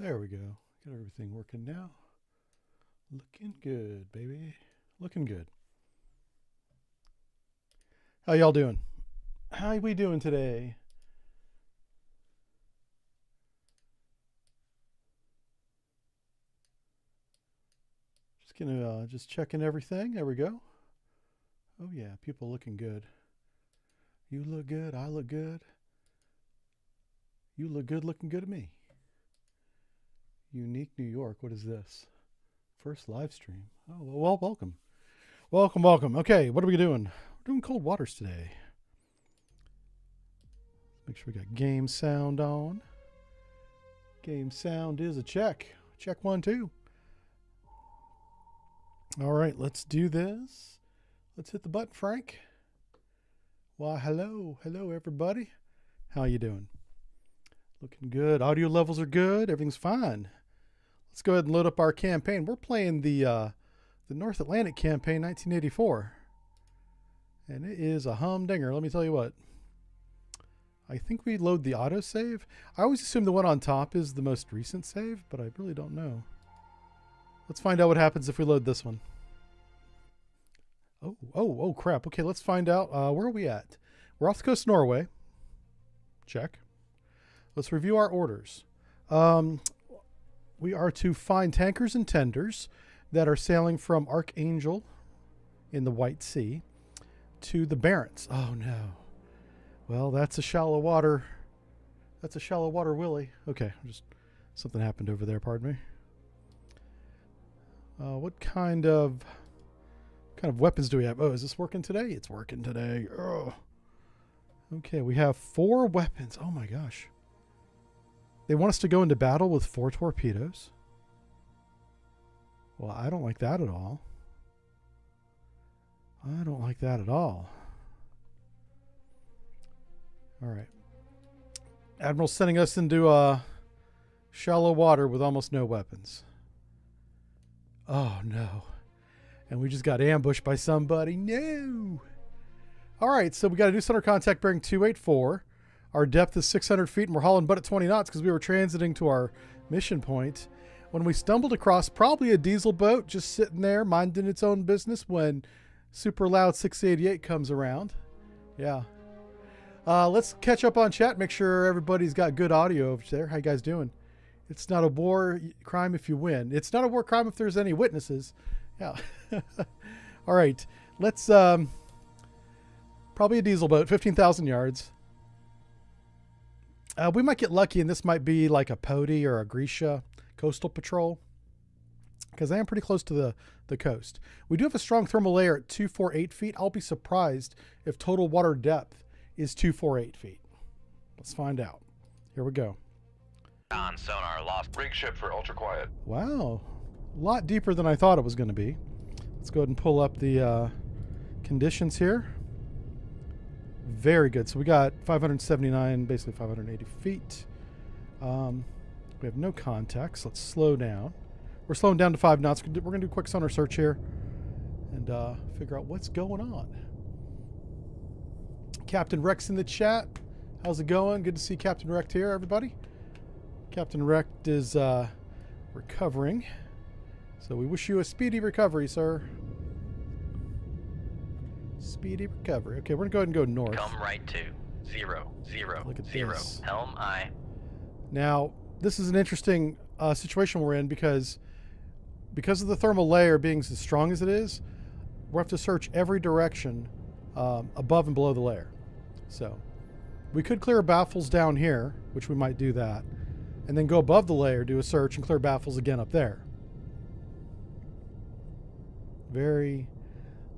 There we go. Got everything working now. Looking good, baby. Looking good. How y'all doing? How we doing today? Just checking everything. There we go. Oh yeah, people looking good. You look good. I look good. You look good looking good to me. Unique New York. What is this? First live stream. Oh, well, welcome. Welcome, welcome. Okay, what are we doing? We're doing cold waters today. Make sure we got game sound on. Game sound is a check. Check 1, 2. All right, let's do this. Let's hit the button, Frank. Why, hello. Hello, everybody. How you doing? Looking good. Audio levels are good. Everything's fine. Let's go ahead and load up our campaign. We're playing the North Atlantic campaign 1984. And it is a humdinger. Let me tell you what. I think we load the autosave. I always assume the one on top is the most recent save, but I really don't know. Let's find out what happens if we load this one. Oh, crap. Okay, let's find out. Where are we at? We're off the coast of Norway. Check. Let's review our orders. We are to find tankers and tenders that are sailing from Archangel in the White Sea to the Barents. Oh, no. Well, that's a shallow water. That's a shallow water Willie. Okay, something happened over there, pardon me. What kind of weapons do we have? Oh, is this working today? It's working today. Oh. Okay, we have 4 weapons. Oh my gosh. They want us to go into battle with 4 torpedoes. Well, I don't like that at all. I don't like that at all. All right. Admiral's sending us into shallow water with almost no weapons. Oh, no. And we just got ambushed by somebody. No. All right, so we got a new center contact bearing 284. Our depth is 600 feet, and we're hauling butt at 20 knots because we were transiting to our mission point. When we stumbled across probably a diesel boat just sitting there minding its own business when super loud 688 comes around. Yeah. Let's catch up on chat, make sure everybody's got good audio over there. How you guys doing? It's not a war crime if you win. It's not a war crime if there's any witnesses. Yeah. All right. Let's probably a diesel boat, 15,000 yards. We might get lucky, and this might be like a Pody or a Grisha coastal patrol, because I am pretty close to the coast. We do have a strong thermal layer at 248 feet. I'll be surprised if total water depth is 248 feet. Let's find out. Here we go. On sonar lost. Rig ship for ultra quiet. Wow. A lot deeper than I thought it was going to be. Let's go ahead and pull up the conditions here. Very good. So we got 579, basically 580 feet. We have no contacts. Let's slow down. We're slowing down to 5 knots. We're going to do a quick sonar search here and figure out what's going on. Captain Rex in the chat. How's it going? Good to see Captain Rex here, everybody. Captain Rex is recovering. So we wish you a speedy recovery, sir. Speedy recovery. Okay, we're going to go ahead and go north. Come right to 0, 0, Look at 0. this. Helm I. Now, this is an interesting situation we're in because of the thermal layer being as strong as it is, we have to search every direction above and below the layer. So we could clear baffles down here, which we might do that, and then go above the layer, do a search, and clear baffles again up there. Very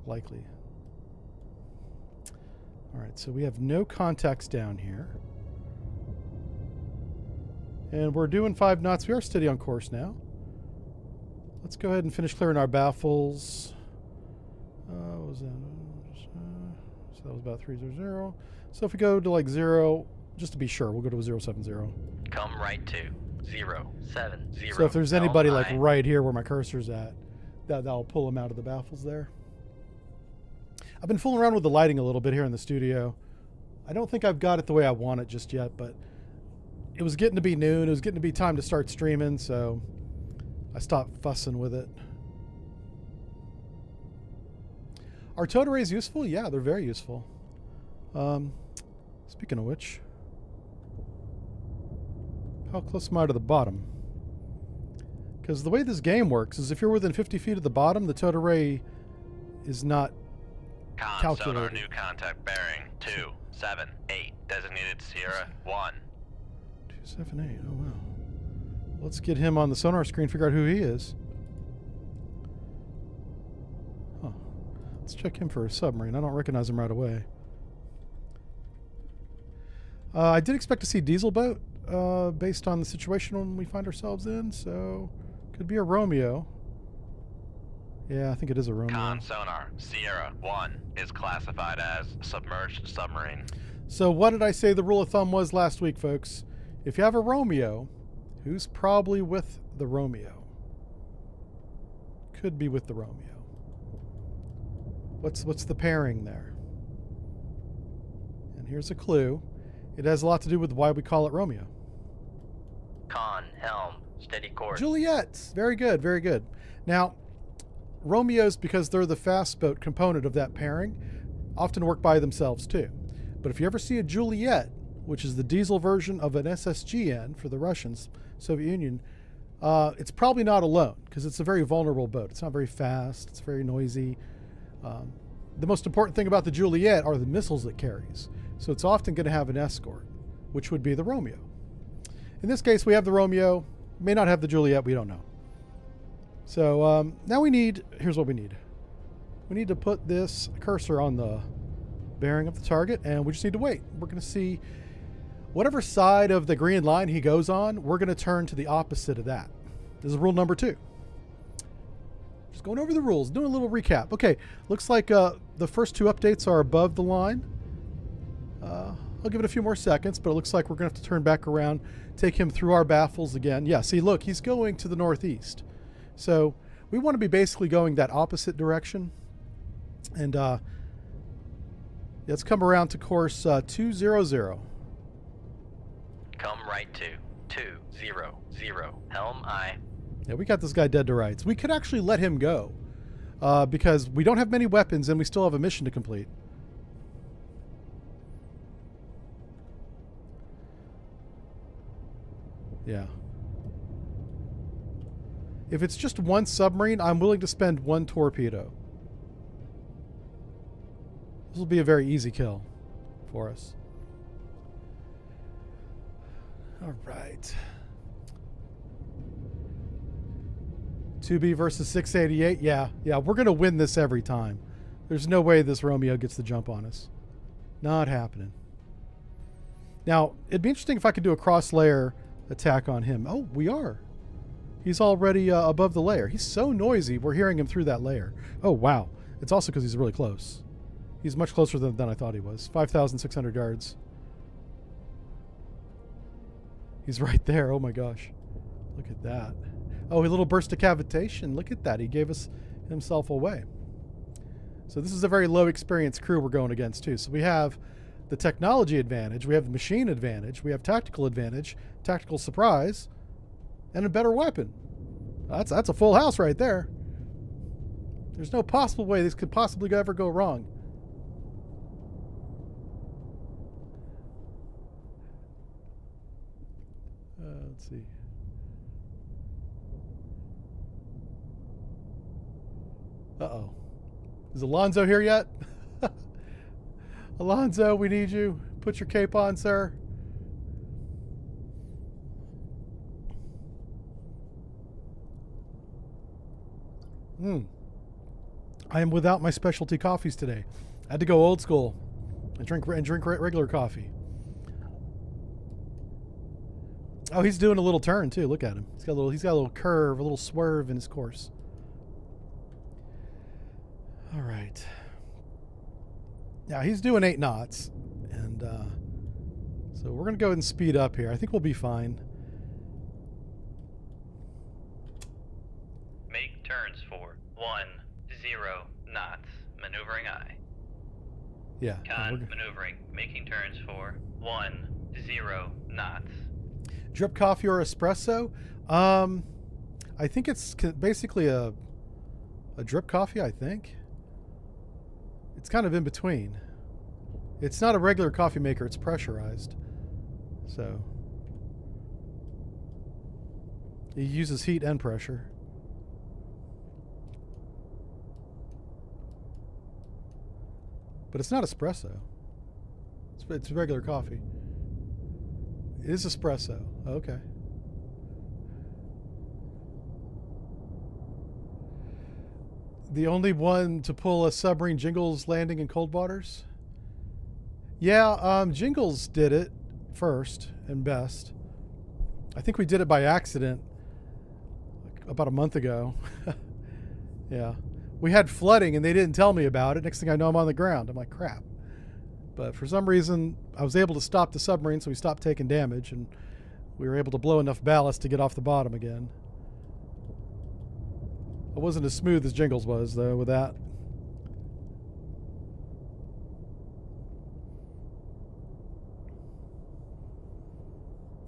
likely. All right, so we have no contacts down here. And we're doing 5 knots. We are steady on course now. Let's go ahead and finish clearing our baffles. What was that? So that was about 300. So if we go to like 0, just to be sure, we'll go to a 070. Come right to 0, 7, 0. So if there's anybody Helm like I. right here where my cursor's at, that'll pull them out of the baffles there. I've been fooling around with the lighting a little bit here in the studio. I don't think I've got it the way I want it just yet, but it was getting to be noon. It was getting to be time to start streaming, so I stopped fussing with it. Are tow rays useful? Yeah, they're very useful. Speaking of which, how close am I to the bottom? Because the way this game works is if you're within 50 feet of the bottom, the tow ray is not calculated. Sonar new contact bearing 278 designated Sierra 1. 278. Oh wow. Let's get him on the sonar screen. Figure out who he is. Huh. Let's check him for a submarine. I don't recognize him right away. I did expect to see diesel boat based on the situation we find ourselves in, so could be a Romeo. Yeah, I think it is a Romeo. Con sonar Sierra 1 is classified as submerged submarine. So what did I say the rule of thumb was last week, folks? If you have a Romeo, who's probably with the Romeo? Could be with the Romeo. What's the pairing there? And here's a clue. It has a lot to do with why we call it Romeo. Con, helm, steady course. Juliet. Very good, very good. Now, Romeos, because they're the fast boat component of that pairing, often work by themselves too. But if you ever see a Juliet, which is the diesel version of an SSGN for the Russians, Soviet Union, it's probably not alone because it's a very vulnerable boat. It's not very fast. It's very noisy. The most important thing about the Juliet are the missiles it carries. So it's often going to have an escort, which would be the Romeo. In this case, we have the Romeo. May not have the Juliet. We don't know. So now here's what we need. We need to put this cursor on the bearing of the target, and we just need to wait. We're going to see whatever side of the green line he goes on, we're going to turn to the opposite of that. This is rule number 2. Just going over the rules, doing a little recap. Okay, looks like the first 2 updates are above the line. I'll give it a few more seconds, but it looks like we're going to have to turn back around, take him through our baffles again. Yeah, see, look, he's going to the northeast. So we want to be basically going that opposite direction. And let's come around to course 200. Come right to 200. Helm I. Yeah, we got this guy dead to rights. We could actually let him go because we don't have many weapons and we still have a mission to complete. Yeah. If it's just one submarine, I'm willing to spend 1 torpedo. This will be a very easy kill for us. All right. 2B versus 688. Yeah, we're going to win this every time. There's no way this Romeo gets the jump on us. Not happening. Now, it'd be interesting if I could do a cross-layer attack on him. Oh, we are. He's already above the layer. He's so noisy, we're hearing him through that layer. Oh, wow. It's also because he's really close. He's much closer than I thought he was. 5,600 yards. He's right there. Oh, my gosh. Look at that. Oh, a little burst of cavitation. Look at that. He gave himself away. So this is a very low experience crew we're going against, too. So we have the technology advantage. We have the machine advantage. We have tactical advantage, tactical surprise, and a better weapon. That's a full house right there. There's no possible way this could possibly ever go wrong. Let's see. Uh-oh. Is Alonzo here yet? Alonzo, we need you. Put your cape on, sir. I am without my specialty coffees today. I had to go old school and drink regular coffee. Oh, he's doing a little turn too. Look at him. He's got a little curve, a little swerve in his course. All right. Now he's doing 8 knots, and so we're gonna go ahead and speed up here. I think we'll be fine. Make turns for 10 knots. Maneuvering I. Yeah. Con maneuvering. Making turns for 10 knots. Drip coffee or espresso? I think it's basically a drip coffee, I think. It's kind of in between. It's not a regular coffee maker, it's pressurized. So it uses heat and pressure. But it's not espresso. It's regular coffee. It is espresso. Okay. The only one to pull a submarine Jingles landing in cold waters? Yeah, Jingles did it first and best. I think we did it by accident about a month ago. Yeah. We had flooding and they didn't tell me about it. Next thing I know, I'm on the ground. I'm like, crap. But for some reason, I was able to stop the submarine, so we stopped taking damage, and we were able to blow enough ballast to get off the bottom again. It wasn't as smooth as Jingles was, though, with that.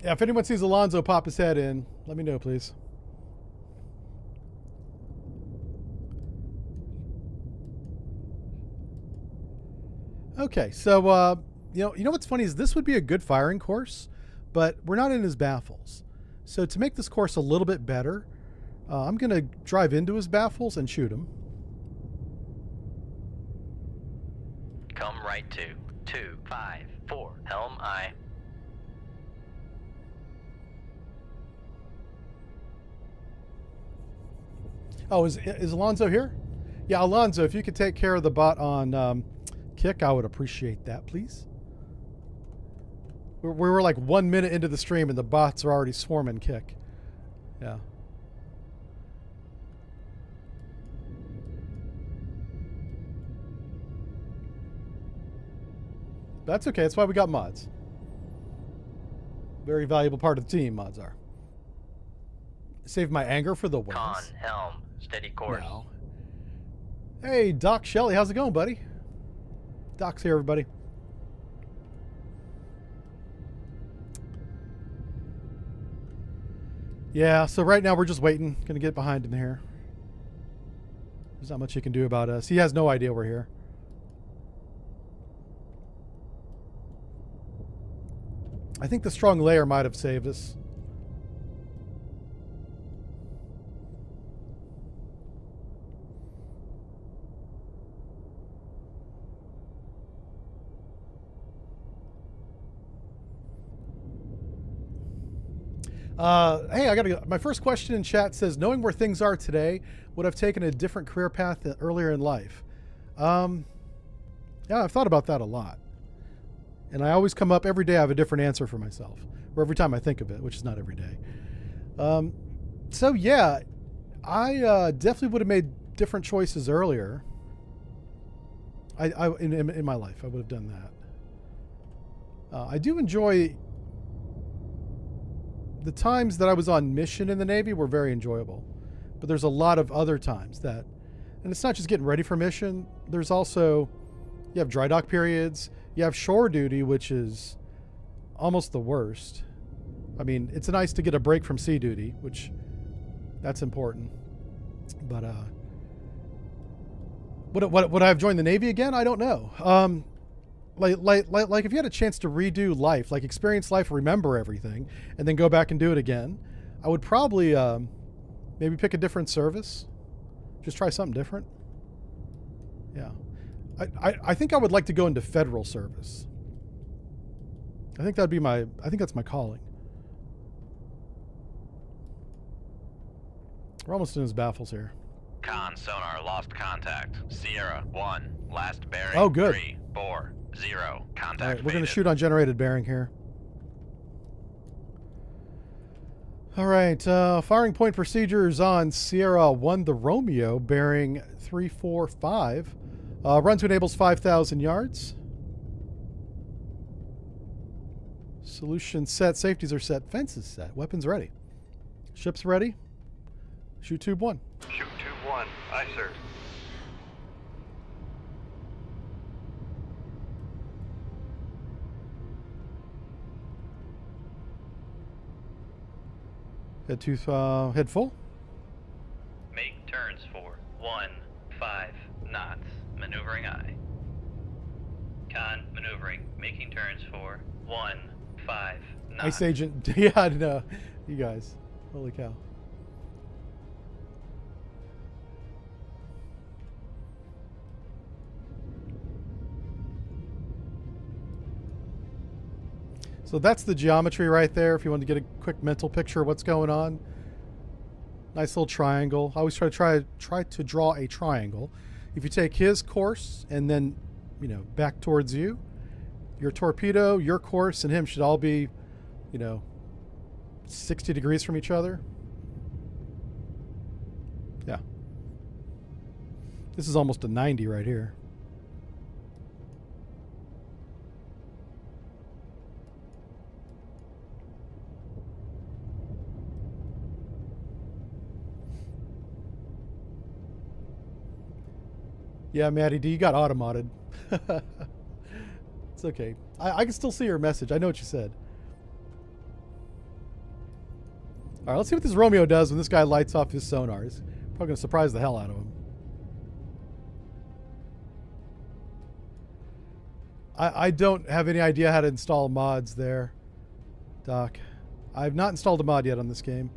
Yeah, if anyone sees Alonzo pop his head in, let me know, please. Okay, so you know what's funny is this would be a good firing course, but we're not in his baffles. So to make this course a little bit better, I'm gonna drive into his baffles and shoot him. Come right to 254 Helm I. Oh, is Alonzo here? Yeah, Alonzo, if you could take care of the bot on kick, I would appreciate that, please. We were like 1 minute into the stream and the bots are already swarming kick. Yeah. That's okay. That's why we got mods. Very valuable part of the team, mods are. Save my anger for the wins. Con, helm, steady course. No. Hey, Doc Shelley, how's it going, buddy? Doc's here, everybody. Yeah, so right now we're just waiting. Gonna get behind him here. There's not much he can do about us. He has no idea we're here. I think the strong layer might have saved us. Hey, I got my first question in chat says, knowing where things are today, would have taken a different career path than earlier in life? Yeah, I've thought about that a lot. And I always come up every day, I have a different answer for myself. Or every time I think of it, which is not every day. So yeah, I definitely would have made different choices earlier. In my life, I would have done that. I do enjoy the times that I was on mission in the Navy were very enjoyable, but there's a lot of other times that, and it's not just getting ready for mission. There's also, you have dry dock periods, you have shore duty, which is almost the worst. I mean, it's nice to get a break from sea duty, which that's important. But would I have joined the Navy again? I don't know. Like if you had a chance to redo life, like experience life, remember everything, and then go back and do it again, I would probably maybe pick a different service. Just try something different. Yeah. I think I would like to go into federal service. I think that's my calling. We're almost in his baffles here. Con, sonar, lost contact. Sierra, 1, last bearing. Oh, good. 3, 4, 0, contact All right, we're going to faded. shoot on generated bearing here. All right, firing point procedures on Sierra 1, the Romeo, bearing 345. Run to enables 5,000 yards. Solution set, safeties are set, fences set, weapons ready. Ships ready. Shoot tube 1. Shoot tube 1. Aye, sir. Head full. Make turns for 15 knots. Maneuvering aye. Con maneuvering. Making turns for 15 knots. Ice Agent. Yeah, I know. You guys. Holy cow. So that's the geometry right there. If you want to get a quick mental picture of what's going on. Nice little triangle. I always try to draw a triangle. If you take his course and then, you know, back towards you, your torpedo, your course, and him should all be, you know, 60 degrees from each other. Yeah. This is almost a 90 right here. Yeah, Maddie D, you got automodded. It's okay. I can still see your message. I know what you said. All right, let's see what this Romeo does when this guy lights off his sonar. He's probably going to surprise the hell out of him. I don't have any idea how to install mods there, Doc. I've not installed a mod yet on this game.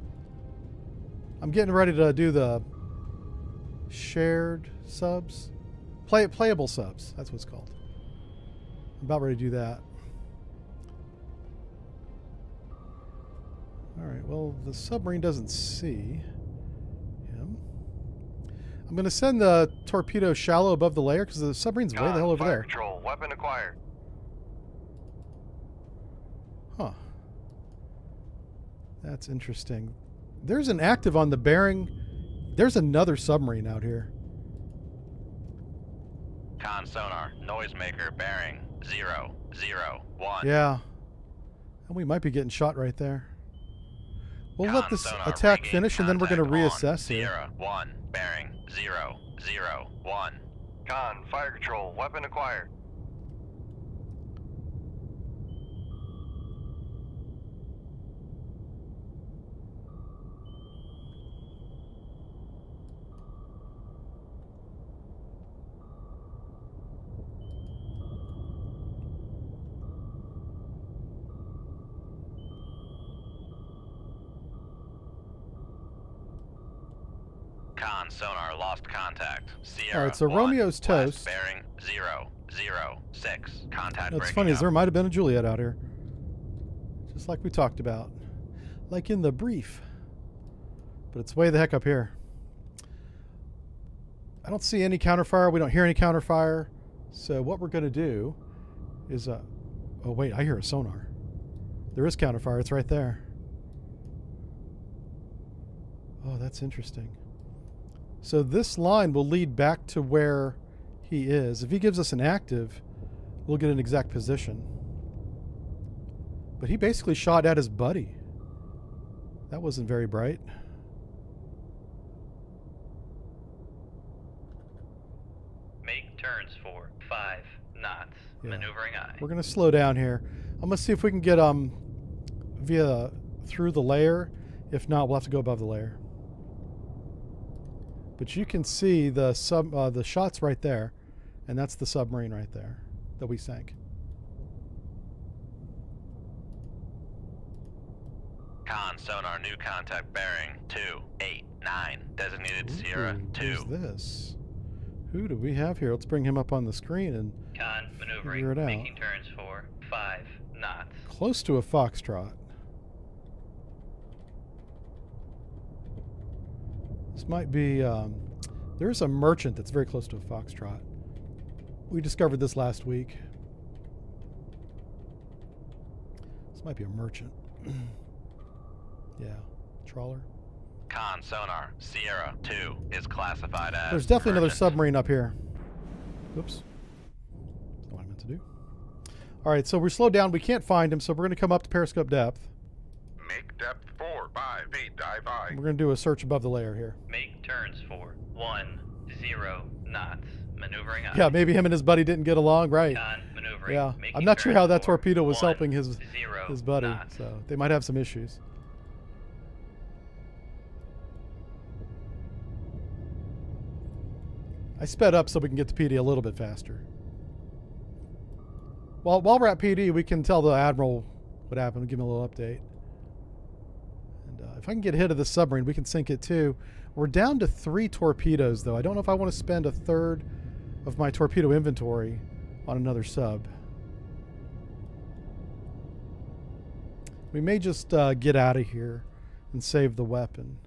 I'm getting ready to do the shared subs. Playable subs, that's what it's called. I'm about ready to do that. Alright, well, the submarine doesn't see him. I'm going to send the torpedo shallow above the layer because the submarine's way the hell over fire there. Control, weapon acquired. Huh. That's interesting. There's an active on the bearing. There's another submarine out here. Con sonar. Noisemaker bearing 001. Yeah. And we might be getting shot right there. We'll let Con this sonar attack regain finish and then we're going to contact on reassess here. Sierra 1 bearing 001. Con, fire control, weapon acquired. Con sonar lost contact. Sierra. All right, so 1, Romeo's west toast. Bearing 006. Contact. What's breaking funny is up. there might have been a Juliet out here. Just like we talked about. Like in the brief. But it's way the heck up here. I don't see any counterfire. We don't hear any counterfire. So what we're going to do is... oh, wait. I hear a sonar. There is counterfire. It's right there. Oh, that's interesting. So this line will lead back to where he is. If he gives us an active, we'll get an exact position. But he basically shot at his buddy. That wasn't very bright. Make turns for 5 knots. Yeah. Maneuvering aye. We're going to slow down here. I'm going to see if we can get via through the layer. If not, we'll have to go above the layer. But you can see the shots right there, and that's the submarine right there that we sank. Con sonar new contact bearing 289. Designated Sierra Ooh, 2. who's this? Who do we have here? Let's bring him up on the screen and Con maneuvering. figure it out. Making turns for 5 knots. Close to a foxtrot. This might be, there's a merchant that's very close to a foxtrot. We discovered this last week. This might be a merchant. Yeah, trawler. Con sonar Sierra 2 is classified as. There's definitely another merchant. submarine up here. Oops. That's not what I meant to do. All right, so we're slowed down. We can't find him, so we're going to come up to periscope depth. Make depth 4, 5, 8, dive I. We're going to do a search above the layer here. Make turns for 10 knots. Maneuvering aye. Yeah, maybe him and his buddy didn't get along, right? Con maneuvering. Yeah, Making I'm not sure turns how that for torpedo was 10 helping his buddy, knots. so they might have some issues. I sped up so we can get to PD a little bit faster. While we're at PD, we can tell the Admiral what happened, give him a little update. And if I can get hit of the submarine, we can sink it too. We're down to 3 torpedoes, though. I don't know if I want to spend a third of my torpedo inventory on another sub. We may just get out of here and save the weapon.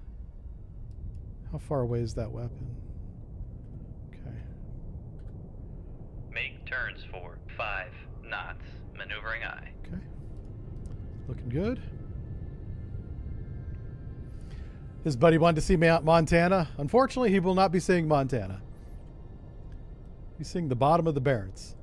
How far away is that weapon? Okay. Make turns for 5 knots. Maneuvering eye. Okay. Looking good. His buddy wanted to see Montana. Unfortunately, he will not be seeing Montana. He's seeing the bottom of the Barents.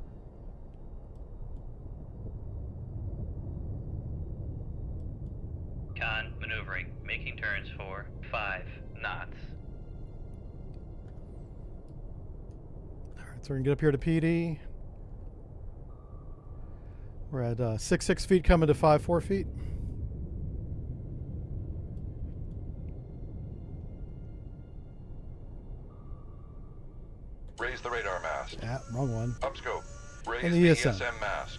Con maneuvering. Making turns for 5 knots. Alright, so we're going to get up here to PD. We're at 6.6 feet coming to 5.4 feet. Raise the radar mast. Ah, wrong one. Upscope. Raise And the the ESM mast.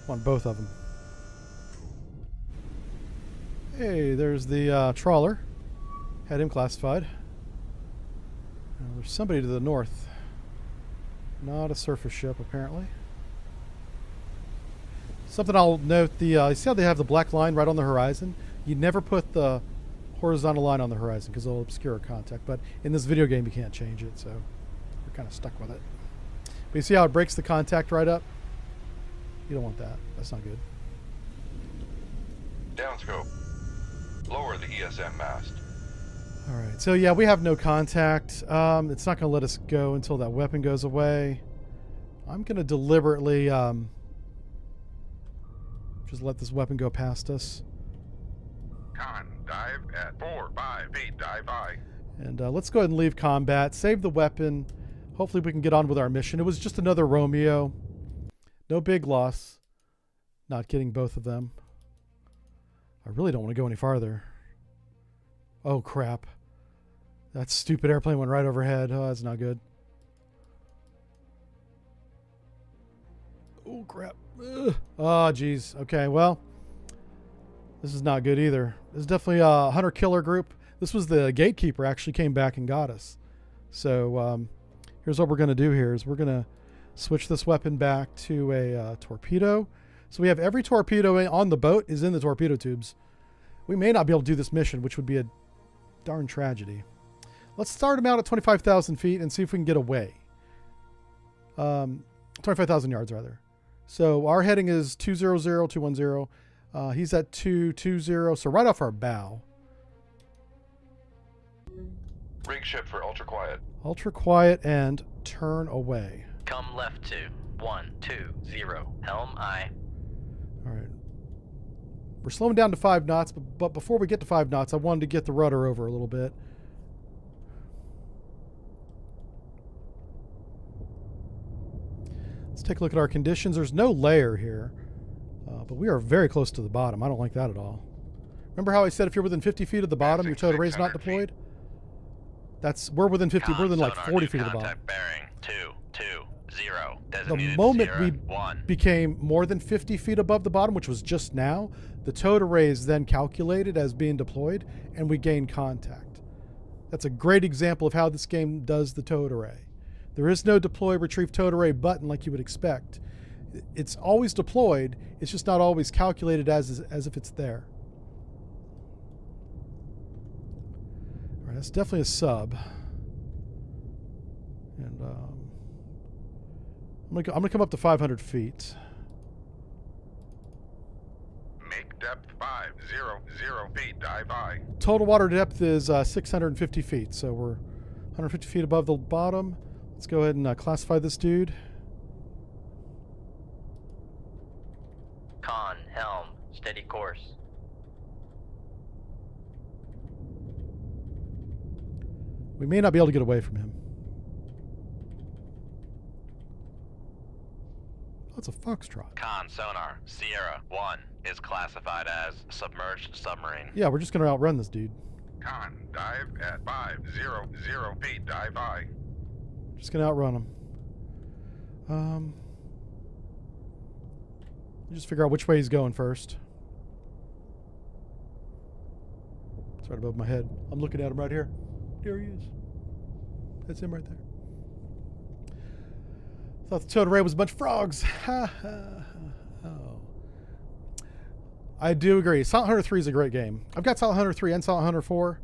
Want both of them. Hey, there's the trawler. Had him classified. There's somebody to the north. Not a surface ship, apparently. Something I'll note, you see how they have the black line right on the horizon? You never put the horizontal line on the horizon because it'll obscure contact. But in this video game, you can't change it, so we're kind of stuck with it. But you see how it breaks the contact right up? You don't want that. That's not good. Downscope. Lower the ESM mast. All right, so yeah, we have no contact. It's not going to let us go until that weapon goes away. I'm going to deliberately just let this weapon go past us. Con, dive at 4-5 feet, dive high. And let's go ahead and leave combat, save the weapon. Hopefully we can get on with our mission. It was just another Romeo. No big loss. Not getting both of them. I really don't want to go any farther. Oh, crap. That stupid airplane went right overhead. Oh, that's not good. Oh, crap. Ugh. Oh, geez. Okay, well, this is not good either. This is definitely a hunter-killer group. This was the gatekeeper actually came back and got us. So here's what we're going to do here is we're going to switch this weapon back to a torpedo. So we have every torpedo on the boat is in the torpedo tubes. We may not be able to do this mission, which would be a darn tragedy. Let's start him out at 25,000 feet and see if we can get away. 25,000 yards, rather. So our heading is 200-210. He's at 220, so right off our bow. Rig ship for ultra quiet. Ultra quiet and turn away. Come left to 120. Helm aye. All right. We're slowing down to 5 knots, but before we get to 5 knots, I wanted to get the rudder over a little bit. Let's take a look at our conditions. There's no layer here, but we are very close to the bottom. I don't like that at all. Remember how I said if you're within 50 feet of the bottom, your tow array is not deployed? We're within 50. We're within like 40 feet of the bottom. Bearing 220. The moment we became more than 50 feet above the bottom, which was just now, the towed array is then calculated as being deployed, and we gain contact. That's a great example of how this game does the towed array. There is no deploy, retrieve, towed array button like you would expect. It's always deployed. It's just not always calculated as if it's there. All right, that's definitely a sub. And I'm gonna come up to 500 feet. Make depth 500 feet, dive high. Total water depth is 650 feet, so we're 150 feet above the bottom. Let's go ahead and classify this dude. Con, helm, steady course. We may not be able to get away from him. Oh, it's a Foxtrot. Con, sonar, Sierra 1 is classified as submerged submarine. Yeah, we're just going to outrun this dude. Con, dive at 500 feet, dive high. Just gonna outrun him. Just figure out which way he's going first. It's right above my head. I'm looking at him right here. There he is. That's him right there. Thought the toad array was a bunch of frogs. Ha ha. Oh. I do agree. Silent Hunter 3 is a great game. I've got Silent Hunter 3 and Silent Hunter 4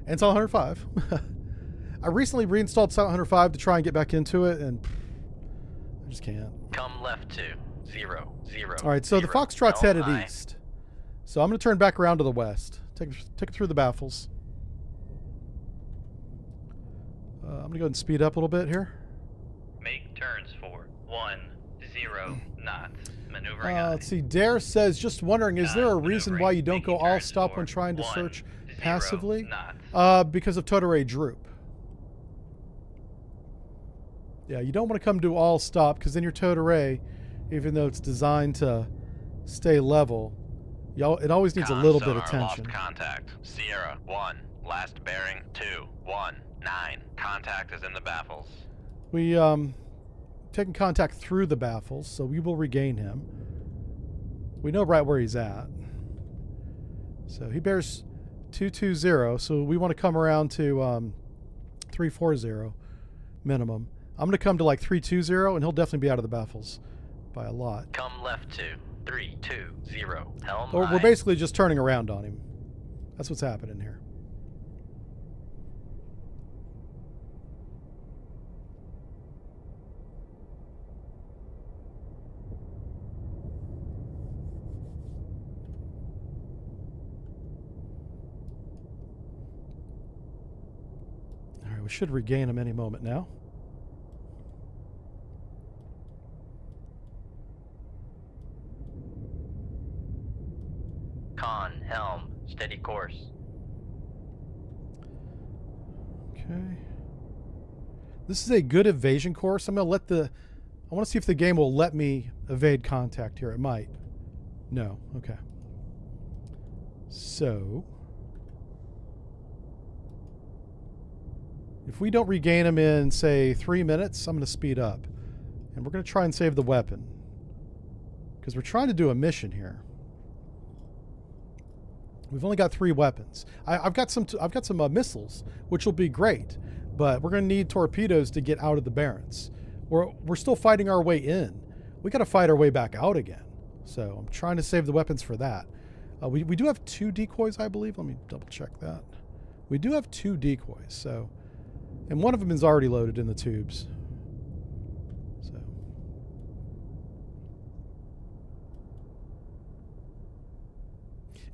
and Silent Hunter 5. I recently reinstalled Silent Hunter 5 to try and get back into it, and I just can't. Come left to 0, 0. All right, so the 0. Foxtrot's Helm headed high. east. So I'm going to turn back around to the west. Take it through the baffles. I'm going to go ahead and speed up a little bit here. Make turns for 10 knots. Maneuvering eye. Let's see. Dare says, just wondering, is there a reason why you don't go Making all turns stop for when trying to 10 search passively? knots. Because of toad array droop. Yeah, you don't want to come to all stop because then your toad array, even though it's designed to stay level, it always needs a little bit of tension. Lost contact. Sierra 1. Last bearing 2, 1, 9. Contact is in the baffles. We taking contact through the baffles, so we will regain him. We know right where he's at. So he bears 220, so we want to come around to 340 minimum. I'm going to come to like 320, and he'll definitely be out of the baffles by a lot. Come left to 320. Helm We're high. basically just turning around on him. That's what's happening here. All right, we should regain him any moment now. Con, helm, steady course. Okay. This is a good evasion course. I'm going to let I want to see if the game will let me evade contact here. It might. No. Okay. So, if we don't regain him in, say, 3 minutes, I'm going to speed up. And we're going to try and save the weapon. Because we're trying to do a mission here. We've only got 3 weapons. I've got some missiles, which will be great, but we're going to need torpedoes to get out of the Barrens. We're still fighting our way in. We got to fight our way back out again. So I'm trying to save the weapons for that. We do have 2 decoys, I believe. Let me double check that. We do have 2 decoys. So, and one of them is already loaded in the tubes. So.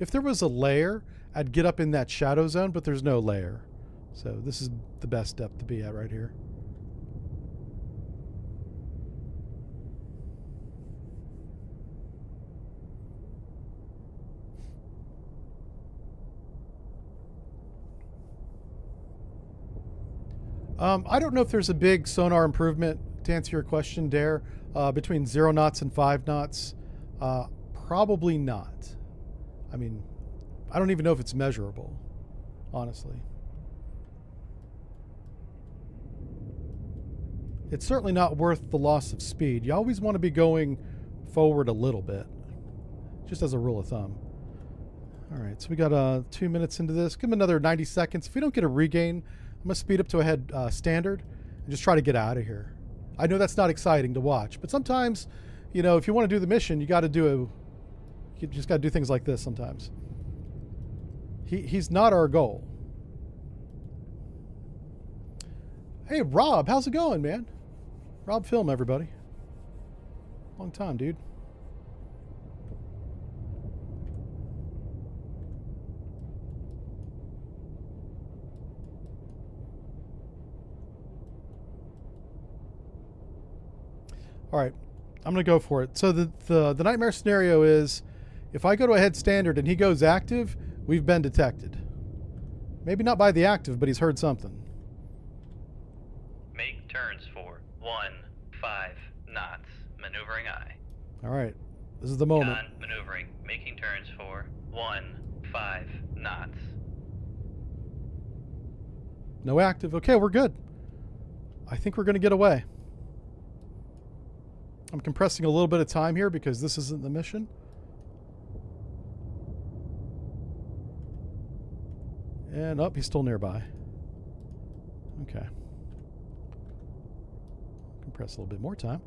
If there was a layer, I'd get up in that shadow zone, but there's no layer. So this is the best depth to be at right here. I don't know if there's a big sonar improvement, to answer your question, Dare, between 0 knots and 5 knots. Probably not. I mean, I don't even know if it's measurable, honestly. It's certainly not worth the loss of speed. You always want to be going forward a little bit, just as a rule of thumb. All right, so we got 2 minutes into this. Give him another 90 seconds. If we don't get a regain, I'm going to speed up to a head standard and just try to get out of here. I know that's not exciting to watch, but sometimes, you know, if you want to do the mission, you got to do you just got to do things like this sometimes. He's not our goal. Hey, Rob, how's it going, man? Rob Film, everybody. Long time, dude. All right, I'm going to go for it. So the nightmare scenario is if I go to a head standard and he goes active, we've been detected. Maybe not by the active, but he's heard something. Make turns for 15 knots. Maneuvering eye. All right, this is the moment. Con, maneuvering. Making turns for 15 knots. No active. Okay, we're good. I think we're going to get away. I'm compressing a little bit of time here because this isn't the mission. And up, he's still nearby. Okay. Compress a little bit more time.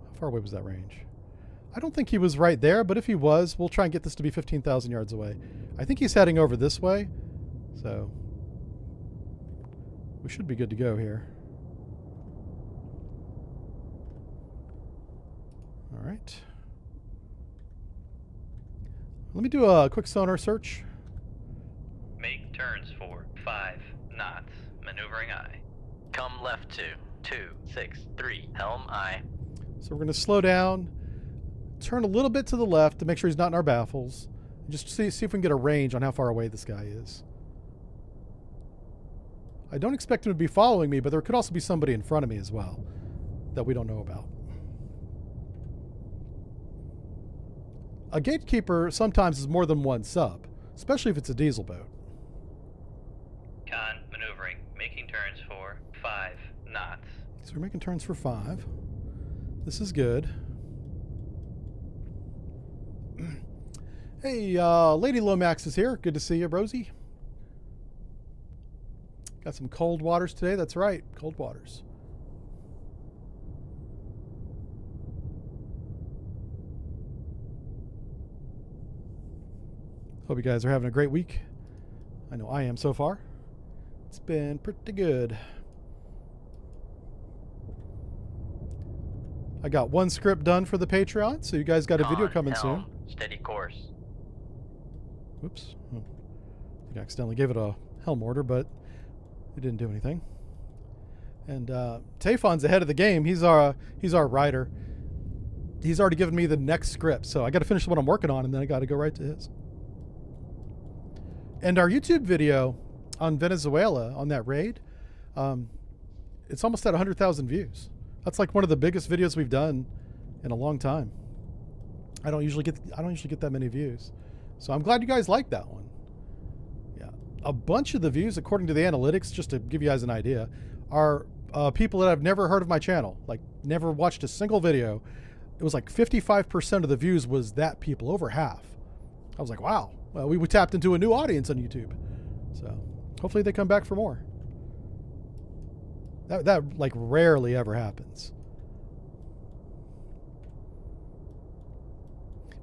How far away was that range? I don't think he was right there, but if he was, we'll try and get this to be 15,000 yards away. I think he's heading over this way, so we should be good to go here. All right. Let me do a quick sonar search. Make turns for 5 knots. Maneuvering aye. Come left to 263. Helm aye. So we're going to slow down, turn a little bit to the left to make sure he's not in our baffles, and just see if we can get a range on how far away this guy is. I don't expect him to be following me, but there could also be somebody in front of me as well that we don't know about. A gatekeeper sometimes is more than one sub, especially if it's a diesel boat. Con maneuvering. Making turns for 5 knots. So we're making turns for 5. This is good. Hey, Lady Lomax is here. Good to see you, Rosie. Got some cold waters today. That's right, cold waters. Hope you guys are having a great week. I know I am so far. It's been pretty good. I got one script done for the Patreon, so you guys got a video coming soon. Steady course. Oops. Oh. I think I accidentally gave it a helm order, but it didn't do anything. And Tayfon's ahead of the game. He's our writer. He's already given me the next script, so I got to finish what I'm working on, and then I got to go right to his. And our YouTube video on Venezuela, on that raid, it's almost at 100,000 views. That's like one of the biggest videos we've done in a long time. I don't usually get that many views. So I'm glad you guys like that one. Yeah. A bunch of the views, according to the analytics, just to give you guys an idea, are people that have never heard of my channel, like never watched a single video. It was like 55% of the views was that people, over half. I was like, wow. Well, we tapped into a new audience on YouTube. So hopefully they come back for more. That like rarely ever happens.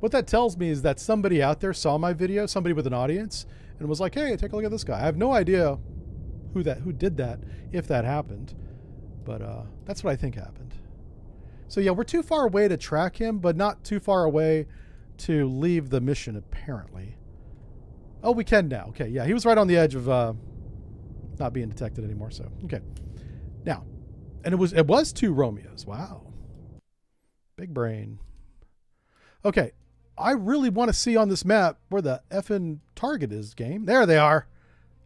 What that tells me is that somebody out there saw my video, somebody with an audience, and was like, hey, take a look at this guy. I have no idea who did that, if that happened. But that's what I think happened. So yeah, we're too far away to track him, but not too far away to leave the mission, apparently. Oh, we can now. Okay, yeah, he was right on the edge of not being detected anymore, so okay. Now, and it was 2 Romeos. Wow. Big brain. Okay, I really want to see on this map where the effing target is, game. There they are.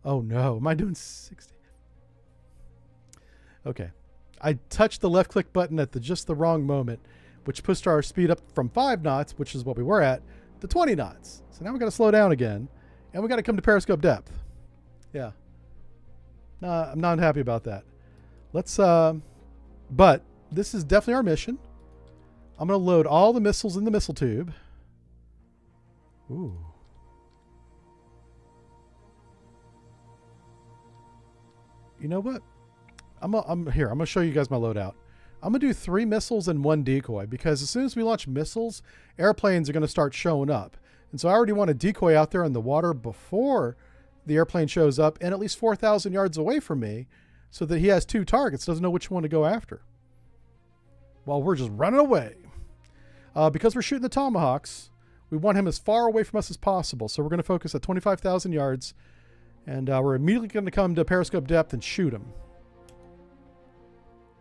Oh no, am I doing 60? Okay. I touched the left click button at just the wrong moment, which pushed our speed up from 5 knots, which is what we were at, to 20 knots. So now we got to slow down again, and we got to come to periscope depth. Yeah. I'm not happy about that. Let's, but this is definitely our mission. I'm going to load all the missiles in the missile tube. Ooh. You know what? I'm going to show you guys my loadout. I'm going to do 3 missiles and 1 decoy, because as soon as we launch missiles, airplanes are going to start showing up. And so I already want a decoy out there in the water before the airplane shows up, and at least 4,000 yards away from me, so that he has 2 targets, doesn't know which one to go after, while we're just running away. Because we're shooting the Tomahawks, we want him as far away from us as possible. So we're going to focus at 25,000 yards, and we're immediately going to come to periscope depth and shoot him.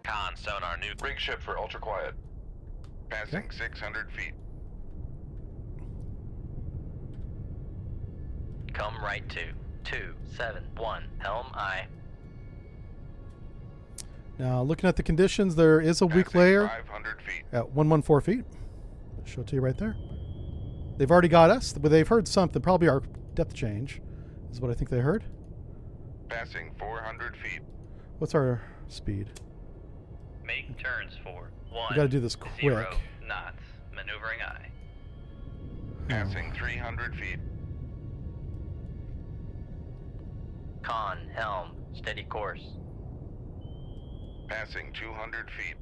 Con sonar new. Rig ship for ultra quiet. Passing 600 feet. Come right to 271. Helm aye. Now, looking at the conditions, there is a weak layer 500 feet. at 114 feet. I'll show it to you right there. They've already got us, but they've heard something. Probably our depth change is what I think they heard. Passing 400 feet. What's our speed? Make turns for 1. We gotta do this quick. 0 knots. Maneuvering eye. Passing 300 feet. Con, helm, steady course. Passing 200 feet.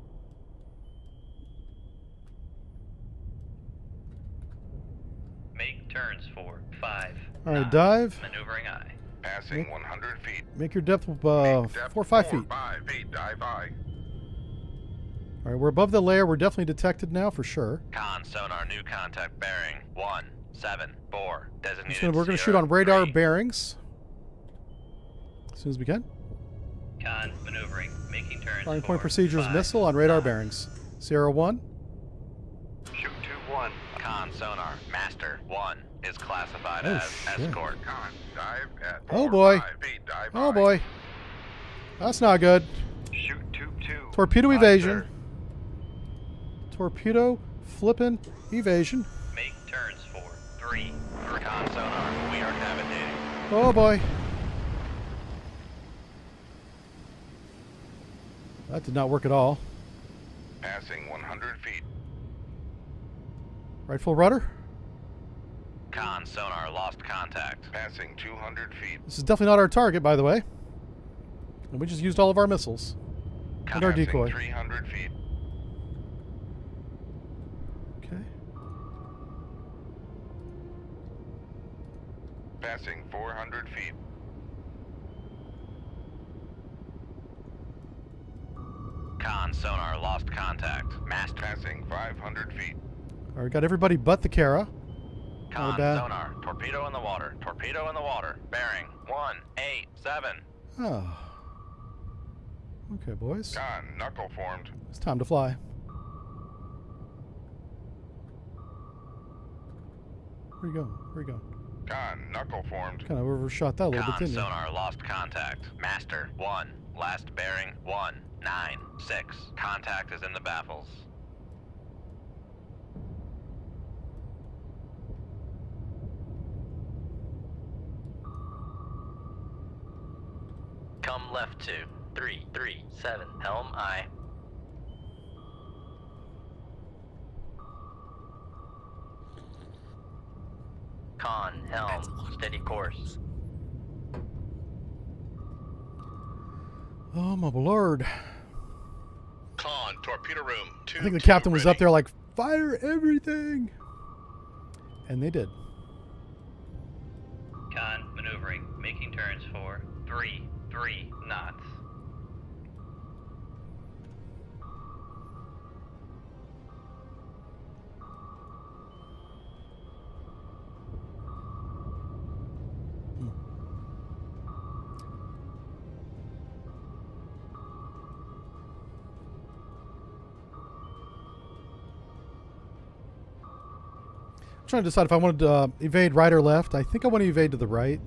Make turns for 5. All right, knots. dive. Maneuvering eye. Passing 100 feet. Make your depth, Make 4 depth or 5 feet. 5 feet, dive I. All right, we're above the layer. We're definitely detected now for sure. Con, sonar, new contact bearing. 174. Designated. So we're going to shoot on radar bearings as soon as we can. Con, maneuvering. Making turns Firing for point procedures 5 missile on radar knots. bearings. Sierra 1. Shoot 2-1. Con, sonar, master 1 is classified Oh, as shit. escort. Con, dive at Oh, 4, boy. 5 feet, dive Oh I. boy. That's not good. Shoot tube 2. Torpedo Aye, evasion. sir. Torpedo flippin' evasion. Make turns for 3. Con, sonar, we are navigating. Oh boy. That did not work at all. Passing 100 feet. Right full rudder. Con, sonar, lost contact. Passing 200 feet. This is definitely not our target, by the way. And we just used all of our missiles. And our Passing decoy. 300 feet. Okay. Passing 400 feet. Con, sonar, lost contact. Master. Passing 500 feet. All right, got everybody but the Kara. Con, bad. sonar, torpedo in the water. Torpedo in the water. Bearing 187. Oh. Okay, boys. Con, knuckle formed. It's time to fly. Where you going? Where you going? Con, knuckle formed. Kind of overshot that a little bit, Con, didn't you? sonar, lost contact. Master 1. Last bearing 196. Contact is in the baffles. Come left 2. 337. Helm I. Con, helm, steady course. Oh my lord. Con, torpedo room. I think the captain was up there like, fire everything. And they did. Con, maneuvering, making turns for 3 knots. I'm trying to decide if I wanted to evade right or left. I think I want to evade to the right.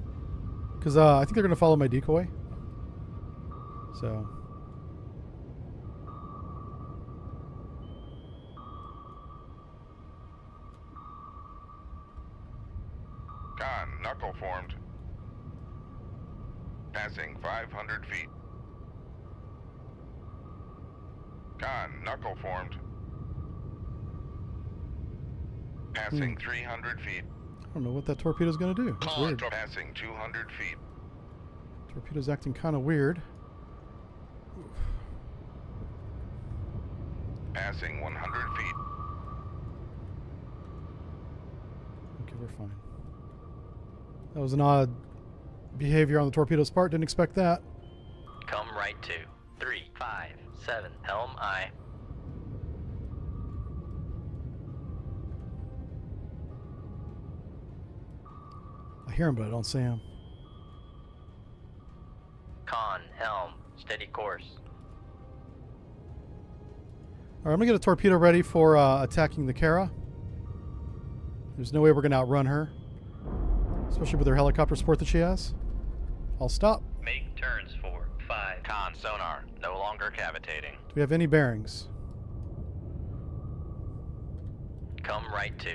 Because I think they're going to follow my decoy. So. Con, knuckle formed. Passing 500 feet. Con, knuckle formed. Passing 300 feet. I don't know what that torpedo's going to do. That's Con, weird. Passing 200 feet. Torpedo's acting kind of weird. Passing 100 feet. Okay, we're fine. That was an odd behavior on the torpedo's part. Didn't expect that. Come right 2. 357. Helm I. I hear him, but I don't see him. Con, helm, steady course. All right, I'm going to get a torpedo ready for attacking the Kara. There's no way we're going to outrun her. Especially with her helicopter support that she has. I'll stop. Make turns for 5. Con, sonar, no longer cavitating. Do we have any bearings? Come right 2.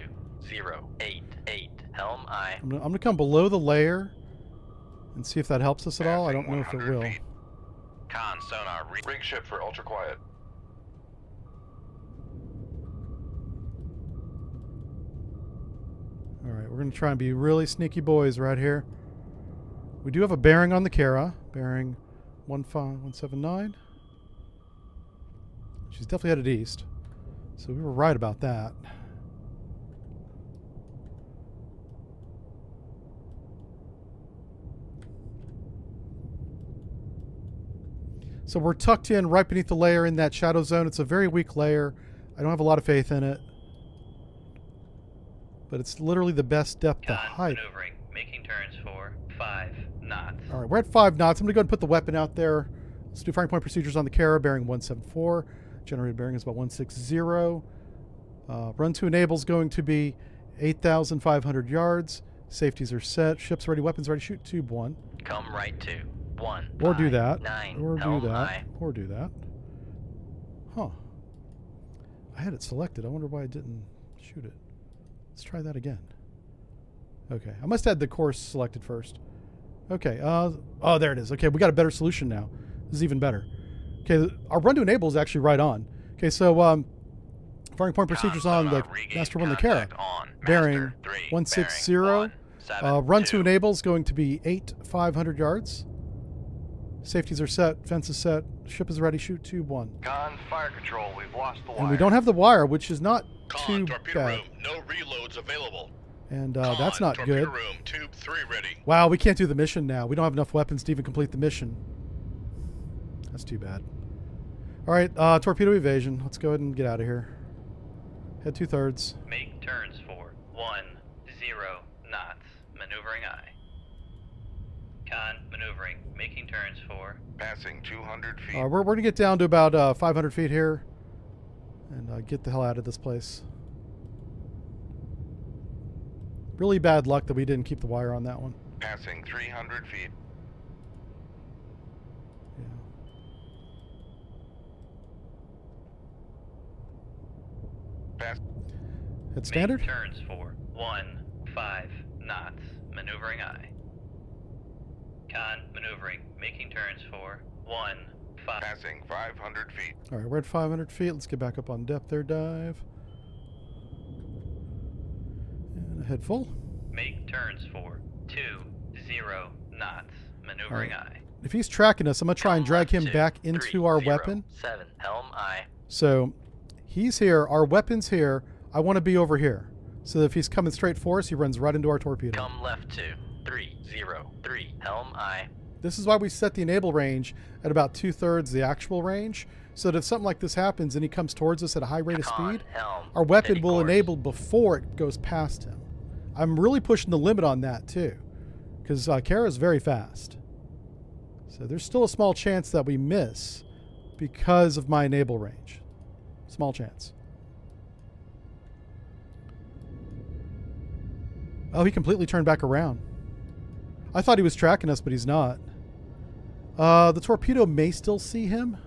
088. Helm I. I'm going to come below the layer and see if that helps us at all. I don't know if it Passing will. 100 feet. Con, sonar, Rig ship for ultra quiet. right, we're going to try and be really sneaky boys right here. We do have a bearing on the Kara. Bearing 179. She's definitely headed east. So we were right about that. So we're tucked in right beneath the layer in that shadow zone. It's a very weak layer. I don't have a lot of faith in it. But it's literally the best depth to hide. Maneuvering, making turns for 5 knots. All right, we're at 5 knots. I'm going to go ahead and put the weapon out there. Let's do firing point procedures on the Kara, bearing 174. Generated bearing is about 160. Run to enable is going to be 8,500 yards. Safeties are set. Ships ready, weapons ready. Shoot tube 1. Come right to 1. Or do that. 9, Or do helm that. aye. Or do that. Huh. I had it selected. I wonder why I didn't shoot it. Let's try that again. Okay. I must have had the course selected first. Okay. Oh, there it is. Okay, we got a better solution now. This is even better. Okay, our run to enable is actually right on. Okay, so firing point procedures on the Master 1, the Kara. Bearing 160. Run to enable is going to be 8,500 yards. Safeties are set. Fence is set. Ship is ready. Shoot tube 1. Con, fire control. We've lost the wire. And we don't have the wire, which is not Con, too torpedo bad. room. No reloads available. And Con, that's not torpedo good. room. Tube 3 ready. Wow, we can't do the mission now. We don't have enough weapons to even complete the mission. That's too bad. All right, torpedo evasion. Let's go ahead and get out of here. Head 2/3. Make turns for 10 knots. Maneuvering aye. Con, maneuvering, making turns for Passing 200 feet. We're going to get down to about 500 feet here and get the hell out of this place. Really bad luck that we didn't keep the wire on that one. Passing 300 feet. Yeah. Pass. Hit standard? Make turns for 15 knots. Maneuvering aye. Con, maneuvering, making turns for 15. Passing 500 feet. All right, we're at 500 feet. Let's get back up on depth there, dive. And head full. Make turns for 20 knots. Maneuvering aye. If he's tracking us, I'm going to try and drag him back into our 30, weapon. 7, helm aye. So he's here. Our weapon's here. I want to be over here. So that if he's coming straight for us, he runs right into our torpedo. Come left to 303, helm aye. This is why we set the enable range at about 2/3 the actual range, so that if something like this happens and he comes towards us at a high rate of Con, speed, helm, our weapon steady will course. enable before it goes past him. I'm really pushing the limit on that too, because Kara is very fast. So there's still a small chance that we miss because of my enable range. Small chance. Oh, he completely turned back around. I thought he was tracking us, but he's not. The torpedo may still see him.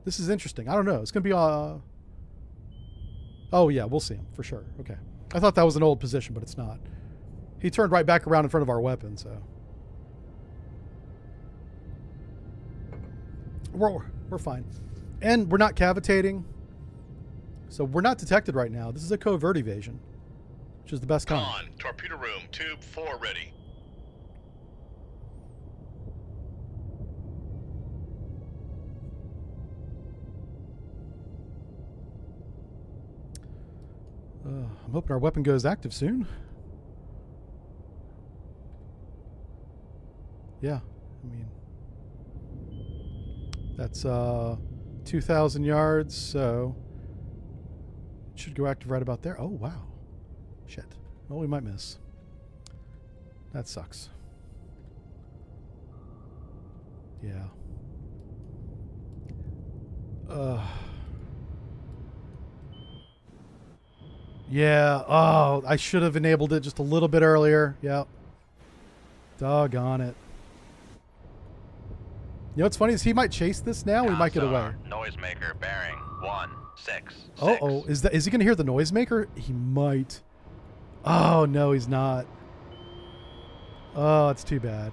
This is interesting. I don't know. It's going to be... Oh, yeah, we'll see him for sure. Okay. I thought that was an old position, but it's not. He turned right back around in front of our weapon, so... We're fine. And we're not cavitating. So we're not detected right now. This is a covert evasion, which is the best kind. Con, torpedo room. Tube 4 ready. I'm hoping our weapon goes active soon. Yeah, I mean, that's 2,000 yards, so it should go active right about there. Oh, wow. Shit. Well, we might miss. That sucks. Yeah. Yeah. Oh, I should have enabled it just a little bit earlier. Yep. Doggone it. You know what's funny is he might chase this now. We might get away. Noisemaker bearing 166. Oh, is he going to hear the noisemaker? He might. Oh no, he's not. Oh, it's too bad.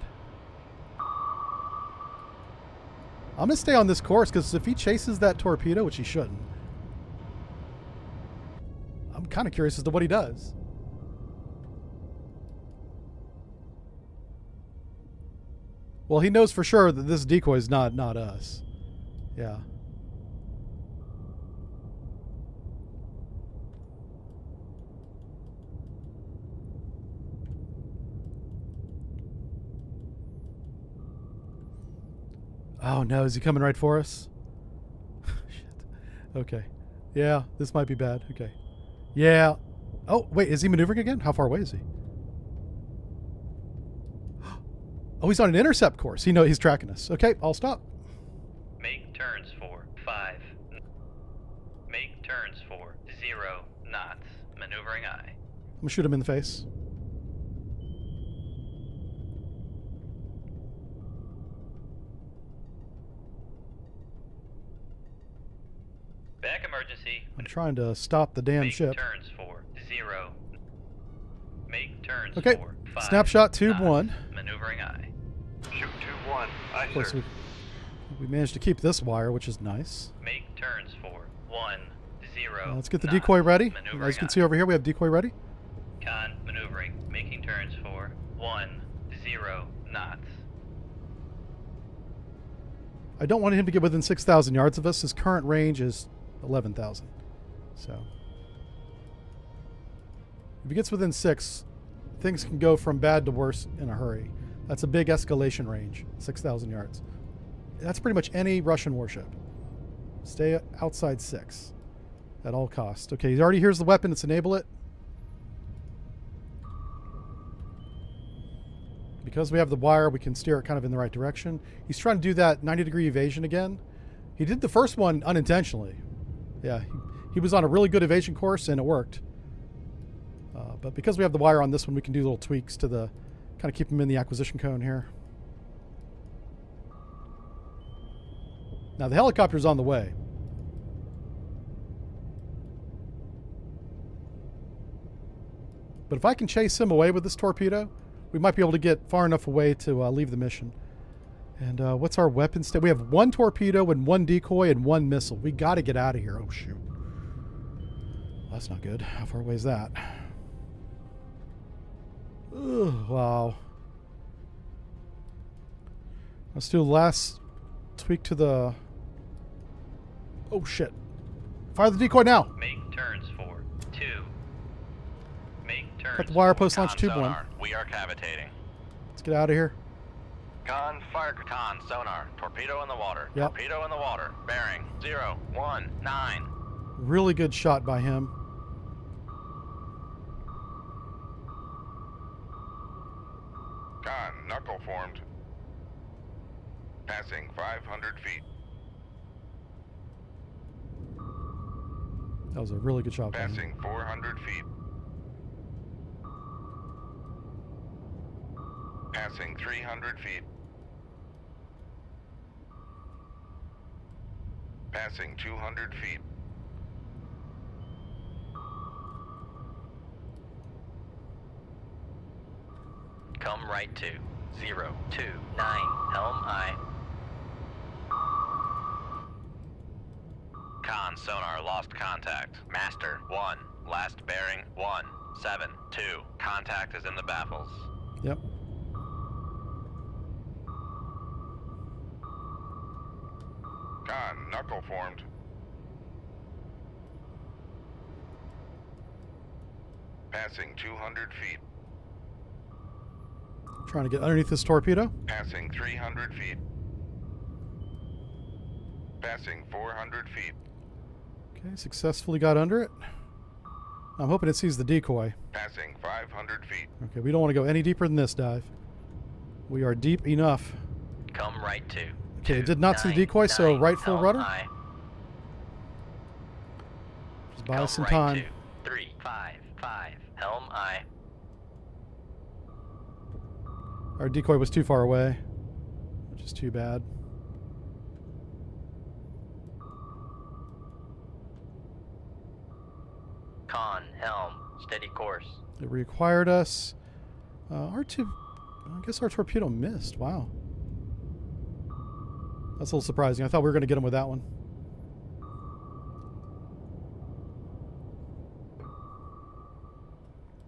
I'm going to stay on this course because if he chases that torpedo, which he shouldn't, I'm kind of curious as to what he does. Well, he knows for sure that this decoy is not us. Yeah. Oh no, is he coming right for us? Shit. Okay. Yeah, this might be bad. Okay. Yeah. Oh, wait, is he maneuvering again? How far away is he? Oh, he's on an intercept course. He's tracking us. Okay, I'll stop. Make turns for 5. Make turns for 0 knots. Maneuvering I. I'm gonna shoot him in the face. Back emergency. I'm trying to stop the damn Make ship. turns for 0. Make turns Okay, for 5. snapshot tube knots. 1. Maneuvering I. Shoot 2-1. Aye, Of course, sir. we managed to keep this wire, which is nice. Make turns for 1, 0. Let's get the knots. decoy ready. Maneuvering As you can I. see over here, we have decoy ready. Con maneuvering. Making turns for 1, 0 knots. I don't want him to get within 6,000 yards of us. His current range is 11,000. So, if he gets within 6, things can go from bad to worse in a hurry. That's a big escalation range, 6,000 yards. That's pretty much any Russian warship. Stay outside 6 at all costs. Okay, he already hears the weapon. Let's enable it. Because we have the wire, we can steer it kind of in the right direction. He's trying to do that 90-degree evasion again. He did the first one unintentionally. Yeah, he was on a really good evasion course, and it worked. But because we have the wire on this one, we can do little tweaks to the... kind of keep him in the acquisition cone here. Now, the helicopter's on the way. But if I can chase him away with this torpedo, we might be able to get far enough away to leave the mission. And what's our weapon state? We have 1 torpedo and 1 decoy and 1 missile. We got to get out of here. Oh, shoot. Well, that's not good. How far away is that? Ugh, wow. Let's do the last tweak to the... Oh, shit. Fire the decoy now. Make turns for 2. Make turns Cut the wire for post launch tube 1. Sonar, we are cavitating. Let's get out of here. Con, fire con, sonar. Torpedo in the water. Yep. Torpedo in the water. Bearing 019. Really good shot by him. Con, knuckle formed. Passing 500 feet. That was a really good shot by him. Passing 400 feet. Passing 300 feet. Passing 200 feet. Come right to 029. Helm I. Con, sonar, lost contact. Master 1. Last bearing 172. Contact is in the baffles. Yep. Con, knuckle formed. Passing 200 feet. Trying to get underneath this torpedo. Passing 300 feet. Passing 400 feet. Okay, successfully got under it. I'm hoping it sees the decoy. Passing 500 feet. Okay, we don't want to go any deeper than this dive. We are deep enough. Come right to. Okay, it did not see the decoy, so right full rudder. Just buy us some time. 355. Helm I. Our decoy was too far away, which is too bad. Con, helm, steady course. It required us. I guess our torpedo missed. Wow. That's a little surprising. I thought we were going to get him with that one.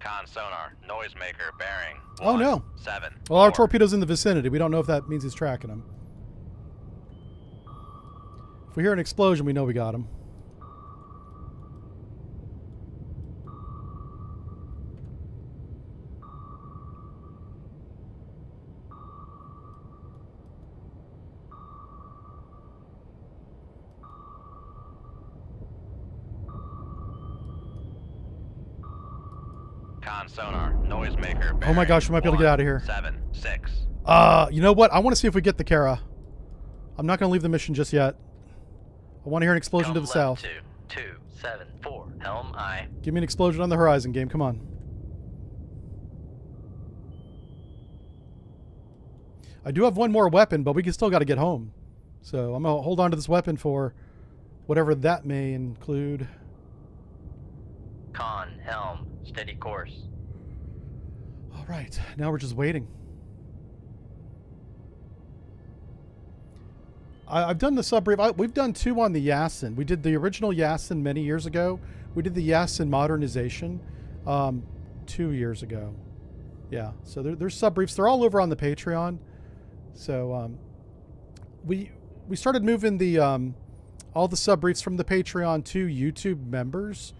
Con sonar, noisemaker, bearing. Oh, 1, no. 7. Well, our 4. torpedo's in the vicinity. We don't know if that means he's tracking them. If we hear an explosion, we know we got him. Con sonar, noisemaker, bearing. Oh my gosh, we might be able to get 1, out of here. 7, 6. You know what? I want to see if we get the Kara. I'm not going to leave the mission just yet. I want to hear an explosion Come to the left south. 2, 7, 4. Helm I. Give me an explosion on the horizon, game. Come on. I do have one more weapon, but we can still got to get home. So I'm going to hold on to this weapon for whatever that may include. Con, helm, steady course. All right. Now we're just waiting. I've done the subbrief. We've done 2 on the Yasin. We did the original Yasin many years ago. We did the Yasin modernization 2 years ago. Yeah. So there's subbriefs. They're all over on the Patreon. So we started moving the all the subbriefs from the Patreon to YouTube members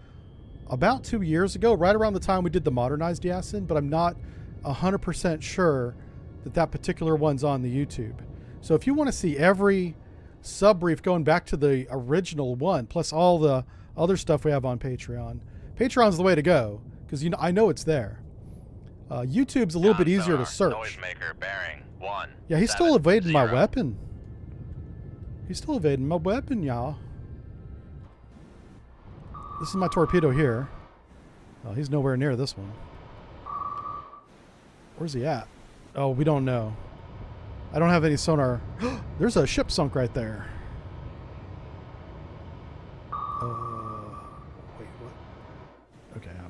about 2 years ago, right around the time we did the modernized Yasin, but I'm not 100% sure that that particular one's on the YouTube. So if you want to see every subbrief going back to the original one, plus all the other stuff we have on Patreon, Patreon's the way to go, because I know it's there. YouTube's a little bit easier to search. Noisemaker, bearing. 1. Yeah, he's 7, still evading my 0. weapon. He's still evading my weapon, y'all. This is my torpedo here. Oh, he's nowhere near this one. Where's he at? Oh, we don't know. I don't have any sonar. There's a ship sunk right there. Wait, what? Okay, I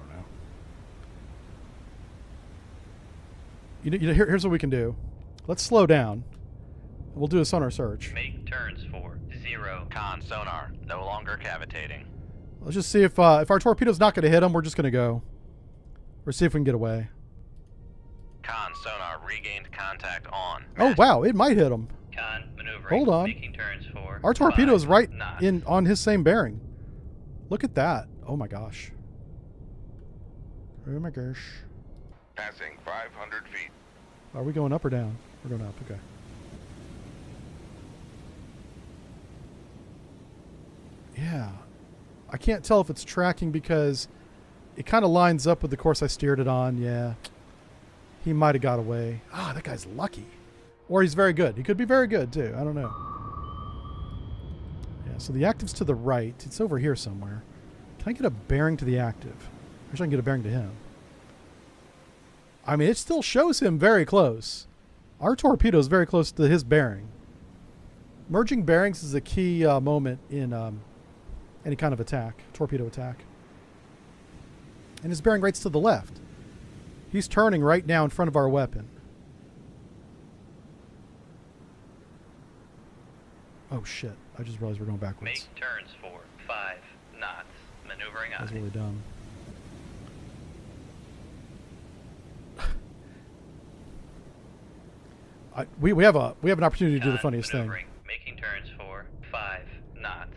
don't know. Here's what we can do. Let's slow down. We'll do a sonar search. Make turns for 0. Con sonar, no longer cavitating. Let's just see if our torpedo's not going to hit him, we're just going to go. Or see if we can get away. Con sonar, regained contact on. Oh, wow, it might hit him. Con, maneuvering. Hold on. Making turns for Our torpedo's 5 right knots. on his same bearing. Look at that. Oh my gosh. Oh my gosh. Passing 500 feet. Are we going up or down? We're going up, okay. Yeah. I can't tell if it's tracking because it kind of lines up with the course I steered it on. Yeah. He might have got away. Ah, that guy's lucky. Or he's very good. He could be very good too. I don't know. Yeah, so the active's to the right. It's over here somewhere. Can I get a bearing to the active? I wish I can get a bearing to him. I mean, it still shows him very close. Our torpedo is very close to his bearing. Merging bearings is a key moment in any kind of attack, torpedo attack. And his bearing right's to the left. He's turning right now in front of our weapon. Oh shit, I just realized we're going backwards. Make turns for 5 knots. Maneuvering That's I. really dumb. We have an opportunity to do the Con, funniest thing. maneuvering. Making turns for 5 knots.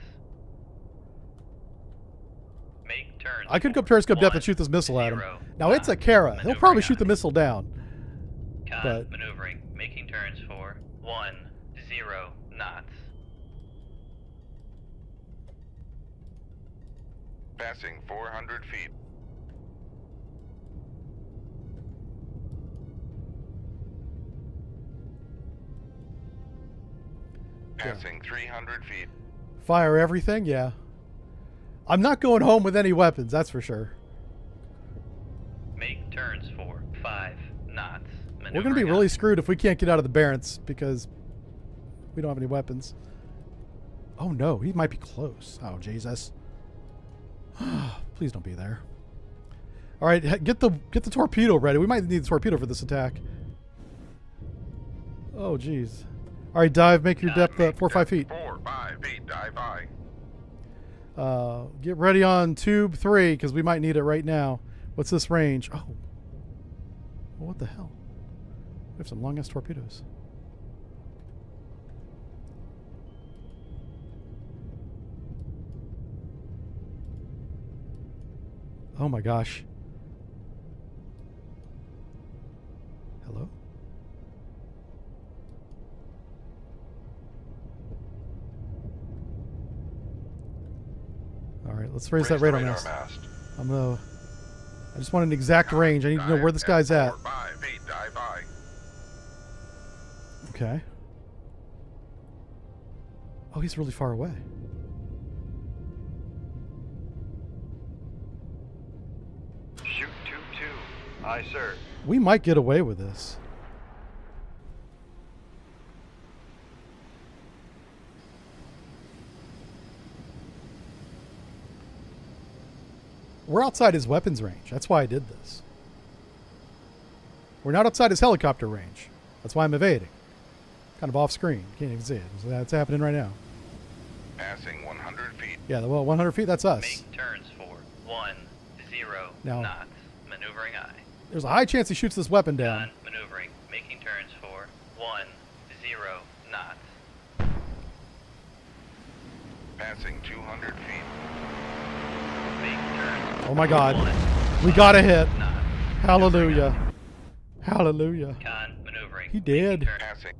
Make turns. I could go for periscope depth 1, and shoot this missile at him. 0 Now it's a knots. Kara. He'll Maneuvering probably shoot the I. missile down. Con, but- maneuvering. Making turns for 1, 0 knots. Passing 400 feet. Passing 300 feet. Fire everything, yeah. I'm not going home with any weapons, that's for sure. Make turns for 5 knots. We're going to be Maneuvering really I. screwed if we can't get out of the Barents because we don't have any weapons. Oh no, he might be close. Oh Jesus. Please don't be there. All right, get the torpedo ready. We might need the torpedo for this attack. Oh jeez. All right, dive. Make your depth 4 or 5 feet. 4, 5 feet, dive high. Get ready on tube 3 because we might need it right now. What's this range? Oh. Well, what the hell? We have some long-ass torpedoes. Oh my gosh. Hello? Alright, let's raise that radar mast. I just want an exact range. I need to know where this guy's at. 4 by feet, dive by. Okay. Oh, he's really far away. Shoot 2-2. Aye, sir. We might get away with this. We're outside his weapons range. That's why I did this. We're not outside his helicopter range. That's why I'm evading. Kind of off screen. Can't even see it. So that's happening right now. Passing 100 feet. Yeah, well, 100 feet, that's us. Make turns for 10 Now- knots. Maneuvering aye. There's a high chance he shoots this weapon down. Gun maneuvering. Making turns for 10 knots. Passing 200 feet. Make turns. Oh my God. 1 We got a hit. knots. Hallelujah. Hallelujah. Con maneuvering. He did. Making turns. Passing.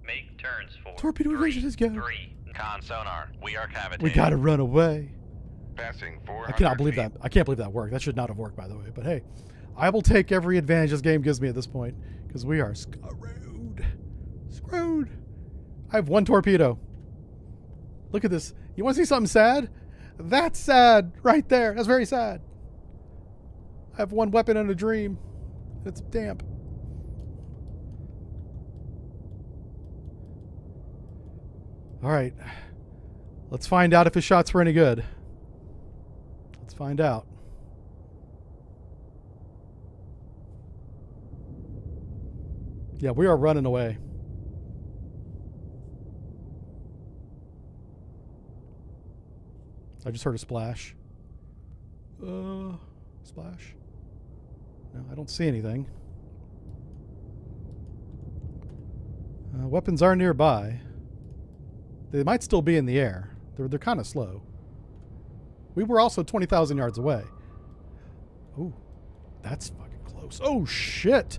Make turns for Torpedo evasion is go. 3. Con sonar, we are cavitating. We gotta run away. Passing 400 I cannot believe feet. that. I can't believe that worked. That should not have worked, by the way. But hey, I will take every advantage this game gives me at this point because we are screwed. Screwed. I have 1 torpedo. Look at this. You want to see something sad? That's sad right there. That's very sad. I have 1 weapon and a dream. It's damp. All right. Let's find out if his shots were any good. Let's find out. Yeah, we are running away. I just heard a splash. Splash. No, I don't see anything. Weapons are nearby. They might still be in the air. They're kind of slow. We were also 20,000 yards away. Ooh, that's fucking close. Oh, shit.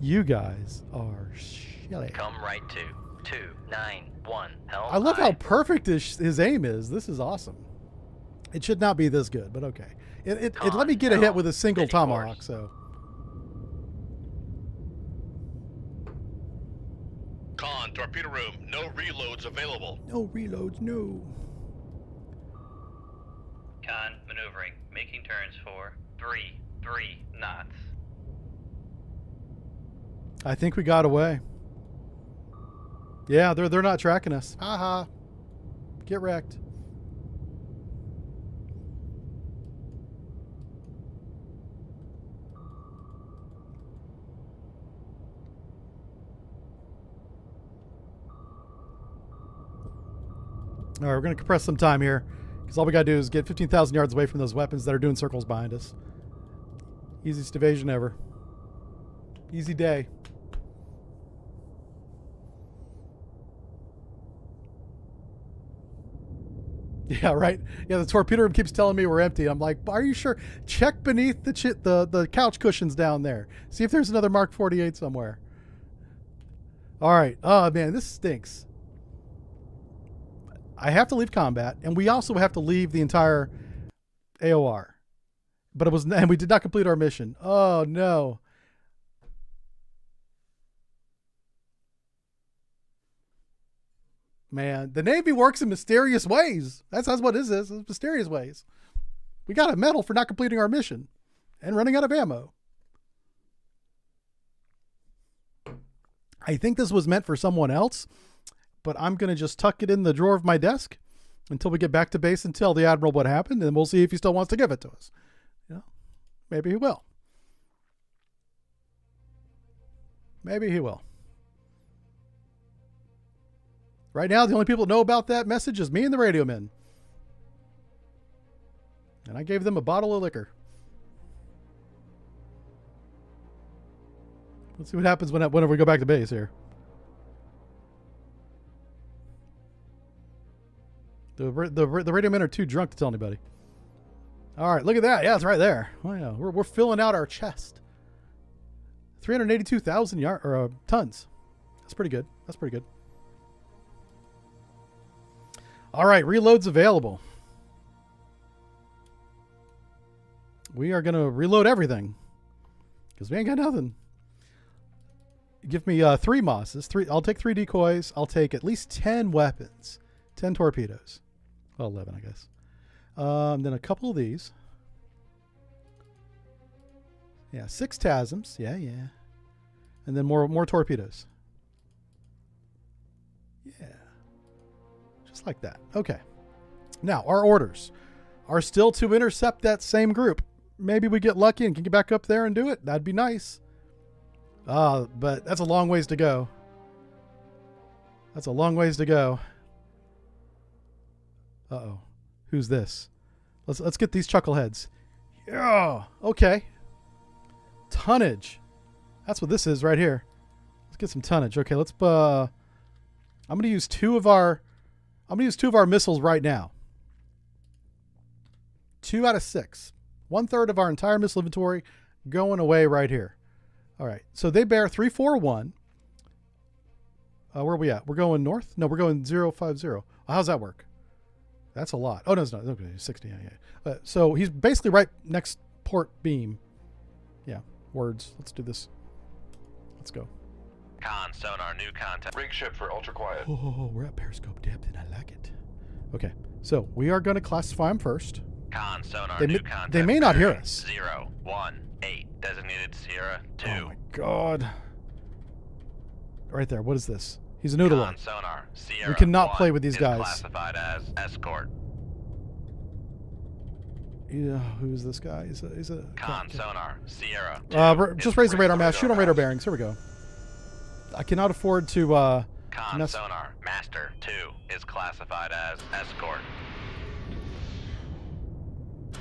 You guys are shilly. Come right to 291 helm. I love how aye. perfect his aim is. This is awesome. It should not be this good, but okay. It let me get a hit with a single 50 course. tomahawk, so. Con, torpedo room. No reloads available. No reloads, no. Con maneuvering. Making turns for 3 knots. I think we got away. Yeah, they're not tracking us. Haha. Get wrecked. All right, we're going to compress some time here because all we got to do is get 15,000 yards away from those weapons that are doing circles behind us. Easiest evasion ever. Easy day. Yeah, right. Yeah, the torpedo room keeps telling me we're empty. I'm like, are you sure? Check beneath the couch cushions down there. See if there's another Mark 48 somewhere. All right. Oh man, this stinks. I have to leave combat, and we also have to leave the entire AOR. But it was, and we did not complete our mission. Oh no. Man, the Navy works in mysterious ways. That's what this is. It's mysterious ways. We got a medal for not completing our mission and running out of ammo. I think this was meant for someone else, but I'm going to just tuck it in the drawer of my desk until we get back to base and tell the Admiral what happened, and we'll see if he still wants to give it to us. You know, maybe he will. Maybe he will. Right now, the only people that know about that message is me and the radio men. And I gave them a bottle of liquor. Let's see what happens whenever we go back to base here. The radio men are too drunk to tell anybody. All right, look at that. Yeah, it's right there. Oh, yeah. We're filling out our chest. 382,000 tons. That's pretty good. That's pretty good. All right, reloads available. We are going to reload everything because we ain't got nothing. Give me 3 Mosses. I'll take 3 decoys. I'll take at least 10 weapons. 10 torpedoes. Well, 11, I guess. Then a couple of these. Yeah, 6 TASMs. Yeah. And then more torpedoes. Yeah. Just like that. Okay. Now, our orders are still to intercept that same group. Maybe we get lucky and can get back up there and do it. That'd be nice. But that's a long ways to go. That's a long ways to go. Uh-oh. Who's this? Let's get these chuckleheads. Yeah. Okay. Tonnage. That's what this is right here. Let's get some tonnage. Okay, let's I'm going to use 2 of our missiles right now. 2 out of 6. 1/3 of our entire missile inventory going away right here. All right. So they bear 341. Where are we at? We're going north? No, we're going 050. How's that work? That's a lot. Oh, no, it's not. Okay, 60. Yeah. So he's basically right next port beam. Yeah. Words. Let's do this. Let's go. Con, sonar, new contact. Rig ship for ultra quiet. Oh, we're at periscope depth and I like it. Okay. So we are going to classify them first. Con, sonar, They new may- contact. they may not hear bearing us. 018. Designated Sierra 2. Oh, my God. Right there. What is this? He's a noodler. Con, sonar, Sierra We cannot 1 play with these is guys. Classified as escort. Yeah, who's this guy? He's a Con, sonar, Sierra 2 just is raise the radar radar mass. Shoot on radar bearings. Here we go. I cannot afford to. Con, mess- sonar, Master 2 is classified as escort.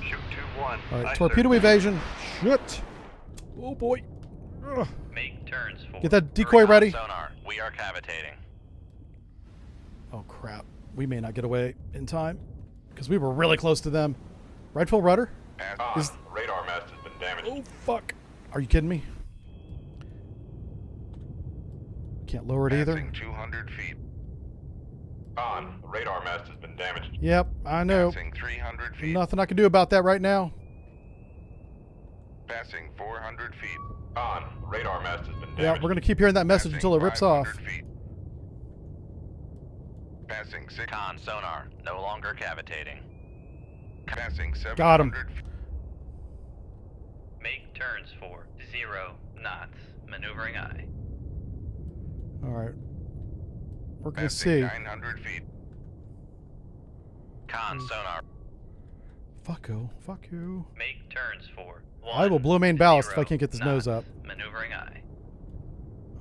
Shoot 2-1. All right, torpedo evasion. Shit. Oh boy. Ugh. Make turns for. Get that decoy Con, ready. sonar, we are cavitating. Oh crap. We may not get away in time because we were really close to them. Right full rudder. Is- Radar mast has been damaged. Oh fuck. Are you kidding me? Can't lower it either. Passing 200 feet. On. Radar mast has been damaged. Yep, I know. Passing 300 feet. Nothing I can do about that right now. Passing 400 feet. On. Radar mast has been damaged. Yeah, we're gonna keep hearing that message until it rips off. 500 feet. Passing 6. Con, sonar, no longer cavitating. Passing 700 Got 'em. feet. Make turns for 0 knots. Maneuvering eye. All right. We're gonna Passing see. 900 feet. Con, sonar, Fuck you. Make turns for 1. I will blow main ballast if I 0 can't get this nose knots. up. Maneuvering eye.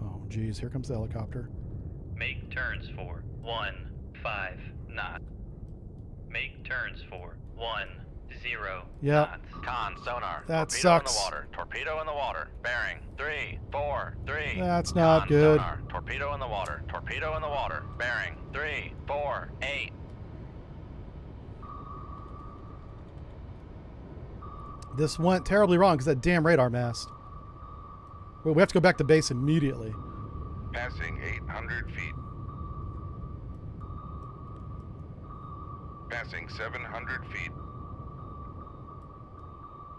Oh geez, here comes the helicopter. Make turns for 15 knots. Make turns for 10 Yep. knots. Con, sonar, That torpedo sucks. in the water, torpedo in the water, bearing 343. That's not Con, good. Sonar, torpedo in the water, torpedo in the water, bearing 348. This went terribly wrong because that damn radar mast. Well, we have to go back to base immediately. Passing 800 feet. Passing 700 feet.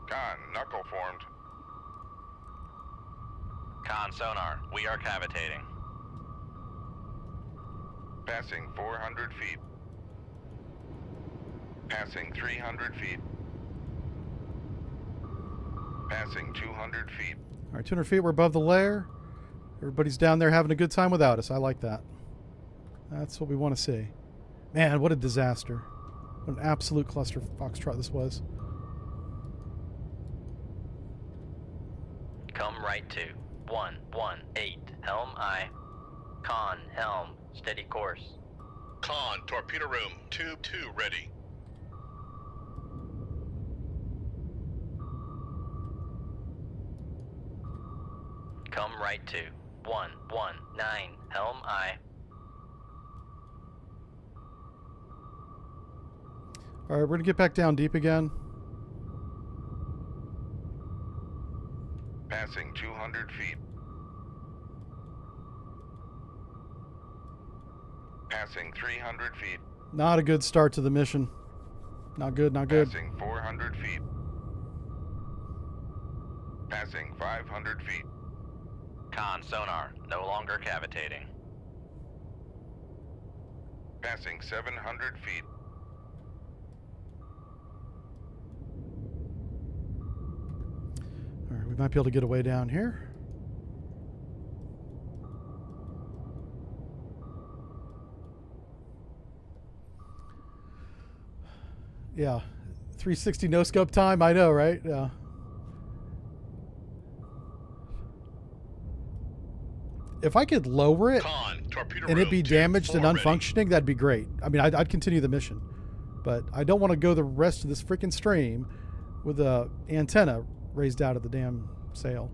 Con, knuckle formed. Con, sonar, we are cavitating. Passing 400 feet. Passing 300 feet. Passing 200 feet. All right, 200 feet. We're above the layer. Everybody's down there having a good time without us. I like that. That's what we want to see. Man, what a disaster. What an absolute cluster foxtrot this was. Come right to 118. Helm eye. Con, helm. Steady course. Con, torpedo room, tube 2 ready. Come right to 119 Helm I. All right, we're gonna get back down deep again. Passing 200 feet. Passing 300 feet. Not a good start to the mission. Not good, not good. Passing 400 feet. Passing 500 feet. Con sonar, no longer cavitating. Passing 700 feet. All right, we might be able to get away down here. Yeah, 360 no scope time. I know, right? Yeah. If I could lower it Con, torpedo and it room be 10, damaged and 4 ready. unfunctioning, that'd be great. I mean, I'd continue the mission, but I don't want to go the rest of this freaking stream with a antenna raised out of the damn sail.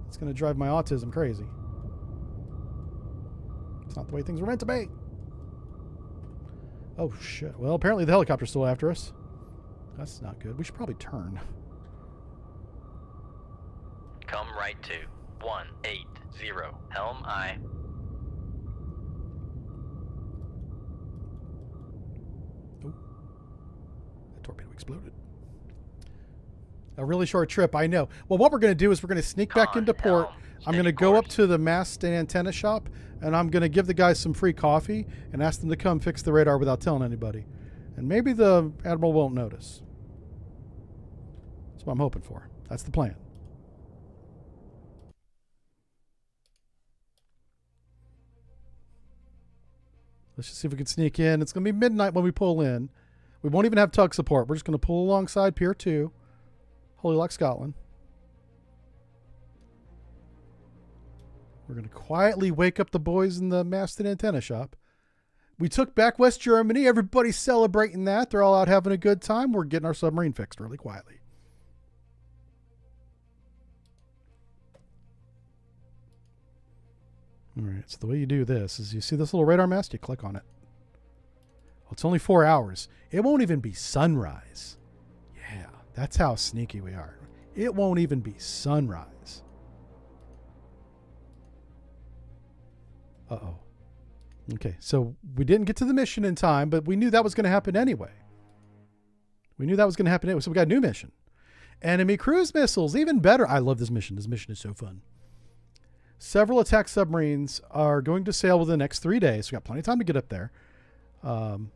It's going to drive my autism crazy. It's not the way things were meant to be. Oh, shit. Well, apparently the helicopter's still after us. That's not good. We should probably turn. Come right to 180 Helm I. Oh, that torpedo exploded. A really short trip, I know. Well, what we're going to do is we're going to sneak back Con, into port. helm, I'm going to steady go up course. to the mast and antenna shop, and I'm going to give the guys some free coffee and ask them to come fix the radar without telling anybody. And maybe the Admiral won't notice. That's what I'm hoping for. That's the plan. Let's just see if we can sneak in. It's going to be midnight when we pull in. We won't even have tug support. We're just going to pull alongside Pier 2, Holy Loch, Scotland. We're going to quietly wake up the boys in the mast and antenna shop. We took back West Germany. Everybody's celebrating that. They're all out having a good time. We're getting our submarine fixed really quietly. All right, so the way you do this is you see this little radar mast, you click on it. Well, it's only 4 hours. It won't even be sunrise. Yeah, that's how sneaky we are. It won't even be sunrise. Uh-oh. Okay, so we didn't get to the mission in time, but we knew that was going to happen anyway. We knew that was going to happen anyway, so we got a new mission. Enemy cruise missiles, even better. I love this mission. This mission is so fun. Several attack submarines are going to sail within the next 3 days. We got plenty of time to get up there. We're going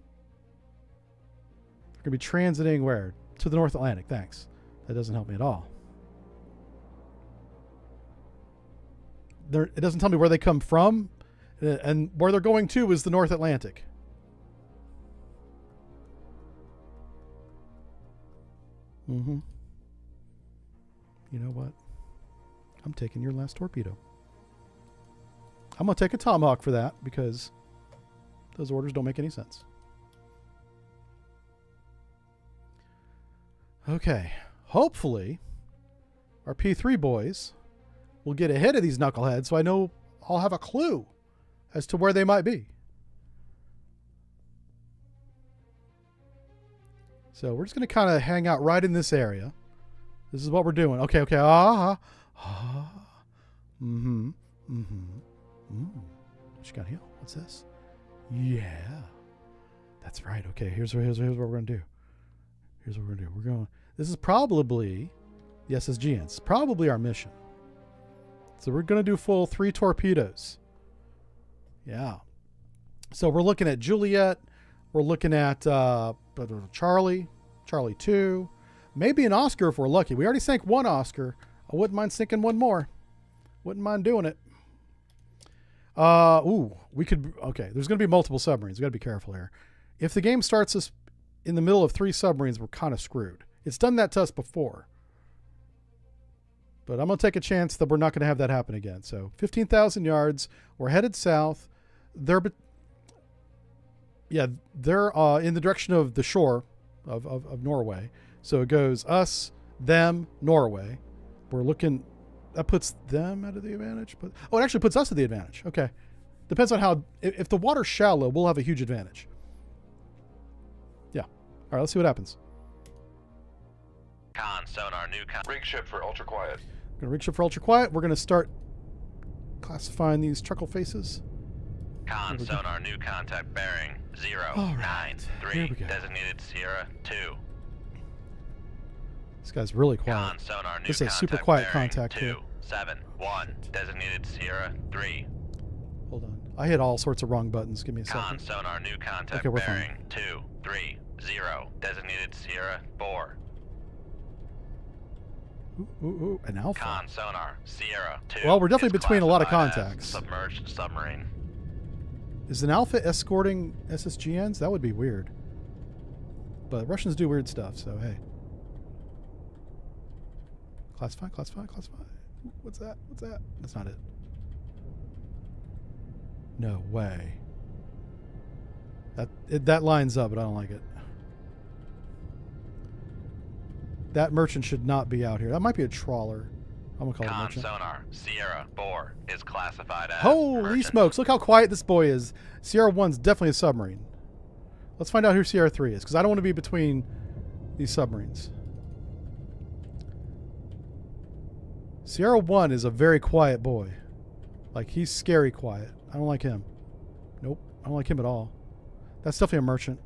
to be transiting where? To the North Atlantic. Thanks. That doesn't help me at all. It doesn't tell me where they come from, and where they're going to is the North Atlantic. Mm-hmm. You know what? I'm taking your last torpedo. I'm going to take a Tomahawk for that because those orders don't make any sense. Okay. Hopefully, our P3 boys will get ahead of these knuckleheads so I know I'll have a clue as to where they might be. So we're just going to kind of hang out right in this area. This is what we're doing. Okay. Mm-hmm. What you got here? What's this? Yeah. That's right. Okay, here's what we're going to do. Here's what we're going to do. This is probably the SSG. It's probably our mission. So we're going to do full 3 torpedoes. Yeah. So we're looking at Juliet. We're looking at Charlie 2. Maybe an Oscar if we're lucky. We already sank 1 Oscar. I wouldn't mind sinking 1 more. Wouldn't mind doing it. We could... Okay, there's going to be multiple submarines. We got to be careful here. If the game starts us in the middle of 3 submarines, we're kind of screwed. It's done that to us before. But I'm going to take a chance that we're not going to have that happen again. So 15,000 yards. We're headed south. They're in the direction of the shore of Norway. So it goes us, them, Norway. We're looking That puts them out of the advantage. But oh, it actually puts us at the advantage. Okay. Depends on how... If the water's shallow, we'll have a huge advantage. Yeah. All right, let's see what happens. Con, sonar, new con. Rig ship for ultra quiet. We're going to rig ship for ultra quiet. We're going to start classifying these truckle faces. Con, sonar, new contact bearing. 0, All 9, right. Here 3, we go. designated Sierra 2. This guy's really quiet. Con, sonar, new This is a contact super quiet bearing. contact 2, here. 7, 1, designated Sierra 3. Hold on. I hit all sorts of wrong buttons. Give me a Con, second. sonar, new contact Okay, we're bearing. 2, 3, 0, designated Sierra 4. Ooh, an alpha. Con, sonar, Sierra 2. Well, we're definitely is between a lot of classified as contacts. Submerged submarine. Is an alpha escorting SSGNs? That would be weird. But Russians do weird stuff, so hey. Classify. What's that? That's not it. No way. That lines up, but I don't like it. That merchant should not be out here. That might be a trawler. I'm gonna call it a Con, merchant. sonar, Sierra 4 is classified as Holy merchant. smokes, look how quiet this boy is. Sierra 1's definitely a submarine. Let's find out who Sierra 3 is, because I don't want to be between these submarines. Sierra 1 is a very quiet boy. Like, he's scary quiet. I don't like him. Nope, I don't like him at all. That's definitely a merchant.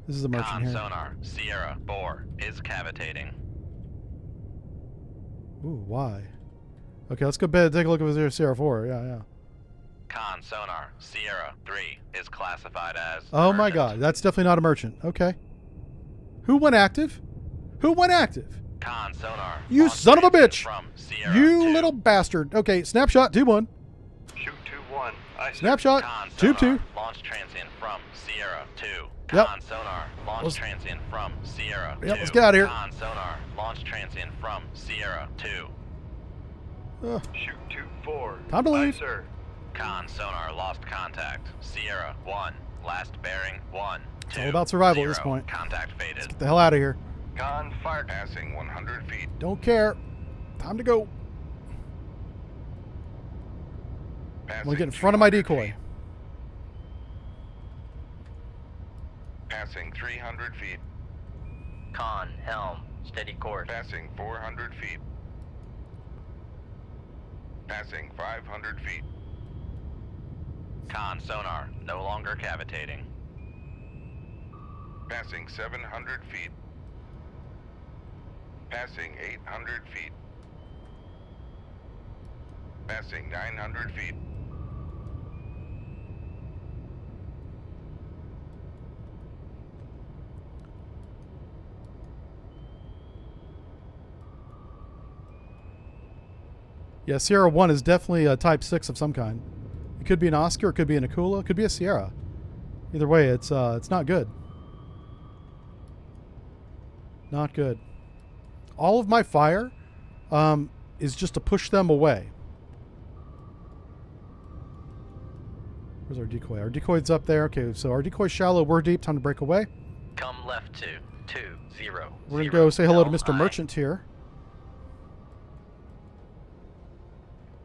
This is a merchant Con, here. sonar, Sierra 4 is cavitating. Ooh, why? Okay, let's go bed. Take a look at Sierra 4. Yeah. Con, sonar, Sierra 3 is classified as Oh my merchant. god, that's definitely not a merchant. Okay. Who went active? Con, sonar, You launch son of a transient bitch! From Sierra You 2. little bastard. Okay, snapshot, tube 1. Shoot 2-1. Ice. Snapshot, Con, tube sonar, 2. launch transient from Sierra 2. Yep. Con, sonar, launch Let's- transient from Sierra 2. Yep, let's get out of here. Con, sonar, launch transient from Sierra 2. Shoot 2-4. Time to leave. Aye, sir. Con, sonar, lost contact. Sierra 1, last bearing 1, 2, all about survival at 0. this point. Contact faded. Get the hell out of here. Con fire passing 100 feet. Don't care. Time to go. I'm gonna get in front of my 200 decoy. feet. Passing 300 feet. Con, helm, steady course. Passing 400 feet. Passing 500 feet. Con, sonar, no longer cavitating. Passing 700 feet. Passing 800 feet. Passing 900 feet. Yeah, Sierra 1 is definitely a Type 6 of some kind. It could be an Oscar, it could be an Akula, it could be a Sierra. Either way, it's not good. Not good. All of my fire is just to push them away. Where's our decoy? Our decoy's up there. Okay, so our decoy's shallow, we're deep. Time to break away. Come left to 2, 0. We're going to go say hello to Mr. Helm, aye. Merchant here.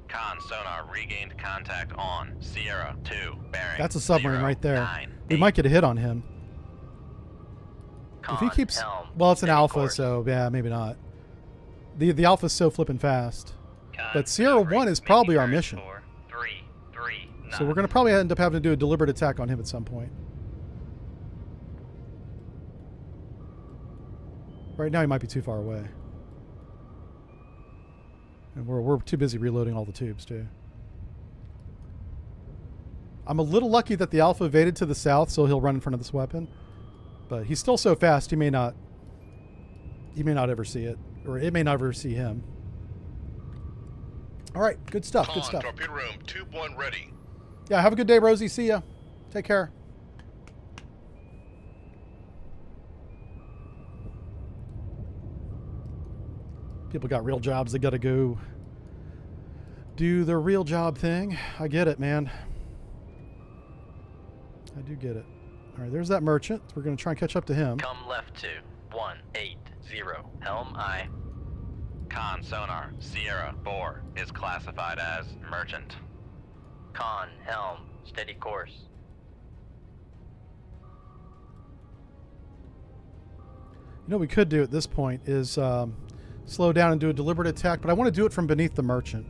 Con, sonar, regained contact on Sierra 2, bearing. That's a submarine 0, right there. 9, We 8. might get a hit on him. If he Con, keeps... helm, Well, it's an steady alpha, course. so yeah, maybe not. The alpha's so flipping fast. Con, But Sierra maneuvering, 1 is probably making our turns mission. for 3, 3, So we're going to probably end up having to do a deliberate attack on him at some point. Right now he might be too far away. And we're too busy reloading all the tubes too. I'm a little lucky that the alpha evaded to the south, so he'll run in front of this weapon. But he's still so fast he may not ever see it. Or it may not ever see him. Alright, good stuff, good Con, stuff. torpedo room, tube 1 ready. Yeah, have a good day, Rosie. See ya. Take care. People got real jobs. They got to go do the real job thing. I get it, man. I do get it. All right, there's that merchant. We're going to try and catch up to him. Come left to 1, 8, 0. Helm, aye. Con sonar, Sierra 4 is classified as merchant. Con, helm, steady course. You know what we could do at this point is slow down and do a deliberate attack, but I want to do it from beneath the merchant.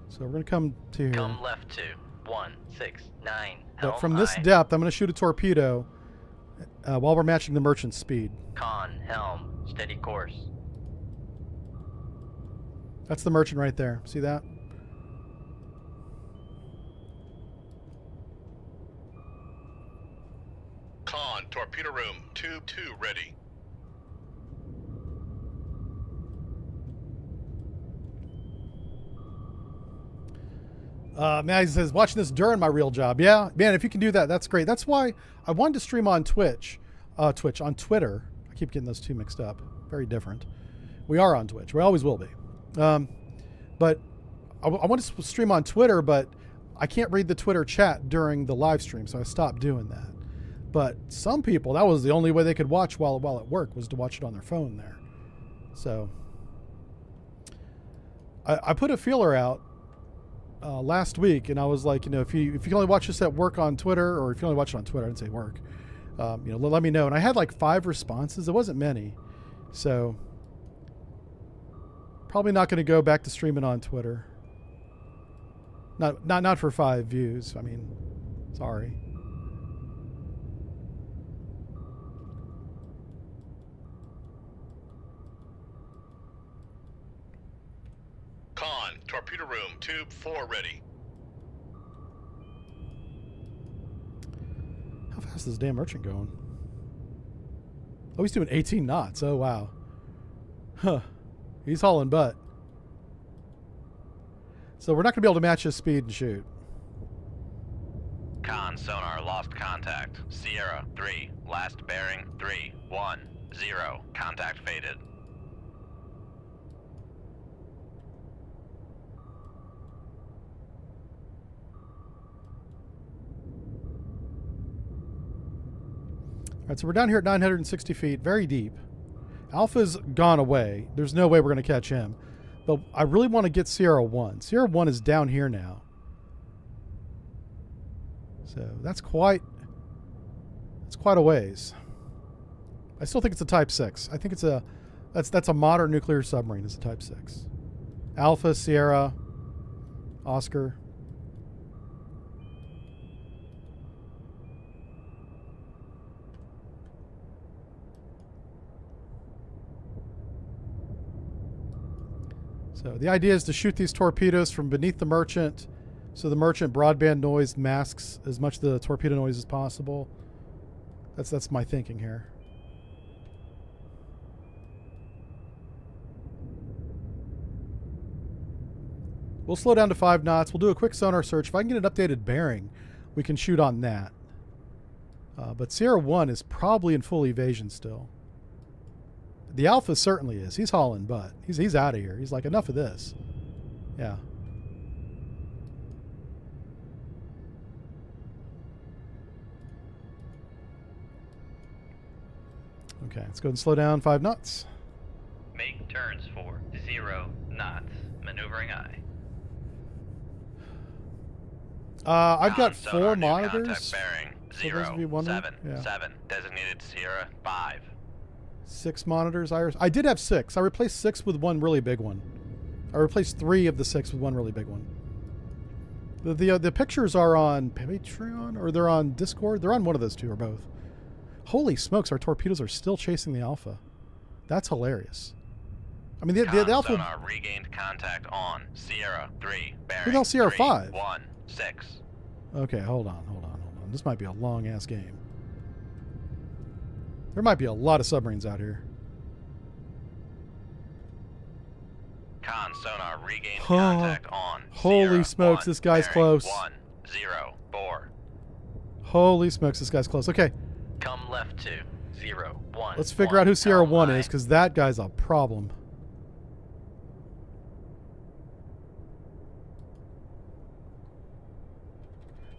So we're going to come to here. Come left to 169. But from this depth, I'm going to shoot a torpedo while we're matching the merchant's speed. Con, helm, steady course. That's the merchant right there. See that? Con, torpedo room, tube 2 ready. Man, he says, watching this during my real job. Yeah, man, if you can do that, that's great. That's why I wanted to stream on on Twitter. I keep getting those two mixed up. Very different. We are on Twitch. We always will be. But I want to stream on Twitter, but I can't read the Twitter chat during the live stream, so I stopped doing that. But some people, that was the only way they could watch while at work, was to watch it on their phone there. So I put a feeler out last week, and I was like, if you can only watch this at work on Twitter, or if you only watch it on Twitter, I didn't say work, let me know. And I had like 5 responses. It wasn't many, so probably not going to go back to streaming on Twitter. Not for 5 views. I mean, sorry. Con, torpedo room, tube 4 ready. How fast is this damn merchant going? Oh, he's doing 18 knots. Oh, wow. Huh. He's hauling butt. So we're not going to be able to match his speed and shoot. Con sonar lost contact. Sierra 3, last bearing 3, 1, 0. Contact faded. All right, so we're down here at 960 feet, very deep. Alpha's gone away. There's no way we're going to catch him. But I really want to get Sierra 1. Sierra 1 is down here now. So that's quite a ways. I still think it's a Type 6. I think it's that's a modern nuclear submarine. It's a Type 6. Alpha, Sierra, Oscar. So the idea is to shoot these torpedoes from beneath the merchant, so the merchant broadband noise masks as much of the torpedo noise as possible. That's my thinking here. We'll slow down to 5 knots. We'll do a quick sonar search. If I can get an updated bearing, we can shoot on that. But Sierra 1 is probably in full evasion still. The Alpha certainly is. He's hauling butt. He's out of here. He's like, enough of this. Yeah. Okay, let's go and slow down 5 knots. Make turns for 0 knots. Maneuvering eye. I've got Con 4 sonar, new monitors. contact bearing So those of you 0, wondering? 7, Yeah. 7. Designated Sierra 5. 6 monitors. I did have 6. I replaced 6 with 1 really big one. I replaced 3 of the 6 with 1 really big one. The pictures are on Patreon, or they're on Discord. They're on one of those 2 or both. Holy smokes, our torpedoes are still chasing the Alpha. That's hilarious. I mean, the Alpha... Sonar regained contact on Sierra 3, bearing Who the hell's Sierra 3, 5? 1, 6. Okay, hold on. This might be a long-ass game. There might be a lot of submarines out here. Con sonar regained contact on Holy Sierra smokes, 1, this guy's bearing close. 1, 0, 4. Holy smokes, this guy's close. Okay, Come left to 0 1. let's figure out who Sierra 1 is, eye. because that guy's a problem.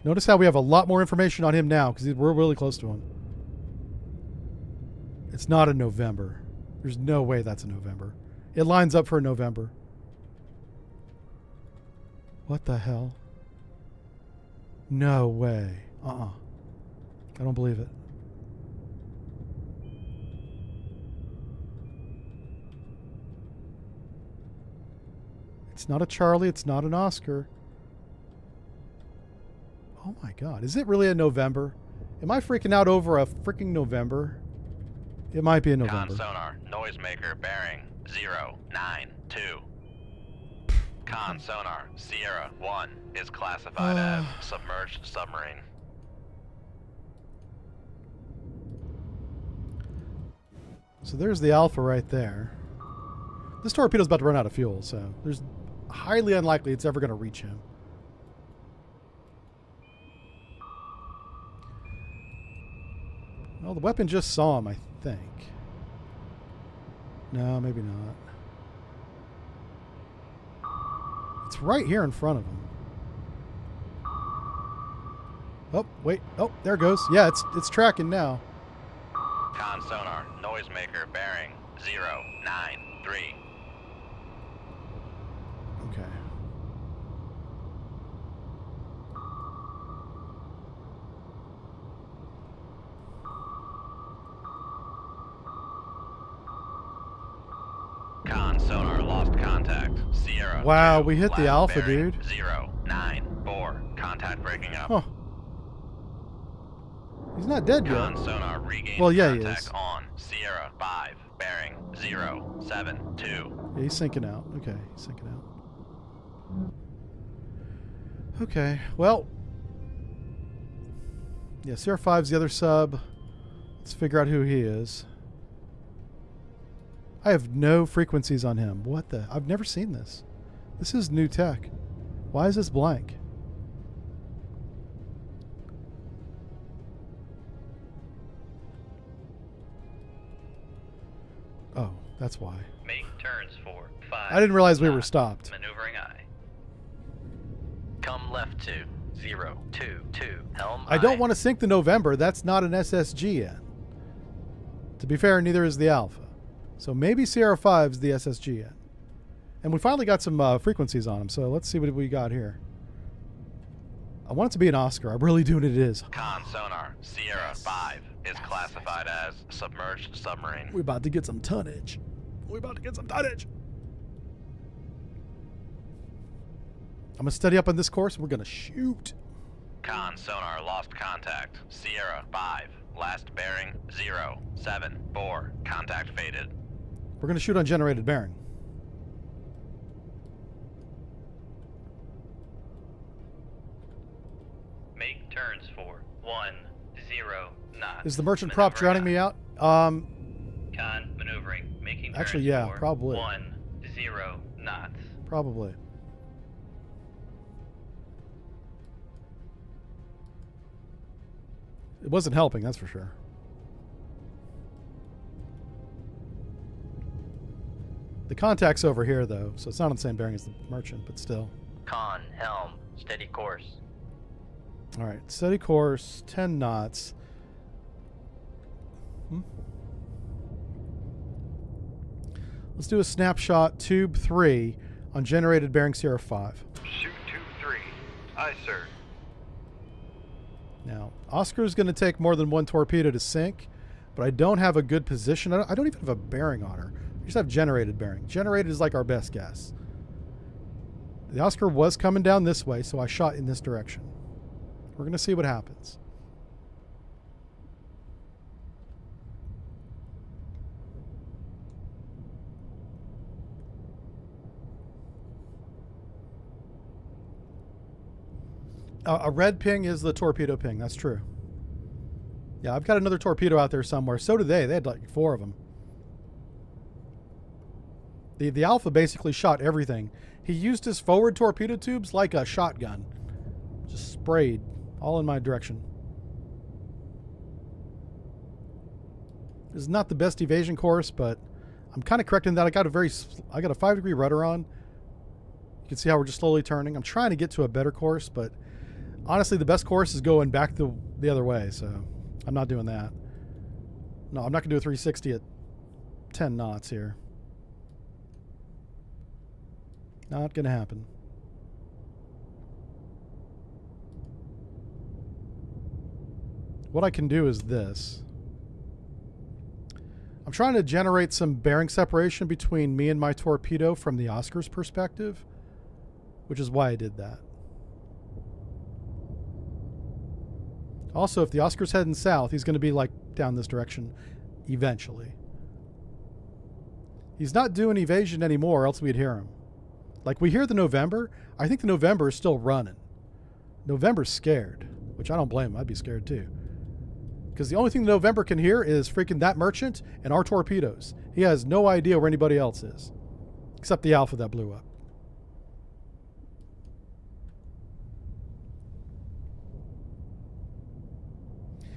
Notice how we have a lot more information on him now, because we're really close to him. It's not in November. There's no way that's a November. It lines up for a November. What the hell? No way. I don't believe it. It's not a Charlie. It's not an Oscar. Oh my God. Is it really a November? Am I freaking out over a freaking November? It might be a November. Con sonar, noisemaker bearing 092. Con sonar, Sierra 1 is classified as submerged submarine. So there's the Alpha right there. This torpedo's about to run out of fuel, so there's highly unlikely it's ever going to reach him. Well, the weapon just saw him, I think. No, maybe not. It's right here in front of him. Oh, wait. Oh, there it goes. Yeah, it's tracking now. Con sonar, noisemaker bearing 093. Okay. Con sonar lost contact. Sierra. Wow, 2, we hit the last Alpha, bearing, dude. 094. Contact breaking up. Huh. He's not dead Con yet. sonar regained Well, yeah, he contact is. on Sierra 5 bearing 072. Yeah, he's sinking out. Okay, he's sinking out. Okay, well. Yeah, CR5's the other sub. Let's figure out who he is. I have no frequencies on him. What the? I've never seen this. This is new tech. Why is this blank? Oh, that's why. Make turns for 5. I didn't realize we were knots. stopped. Maneuvering aye. Come left to 022. Helm I don't want to sink the November. That's not an SSG yet. To be fair, neither is the Alpha. So maybe CR5's the SSG yet. And we finally got some frequencies on him, so let's see what we got here. I want it to be an Oscar. I really do, and it is. Con sonar, Sierra 5 is classified as submerged submarine. We're about to get some tonnage. We're about to get some tonnage. I'm going to steady up on this course, and we're going to shoot. Con sonar lost contact. Sierra 5, last bearing 074. Contact faded. We're going to shoot on generated bearing. Make turns for 10 knots. Is the merchant prop Maneuvering drowning me aye. out? Con maneuvering. Making turns Actually, yeah, for probably. 10 knots. Probably. It wasn't helping, that's for sure. The contact's over here, though, so it's not on the same bearing as the merchant, but still. Con, helm, steady course. All right, steady course, 10 knots. Let's do a snapshot, tube 3, on generated bearing Sierra 5. Shoot 2-3. Aye, sir. Now, Oscar's going to take more than one torpedo to sink, but I don't have a good position. I don't even have a bearing on her. We just have generated bearing. Generated is like our best guess. The Oscar was coming down this way, so I shot in this direction. We're going to see what happens. A red ping is the torpedo ping. That's true. Yeah, I've got another torpedo out there somewhere. So did they. They had like 4 of them. The Alpha basically shot everything. He used his forward torpedo tubes like a shotgun. Just sprayed all in my direction. This is not the best evasion course, but I'm kind of correcting that. I got a 5-degree rudder on. You can see how we're just slowly turning. I'm trying to get to a better course, but honestly, the best course is going back the other way, so I'm not doing that. No, I'm not going to do a 360 at 10 knots here. Not going to happen. What I can do is this. I'm trying to generate some bearing separation between me and my torpedo from the Oscar's perspective, which is why I did that. Also, if the Oscar's heading south, he's going to be like down this direction eventually. He's not doing evasion anymore, or else we'd hear him. Like, we hear the November. I think the November is still running. November's scared, which I don't blame him. I'd be scared too. Because the only thing the November can hear is freaking that merchant and our torpedoes. He has no idea where anybody else is. Except the Alpha that blew up.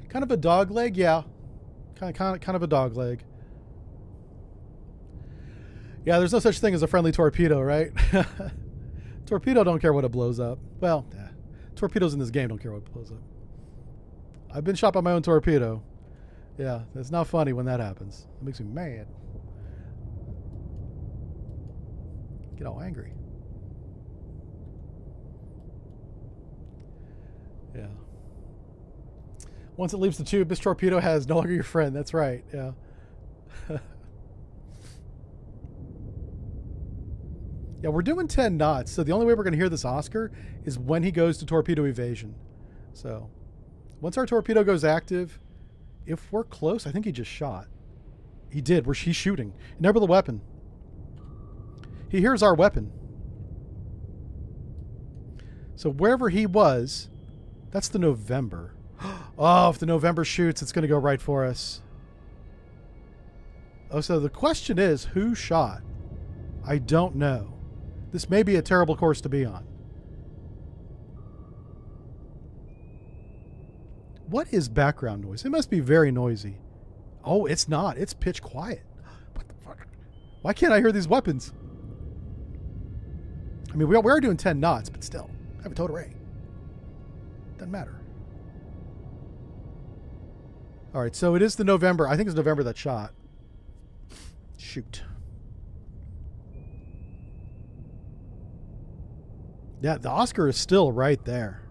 Kind of a dog leg, yeah. Kind of a dog leg. Yeah, there's no such thing as a friendly torpedo, right? Torpedo don't care what it blows up. Well, yeah. Torpedoes in this game don't care what it blows up. I've been shot by my own torpedo. Yeah, it's not funny when that happens. It makes me mad. Get all angry. Yeah. Once it leaves the tube, this torpedo has no longer your friend. That's right. Yeah. Yeah, we're doing 10 knots, so the only way we're going to hear this Oscar is when he goes to torpedo evasion. So, once our torpedo goes active, if we're close, I think he just shot. He did. He's shooting. Never the weapon. He hears our weapon. So wherever he was, that's the November. Oh, if the November shoots, it's going to go right for us. Oh, so the question is, who shot? I don't know. This may be a terrible course to be on. What is background noise? It must be very noisy. Oh, it's not. It's pitch quiet. What the fuck? Why can't I hear these weapons? I mean, we are doing 10 knots, but still. I have a towed array. Doesn't matter. All right, so it is the November. I think it's November that shot. Shoot. Yeah, the Oscar is still right there.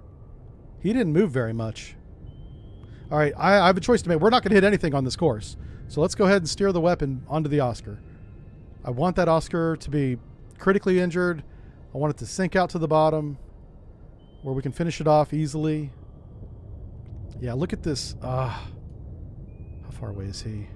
He didn't move very much. All right, I have a choice to make. We're not going to hit anything on this course. So let's go ahead and steer the weapon onto the Oscar. I want that Oscar to be critically injured. I want it to sink out to the bottom where we can finish it off easily. Yeah, look at this. How far away is he?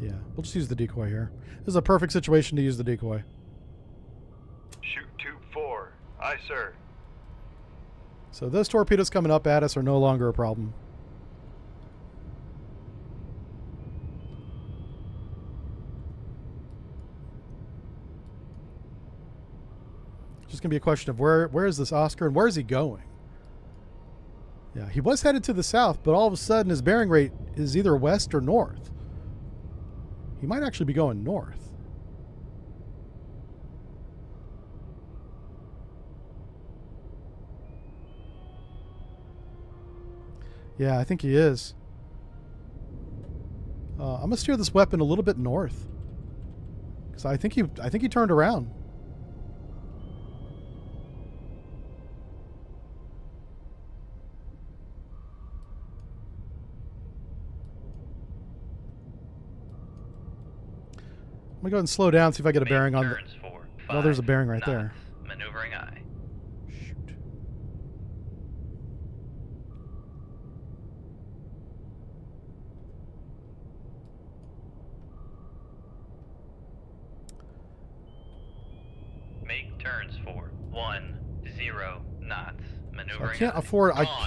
Yeah, we'll just use the decoy here. This is a perfect situation to use the decoy. Shoot tube 4. Aye, sir. So those torpedoes coming up at us are no longer a problem. It's just going to be a question of where is this Oscar and where is he going? Yeah, he was headed to the south, but all of a sudden his bearing rate is either west or north. He might actually be going north. Yeah, I think he is. I'm gonna steer this weapon a little bit north, because I think he turned around. I'm gonna go ahead and slow down, see if I get a bearing on the... Well, there's a bearing right there. Maneuvering eye. Shoot. Make turns for 10 knots. Maneuvering I can't eye.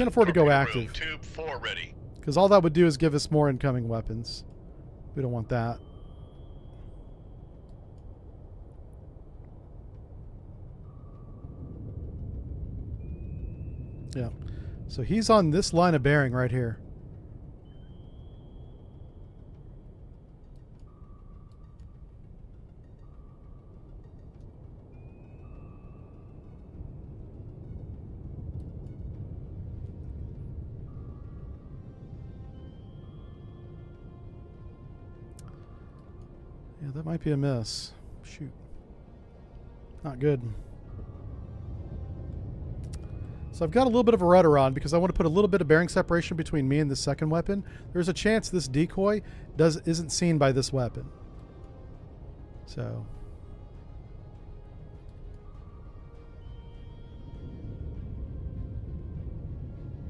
afford to go active, Tube 4 ready. because all that would do is give us more incoming weapons. We don't want that. Yeah. So he's on this line of bearing right here. Yeah, that might be a miss. Shoot. Not good. So I've got a little bit of a rudder on because I want to put a little bit of bearing separation between me and the second weapon. There's a chance this decoy isn't seen by this weapon. So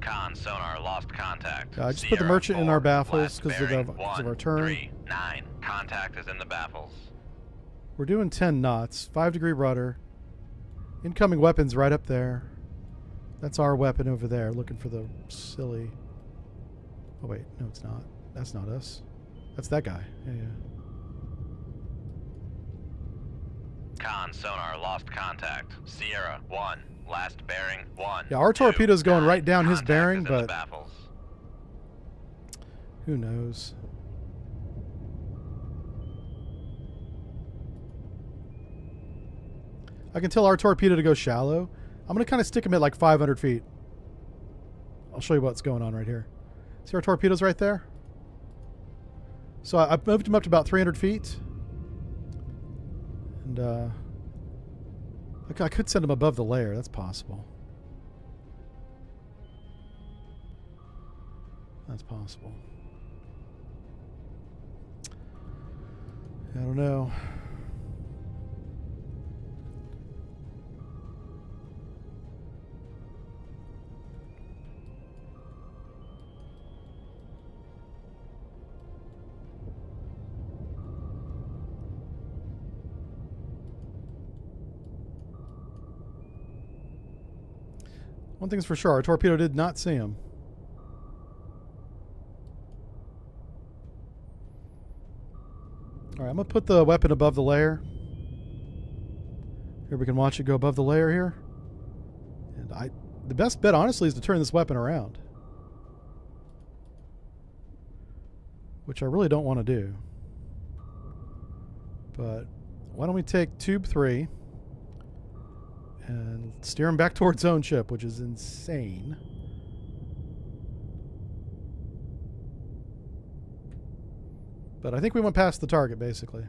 Con sonar lost contact. I just put the Sierra merchant in our 4, baffles last because of bearing, our turn. 139. Contact is in the baffles. We're doing 10 knots, 5-degree rudder. Incoming weapons right up there. That's our weapon over there, looking for the silly... Oh wait, no it's not. That's not us. That's that guy. Yeah, yeah. Con sonar lost contact. Sierra 1, last bearing 1. Yeah, our torpedo's going 9. right down his Contact bearing, is in but the baffles. who knows? I can tell our torpedo to go shallow. I'm going to kind of stick him at like 500 feet. I'll show you what's going on right here. See our torpedoes right there? So I've moved him up to about 300 feet. And I could send him above the layer. That's possible. That's possible. I don't know. One thing's for sure, our torpedo did not see him. Alright, I'm going to put the weapon above the layer. Here we can watch it go above the layer here. And the best bet, honestly, is to turn this weapon around. Which I really don't want to do. But why don't we take tube 3 and steer him back towards zone ship, which is insane. But I think we went past the target, basically.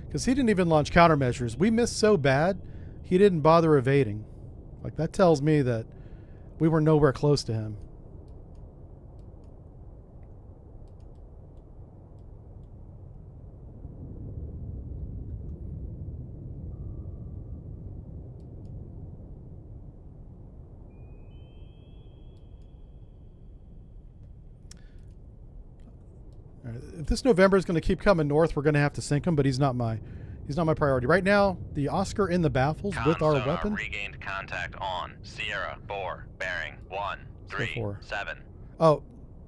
Because he didn't even launch countermeasures. We missed so bad, he didn't bother evading. Like, that tells me that we were nowhere close to him. If this November is going to keep coming north, we're going to have to sink him, but he's not my priority. Right now, the Oscar in the baffles with our weapon. Regained contact on Sierra 4, bearing 137. Oh,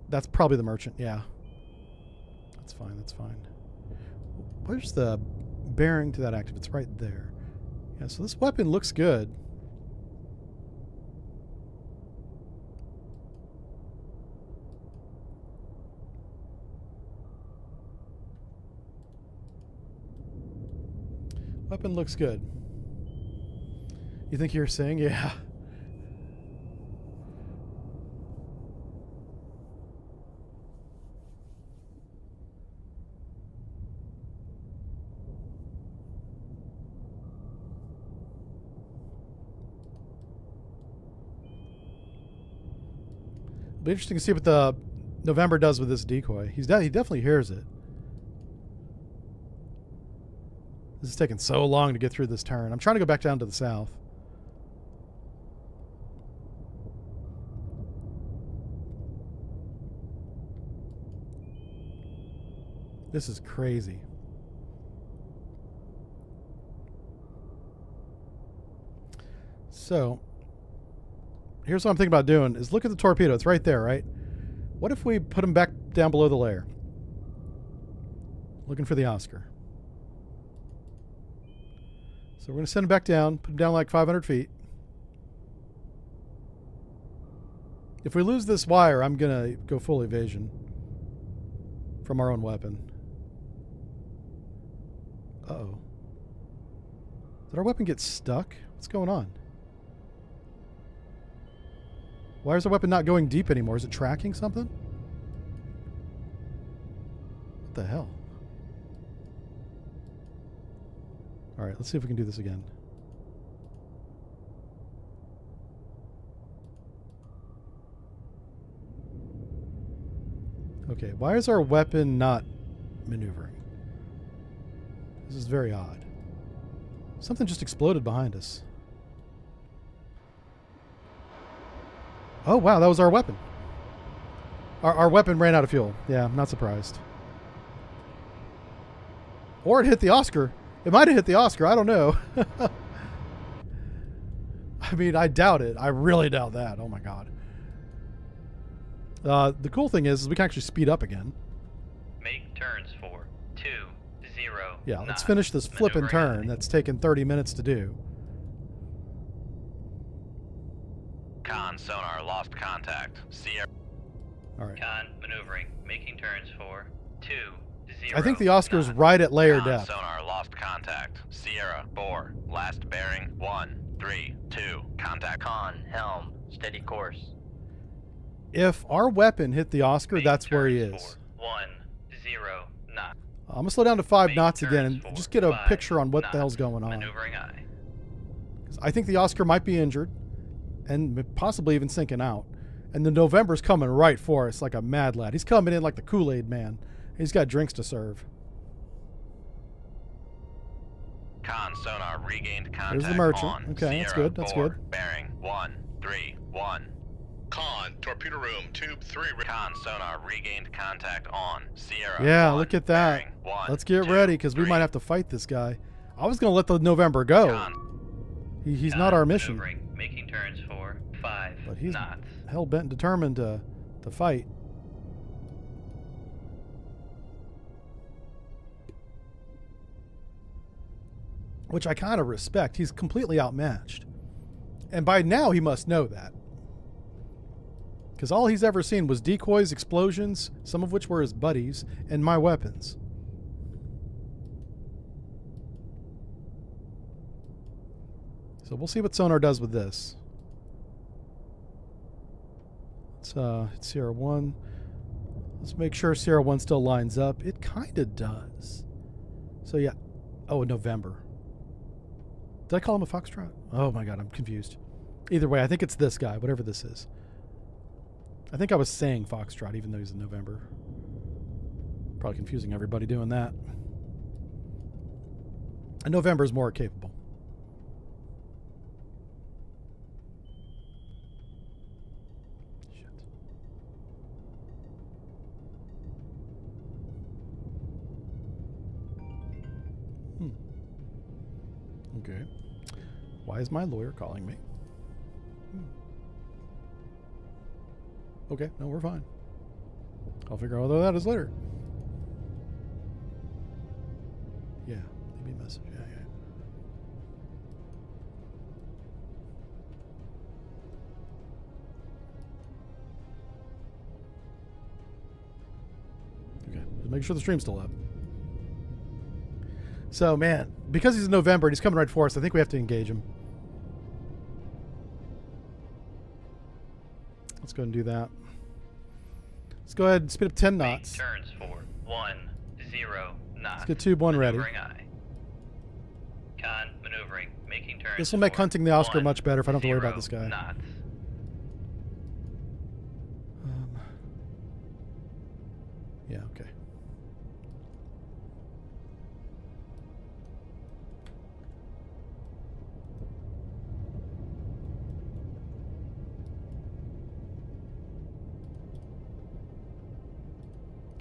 that's probably the merchant, yeah. That's fine, that's fine. Where's the bearing to that active? It's right there. Yeah, so this weapon looks good. Weapon looks good. You think you're saying? Yeah. It'll be interesting to see what the November does with this decoy. He definitely hears it. This is taking so long to get through this turn. I'm trying to go back down to the south. This is crazy. So, here's what I'm thinking about doing is look at the torpedo. It's right there, right? What if we put him back down below the layer? Looking for the Oscar. So we're going to send him back down, put him down like 500 feet. If we lose this wire, I'm going to go full evasion from our own weapon. Uh-oh. Did our weapon get stuck? What's going on? Why is the weapon not going deep anymore? Is it tracking something? What the hell? All right, let's see if we can do this again. Okay, why is our weapon not maneuvering? This is very odd. Something just exploded behind us. Oh, wow, that was our weapon. Our weapon ran out of fuel. Yeah, I'm not surprised. Or it hit the Oscar. It might have hit the Oscar. I don't know. I mean, I doubt it. I really doubt that. Oh, my God. The cool thing is we can actually speed up again. Make turns for 20. Yeah, let's knots. finish this flippin' Maneuvering turn eye. that's taken 30 minutes to do. Con sonar lost contact. Sierra. All right. Con maneuvering. Making turns for 20. I think the Oscar's knots. right at layer Con depth. sonar lost contact. Sierra 4. Last bearing 132. Contact. Con helm. Steady course. If our weapon hit the Oscar, Make that's where he turns is. for 10 knots. I'm going to slow down to 5 Make knots again turns and for just get a 5 picture on what the knots. hell's going on. Maneuvering eye. 'Cause I think the Oscar might be injured and possibly even sinking out. And the November's coming right for us like a mad lad. He's coming in like the Kool-Aid man. He's got drinks to serve. Con sonar regained contact. There's the merchant. On. Okay, that's Sierra good, that's 4, good. Bearing 131. Con, torpedo room, tube 3. Con sonar regained contact on Sierra. Yeah, 1, look at that. bearing 1, Let's get 2, ready because we 3. might have to fight this guy. I was going to let the November go. Con. He's Con not our mission. maneuvering. Making turns for 5 But he's knots. hell-bent and determined to fight. Which I kind of respect. He's completely outmatched. And by now he must know that. Because all he's ever seen was decoys, explosions, some of which were his buddies, and my weapons. So we'll see what sonar does with this. Let's hit Sierra 1. Let's make sure Sierra 1 still lines up. It kind of does. So yeah. Oh, November. Did I call him a foxtrot? Oh my God, I'm confused. Either way, I think it's this guy, whatever this is. I think I was saying foxtrot, even though he's in November. Probably confusing everybody doing that. And November is more capable. Shit. Okay. Why is my lawyer calling me? Okay, no, we're fine. I'll figure out what that is later. Yeah, leave me a message. Yeah. Okay, just make sure the stream's still up. So, man, because he's in November and he's coming right for us, I think we have to engage him. Let's go ahead and do that. Let's go ahead and speed up 10 knots. Make turns for 10 knots. Let's get tube 1 ready. Maneuvering eye. Con maneuvering. Making turns. This will make for hunting the Oscar 10 much better if I don't have to worry about this guy. knots. Yeah, okay.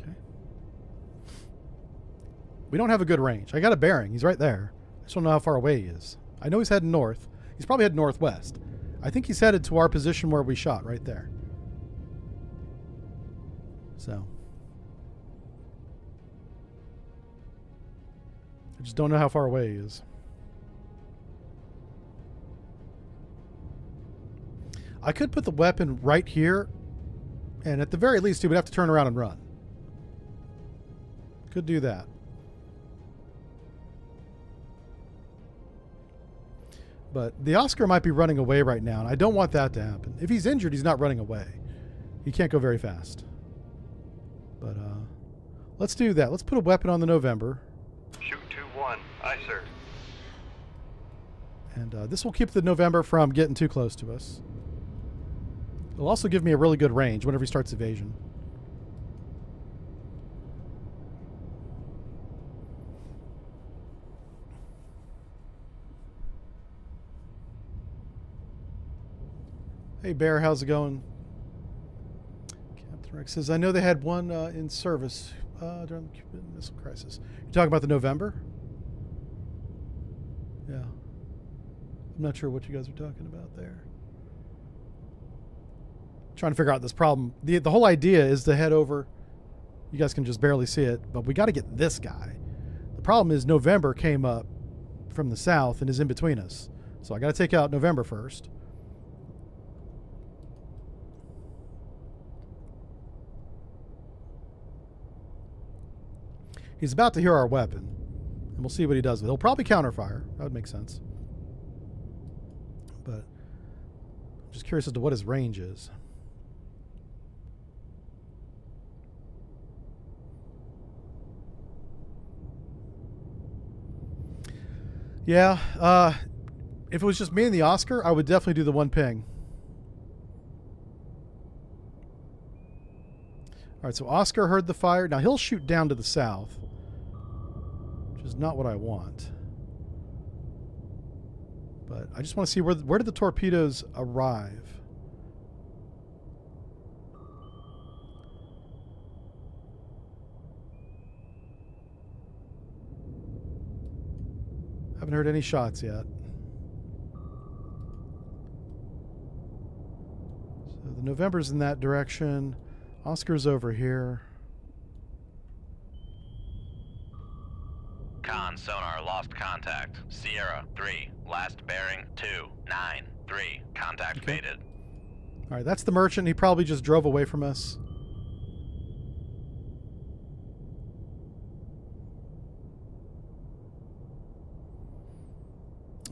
Okay. We don't have a good range. I got a bearing. He's right there. I just don't know how far away he is. I know he's heading north. He's probably heading northwest. I think he's headed to our position where we shot, right there. So. I just don't know how far away he is. I could put the weapon right here, and at the very least, he would have to turn around and run. Could do that. But the Oscar might be running away right now, and I don't want that to happen. If he's injured, he's not running away. He can't go very fast. But let's do that. Let's put a weapon on the November. Shoot 2-1. Aye, sir. And this will keep the November from getting too close to us. It'll also give me a really good range whenever he starts evasion. Hey Bear, how's it going? Captain Rex says, I know they had one in service during the Cuban Missile Crisis. You talking about the November? Yeah. I'm not sure what you guys are talking about there. Trying to figure out this problem. The whole idea is to head over. You guys can just barely see it, but we got to get this guy. The problem is November came up from the south and is in between us. So I got to take out November first. He's about to hear our weapon, and we'll see what he does with it. He'll probably counterfire. That would make sense. But I'm just curious as to what his range is. Yeah, if it was just me and the Oscar, I would definitely do the one ping. All right, so Oscar heard the fire. Now he'll shoot down to the south, which is not what I want. But I just want to see where did the torpedoes arrive? Haven't heard any shots yet. So the November's in that direction. Oscar's over here. Con sonar lost contact. Sierra 3, last bearing 293. Contact Okay. faded. All right, that's the merchant. He probably just drove away from us.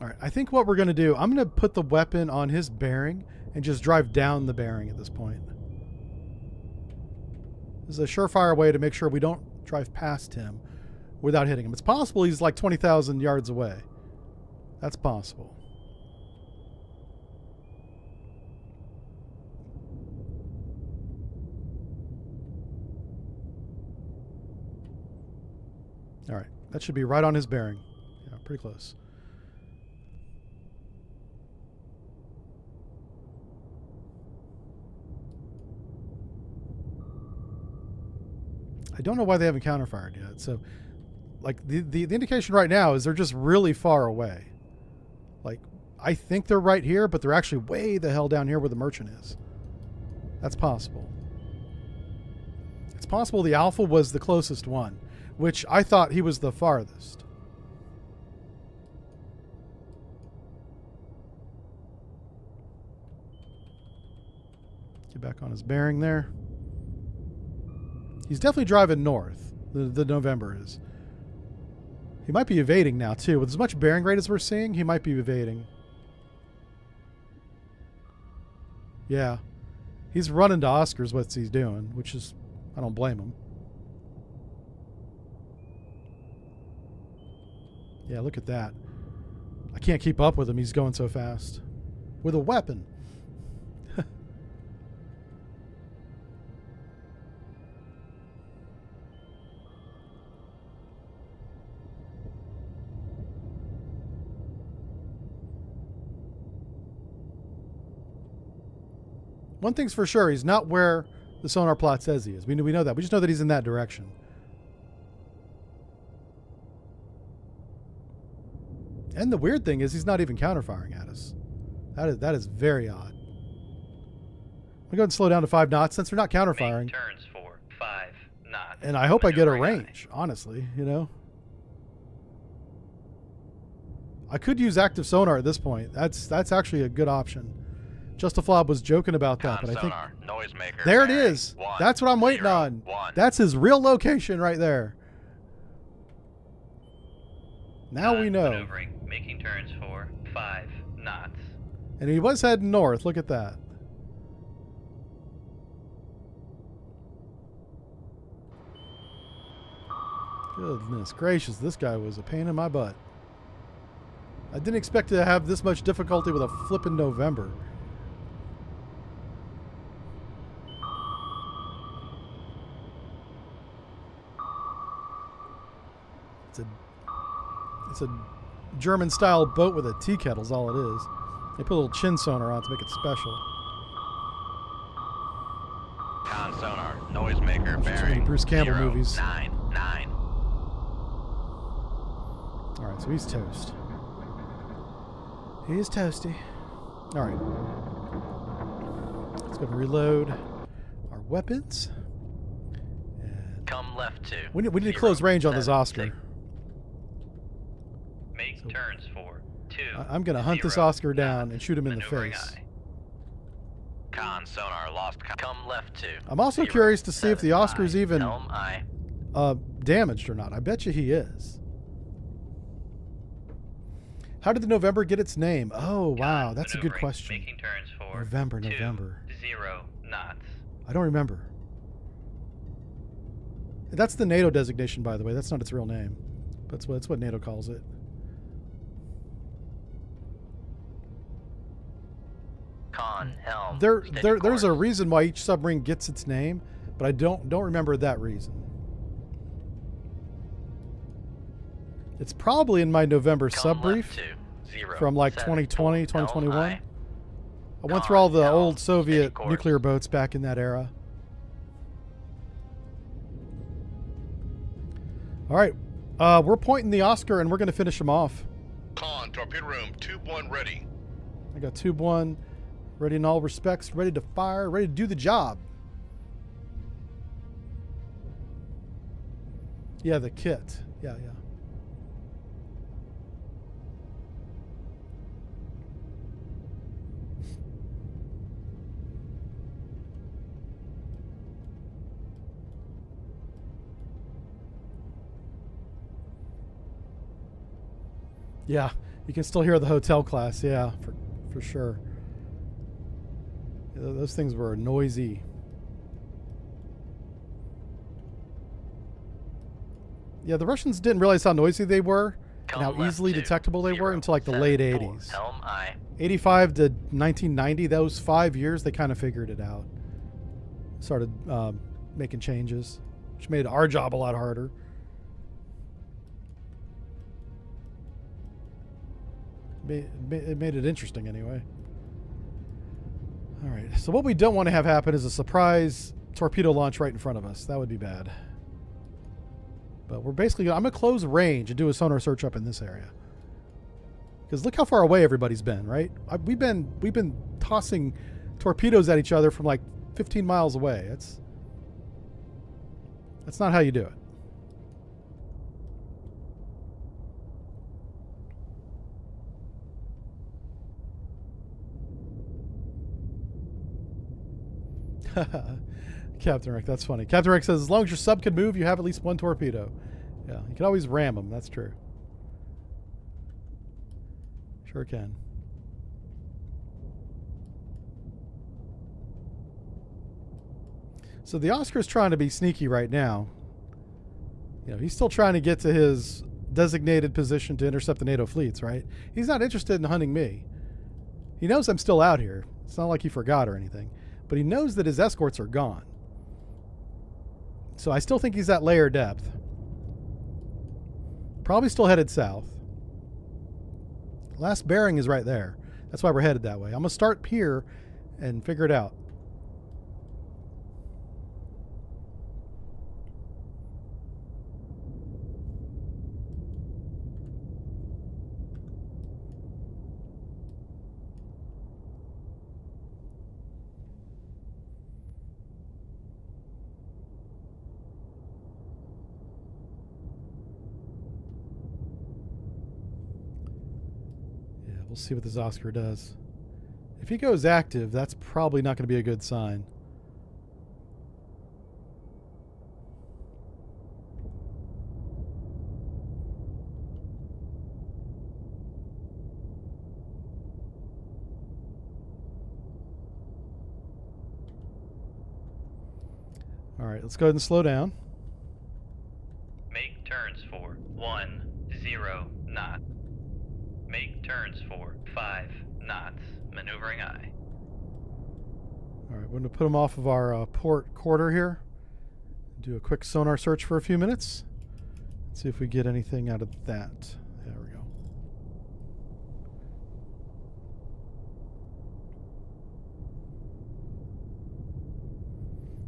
All right, I think what we're going to do, I'm going to put the weapon on his bearing and just drive down the bearing at this point. This is a surefire way to make sure we don't drive past him without hitting him. It's possible he's like 20,000 yards away. That's possible. All right, that should be right on his bearing. Yeah, pretty close. I don't know why they haven't counterfired yet. So, like, the indication right now is they're just really far away. Like, I think they're right here, but they're actually way the hell down here where the merchant is. That's possible. It's possible the Alpha was the closest one, which I thought he was the farthest. Get back on his bearing there. He's definitely driving north. The November is. He might be evading now too. With as much bearing rate as we're seeing, he might be evading. Yeah. He's running to Oscar's what he's doing, which is, I don't blame him. Yeah, look at that. I can't keep up with him. He's going so fast. With a weapon. One thing's for sure, he's not where the sonar plot says he is. We know that. We just know that he's in that direction. And the weird thing is he's not even counterfiring at us. That is very odd. I'm going to go ahead and slow down to 5 knots since they're not counterfiring. Make turns for 5 knots. And I hope I get a Maneuvering range, honestly, you know. I could use active sonar at this point. That's actually a good option. Justiflab was joking about that, but I think sonar, noisemaker, there it bearing is. 1, That's what I'm waiting 0, on. 1. That's his real location right there. Now we know. Maneuvering, making turns for 5 And he was heading north. Look at that. Goodness gracious, this guy was a pain in my butt. I didn't expect to have this much difficulty with a flippin' November. It's a German-style boat with a tea kettle is all it is. They put a little chin sonar on to make it special. Con sonar, noisemaker, Too many bearing. Bruce Campbell 0, movies. 9, 9. All right, so he's toast. He is toasty. All right. Let's go and reload our weapons. And Come left 2. we need to close range on this 7, Oscar. 6. Make turns for 2. I'm going to hunt this 0 Oscar down knots, and shoot him in the maneuvering face. eye. Con sonar, lost con. Come left 2. I'm also 0, curious to see if the 7 Oscar's eye, even helm eye. damaged or not. I bet you he is. How did the November get its name? Oh, wow. That's a good Maneuvering, question. Making turns for November. 0 knots. I don't remember. That's the NATO designation, by the way. That's not its real name. That's what NATO calls it. Con helm. steady There's a course. reason why each submarine gets its name, but I don't remember that reason. It's probably in my November Come sub brief left 2, 0, from like 7, 2020, helm 2021. eye. I went through all the helm, old steady Soviet course. nuclear boats back in that era. All right, we're pointing the Oscar and we're going to finish him off. Con, torpedo room, tube 1 ready. I got tube 1 ready in all respects, ready to fire, ready to do the job. Yeah, the kit. Yeah. Yeah, you can still hear the hotel class. Yeah, for sure. Yeah, those things were noisy. Yeah, the Russians didn't realize how noisy they were Come and how left easily 2, detectable they were 0, until like the 7, late 4, 80s. helm eye. 85 to 1990, those 5 years, they kind of figured it out. Started making changes, which made our job a lot harder. It made it interesting anyway. All right, so what we don't want to have happen is a surprise torpedo launch right in front of us. That would be bad. But we're basically, I'm going to close range and do a sonar search up in this area. Because look how far away everybody's been, right? We've been tossing torpedoes at each other from like 15 miles away. That's not how you do it. Captain Rick, that's funny. Captain Rick says, as long as your sub can move, you have at least one torpedo. Yeah, you can always ram them. That's true. Sure can. So the Oscar's trying to be sneaky right now. You know, he's still trying to get to his designated position to intercept the NATO fleets, right? He's not interested in hunting me. He knows I'm still out here. It's not like he forgot or anything. But he knows that his escorts are gone. So I still think he's at layer depth. Probably still headed south. Last bearing is right there. That's why we're headed that way. I'm going to start here and figure it out. We'll see what this Oscar does. If he goes active, that's probably not going to be a good sign. Alright, let's go ahead and slow down. Make turns for 10 knots. Make turns for 5 knots. Maneuvering aye. Alright, we're going to put him off of our port quarter here. Do a quick sonar search for a few minutes. See if we get anything out of that. There we go.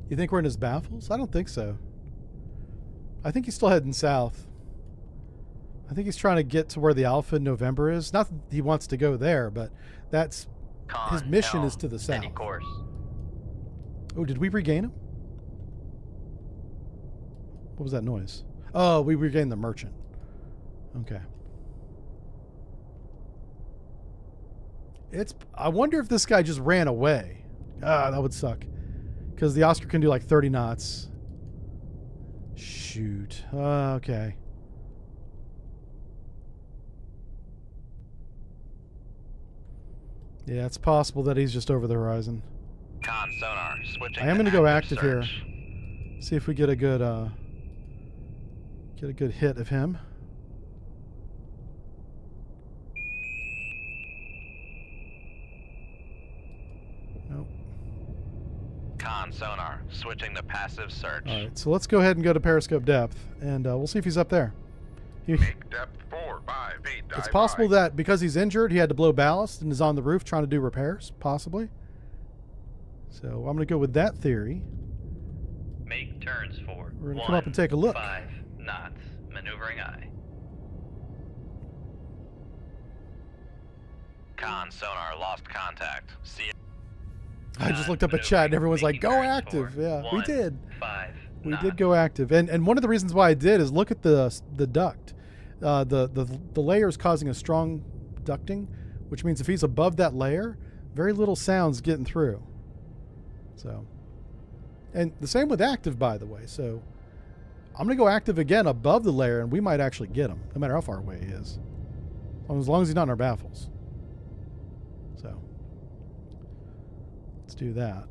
You think we're in his baffles? I don't think so. I think he's still heading south. I think he's trying to get to where the Alpha in November is. Not that he wants to go there, but that's his mission is to the south. Steady course. Oh, did we regain him? What was that noise? Oh, we regained the merchant. Okay. I wonder if this guy just ran away. Ah, that would suck. Because the Oscar can do like 30 knots. Shoot. Okay. Yeah, it's possible that he's just over the horizon. Con sonar, switching. I am to going to go active here. search. See if we get a good hit of him. Nope. Con sonar, switching to passive search. All right, so let's go ahead and go to periscope depth, and we'll see if he's up there. Make depth 4, 5 feet. It's Dive possible high. that because he's injured, he had to blow ballast and is on the roof trying to do repairs, possibly. So I'm going to go with that theory. Make turns for We're gonna come up and take a look. 5 knots. Maneuvering aye. Con sonar, lost contact. See. I just looked up at chat and everyone's like, "Go active!" Yeah, we did. 5 We knots. did go active, and one of the reasons why I did is look at the duct. The layer is causing a strong ducting, which means if he's above that layer, very little sound's getting through. So, and the same with active, by the way. So, I'm gonna go active again above the layer, and we might actually get him, no matter how far away he is, as long as he's not in our baffles. So, let's do that.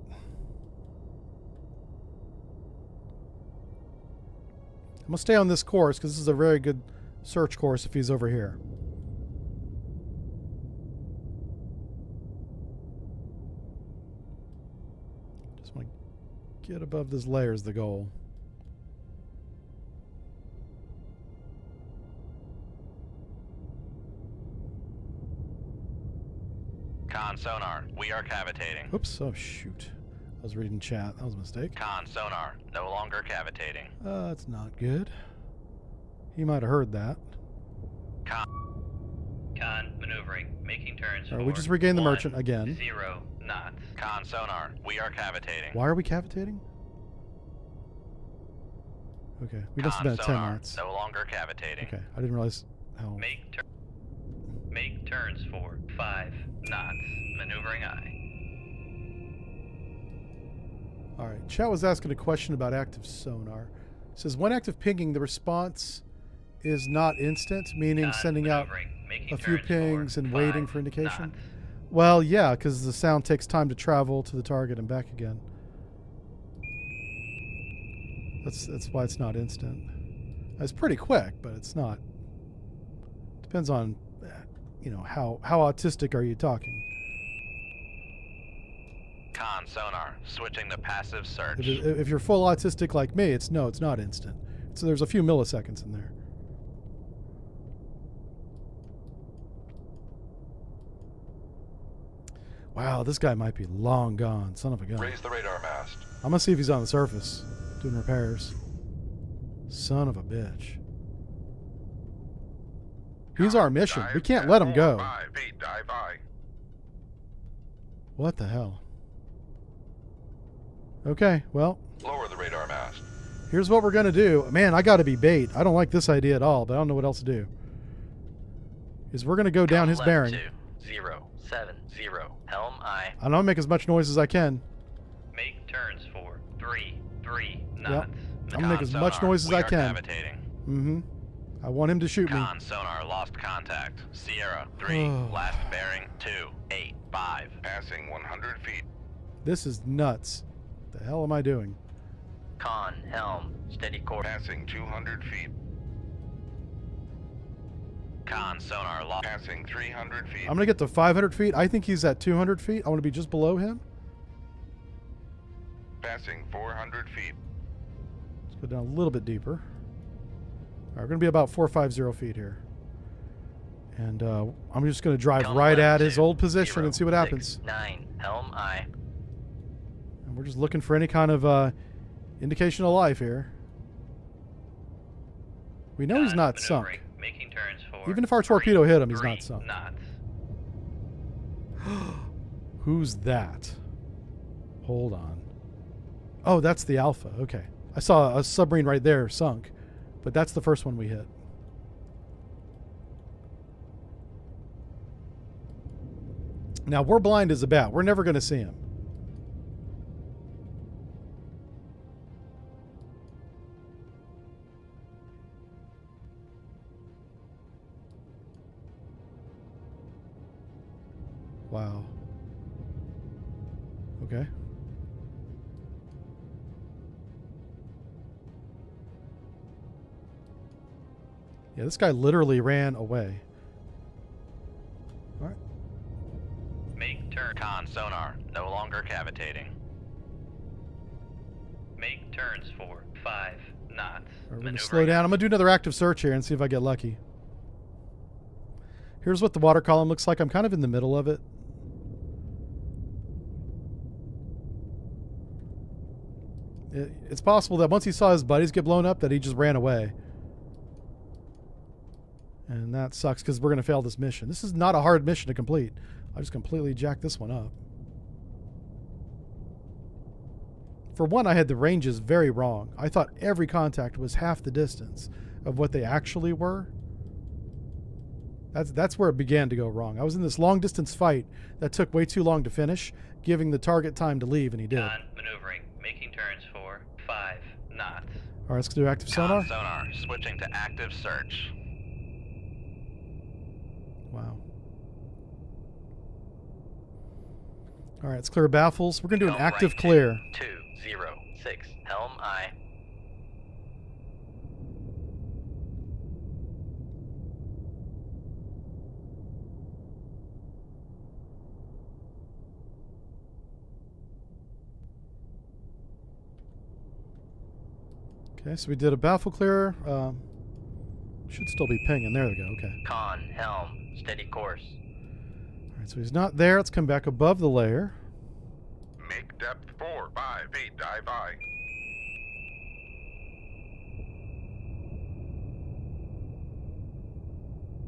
I'm gonna stay on this course because this is a very good search course if he's over here. Just want to get above this layer is the goal. Con sonar, we are cavitating. Oops, oh shoot. I was reading chat. That was a mistake. Con sonar, no longer cavitating. That's not good. He might have heard that. Con maneuvering. Making turns All right, for we just regained the 1 merchant again. 0 knots. Con sonar, we are cavitating. Why are we cavitating? Okay, we must have been at 10 sonar, knots. no longer cavitating. Okay, I didn't realize how... Make turns for 5 knots. Maneuvering aye. All right, chat was asking a question about active sonar. It says, when active pinging, the response is not instant, meaning Con sending out maneuvering. Making a few turns pings for and waiting 5 for indication. knots. Well, yeah, because the sound takes time to travel to the target and back again. That's why it's not instant. It's pretty quick, but it's not. Depends on, you know, how autistic are you talking? Con sonar, switching to passive search. If you're full autistic like me, it's not instant. So there's a few milliseconds in there. Wow, this guy might be long gone. Son of a gun. Raise the radar mast. I'm gonna see if he's on the surface doing repairs. Son of a bitch. He's our mission. We Dive can't at let him 4, go. 5 feet. Dive high. What the hell? Okay, well, Lower the radar mast. here's what we're gonna do. Man, I gotta be bait. I don't like this idea at all, but I don't know what else to do. Is we're gonna go down his Left bearing. 2-0-7-0. Helm aye. I don't make as much noise as I can. Make turns for 3 Yep. knots. I'm gonna make Con as much sonar, noise as we I are can. Cavitating. Mm-hmm. I want him to shoot me. Con sonar, lost contact. Sierra, 3, last bearing, 2-8-5. Passing 100 feet. This is nuts. The hell am I doing? Con, helm, steady course. Passing 200 feet. Con, sonar lost. Passing 300 feet. I'm going to get to 500 feet. I think he's at 200 feet. I want to be just below him. Passing 400 feet. Let's go down a little bit deeper. All right, we're going to be about 450 feet here. And I'm just going to drive Come right left at his 2, old position 0, and see what 6, happens. 9, helm aye. And we're just looking for any kind of indication of life here. We know he's Con, not sunk. maneuvering, making turns for Even if our 3, torpedo hit him, he's 3 not sunk. knots. Who's that? Hold on. Oh, that's the Alpha. Okay. I saw a submarine right there sunk, but that's the first one we hit. Now, we're blind as a bat. We're never going to see him. Wow. Okay. Yeah, this guy literally ran away. All right. Make turn. Con, sonar, no longer cavitating. Make turns for 5 knots. We're going to Maneuvering slow down. I'm going to do another active search here and see if I get lucky. Here's what the water column looks like. I'm kind of in the middle of it. It's possible that once he saw his buddies get blown up that he just ran away. And that sucks because we're going to fail this mission. This is not a hard mission to complete. I just completely jacked this one up. For one, I had the ranges very wrong. I thought every contact was half the distance of what they actually were. That's where it began to go wrong. I was in this long distance fight that took way too long to finish, giving the target time to leave, and he did. Con, maneuvering, making turns for 5 knots. All right, let's do active sonar. Con, sonar, switching to active search. Wow. All right, let's clear baffles. We're going to do an Helm active right clear. 2, 0, 6, helm aye. Okay, so we did a baffle clear. Should still be pinging. There we go. Okay. Con, helm, steady course. All right, so he's not there. Let's come back above the layer. Make depth 4, 5 feet. Dive aye.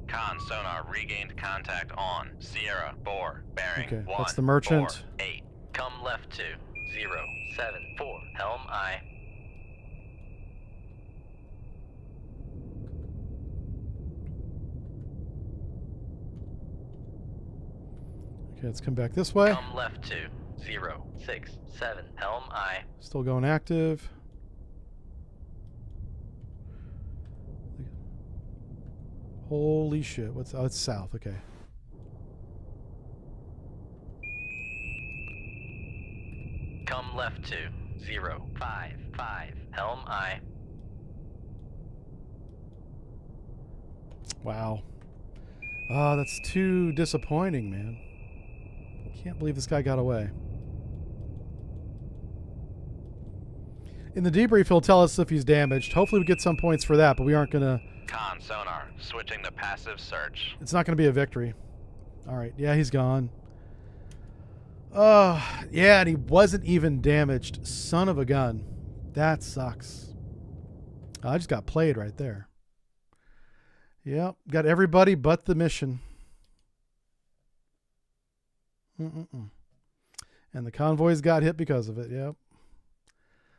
Con, sonar, regained contact on Sierra, 4, bearing, Okay, 1, that's the merchant. 4, 8. Come left 2, 0, 7, 4, helm aye. Okay, let's come back this way. Come left 2, 0, 6, 7, helm aye. Still going active. Holy shit. What's oh, it's south. Okay. Come left 2, 0, 5, 5, helm aye. Wow. Ah, that's too disappointing, man. Can't believe this guy got away. In the debrief, he'll tell us if he's damaged. Hopefully we get some points for that, but we aren't going to... Con, sonar, switching to passive search. It's not going to be a victory. All right. Yeah, he's gone. Yeah, and he wasn't even damaged. Son of a gun. That sucks. I just got played right there. Yep. Got everybody but the mission. And the convoys got hit because of it. Yep.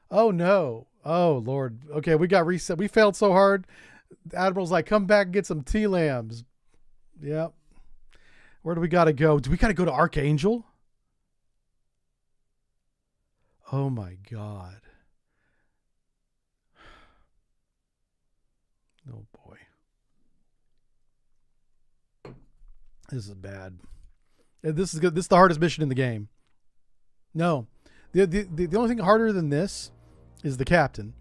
Oh, no. Oh, Lord. Okay, we got reset. We failed so hard. The Admiral's like, come back and get some T-lambs. Yep. Where do we got to go? Do we got to go to Archangel? Oh, my God. Oh, boy. This is bad. This is good. This is the hardest mission in the game. No. The only thing harder than this is the captain.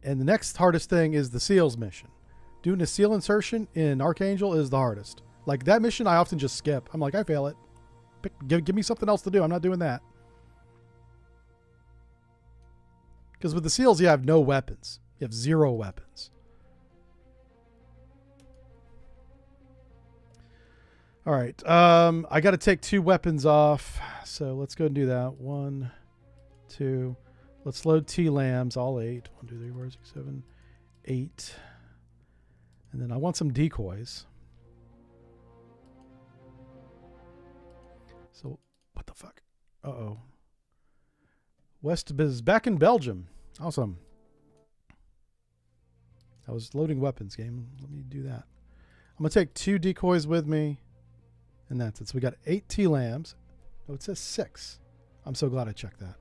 And the next hardest thing is the SEALs mission. Doing a SEAL insertion in Archangel is the hardest. Like that mission, I often just skip. I'm like, I fail it. Give me something else to do. I'm not doing that. Because with the SEALs, you have no weapons. You have 0 weapons. All right. I got to take 2 weapons off. So let's go and do that. 1, 2. Let's load T-lambs, all 8. 1, 2, 3, 4, 6, 7, 8. And then I want some decoys. So, what the fuck? Uh-oh. West is back in Belgium. Awesome. I was loading weapons, game. Let me do that. I'm going to take 2 decoys with me. And that's it. So we got 8 T-lambs. Oh, it says 6. I'm so glad I checked that.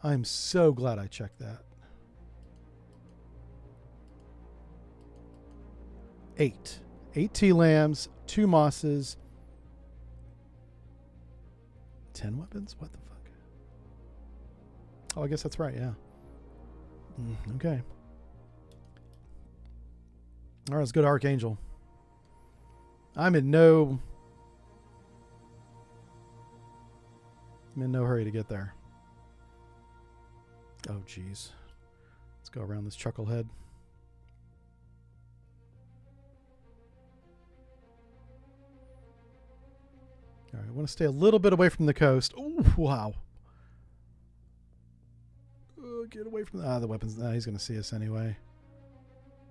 I'm so glad I checked that. 8. 8 T-lambs, 2 mosses. 10 weapons? What the fuck? Oh, I guess that's right, yeah. Okay. All right, let's go to Archangel. I'm in no hurry to get there. Oh, geez. Let's go around this chucklehead. All right, I want to stay a little bit away from the coast. Oh, wow. Get away from the weapons. Nah, he's going to see us anyway.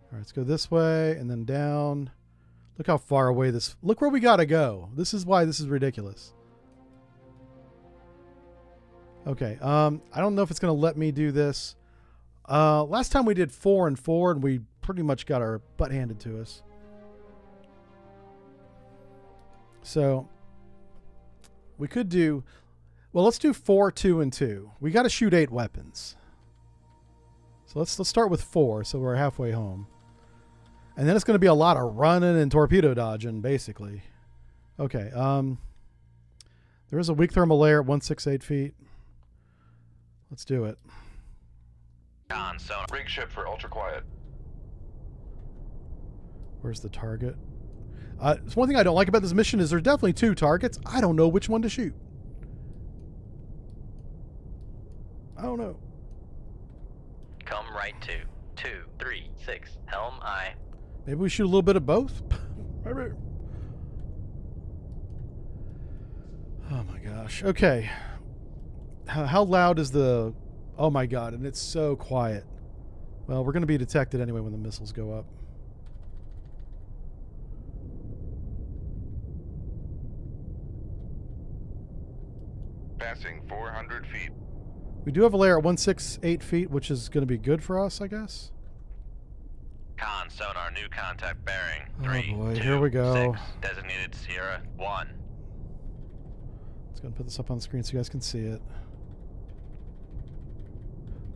All right, let's go this way and then down. Look how far away this... Look where we got to go. This is why this is ridiculous. Okay, I don't know if it's going to let me do this. Last time we did 4 and 4, and we pretty much got our butt handed to us. So, we could do... Well, let's do 4, 2, and 2. We got to shoot 8 weapons. So let's start with 4, so we're halfway home. And then it's going to be a lot of running and torpedo dodging, basically. Okay, there is a weak thermal layer at 168 feet. Let's do it. Con, sonar. Rig ship for ultra quiet. Where's the target? One thing I don't like about this mission is there's definitely 2 targets. I don't know which one to shoot. I don't know. Come right to 2, 3, 6, helm I. Maybe we shoot a little bit of both? Maybe. Oh my gosh. Okay. How loud is the... Oh my god, and it's so quiet. Well, we're going to be detected anyway when the missiles go up. Passing 400 feet. We do have a layer at 168 feet, which is going to be good for us, I guess. Con, sonar, new contact bearing. Oh 3, boy, 2, here we go. 6, designated Sierra 1. Let's go and put this up on the screen so you guys can see it.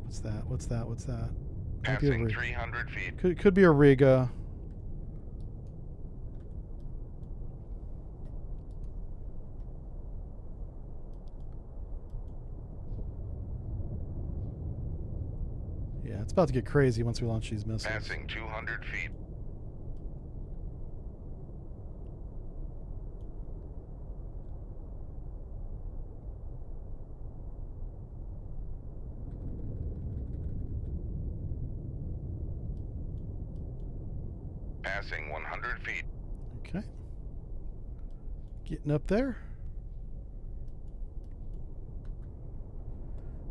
What's that? What's that? What's that? Might be a Passing Riga. 300 feet. Could be a Riga. Yeah, it's about to get crazy once we launch these missiles. Passing 200 feet. Passing 100 feet. Okay. Getting up there.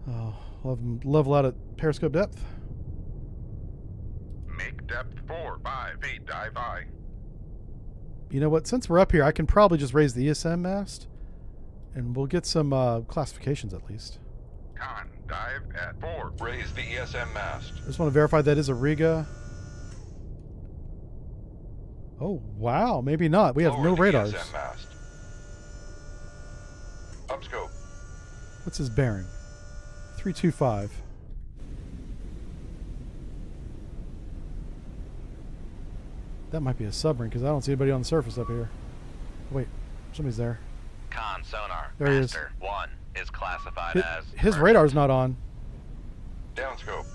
Oh, we'll have them level out at periscope depth. Make depth 4, 5 feet. Dive I. You know what? Since we're up here, I can probably just raise the ESM mast, and we'll get some classifications at least. Con, dive at 4. Raise the ESM mast. I just want to verify that is a Riga. Oh, wow. Maybe not. We have Lower no the radars. ESM mast. Upscope. What's his bearing? 325. That might be a submarine because I don't see anybody on the surface up here. Wait, somebody's there. Con, sonar, There he is. Master 1 is classified His, as... his radar's not on. Downscope.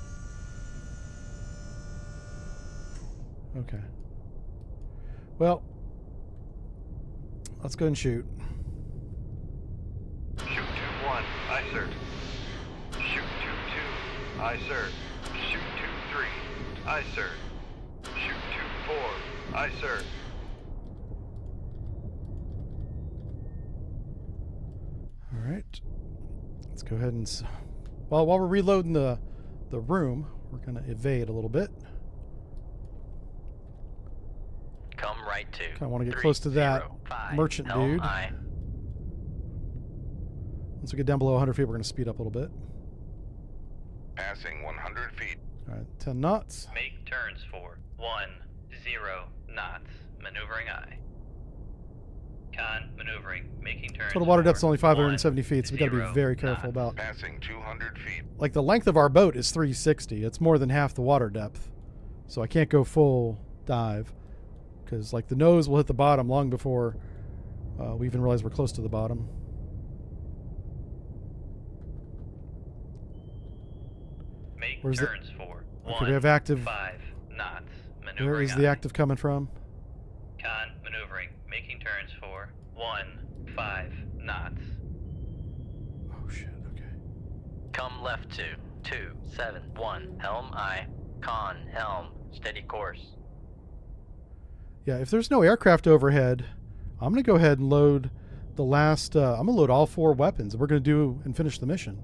Okay. Well, let's go and shoot. Shoot 2-1. Aye, sir. Shoot 2-2. Aye, sir. Shoot 2-3. Aye, sir. Shoot 2-4. Aye, sir. All right. Let's go ahead and... While we're reloading the room, we're going to evade a little bit. Come right to. Kind of want to get close to that 305. merchant Helm dude. aye. Once we get down below 100 feet, we're going to speed up a little bit. Passing 100 feet. All right, 10 knots. Make turns for 10 knots. Maneuvering aye. Con maneuvering. Making turns. Total water for depth's only 570 feet, so we got to be 10 very careful knots. about... Passing 200 feet. Like, the length of our boat is 360. It's more than half the water depth. So I can't go full dive. Because, like, the nose will hit the bottom long before we even realize we're close to the bottom. Make Where's the- turns for Okay, we have active... 5 knots. Maneuvering Where is the aye. active coming from? Con maneuvering. Making turns for 15 knots. Oh, shit, okay. Come left to 271. Helm aye. Con helm. Steady course. Yeah, if there's no aircraft overhead, I'm going to go ahead and load the last... I'm going to load all 4 weapons, and we're going to do and finish the mission.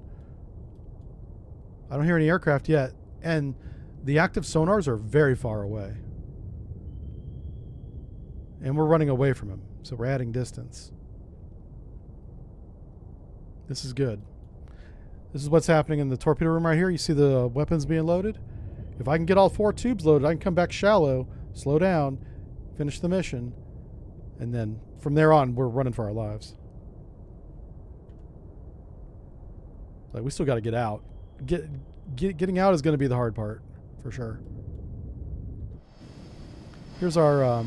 I don't hear any aircraft yet, and the active sonars are very far away. And we're running away from him, so we're adding distance. This is good. This is what's happening in the torpedo room right here. You see the weapons being loaded? If I can get all 4 tubes loaded, I can come back shallow, slow down, finish the mission, and then from there on, we're running for our lives. Like, we still got to get out. Getting out is going to be the hard part, for sure. Here's our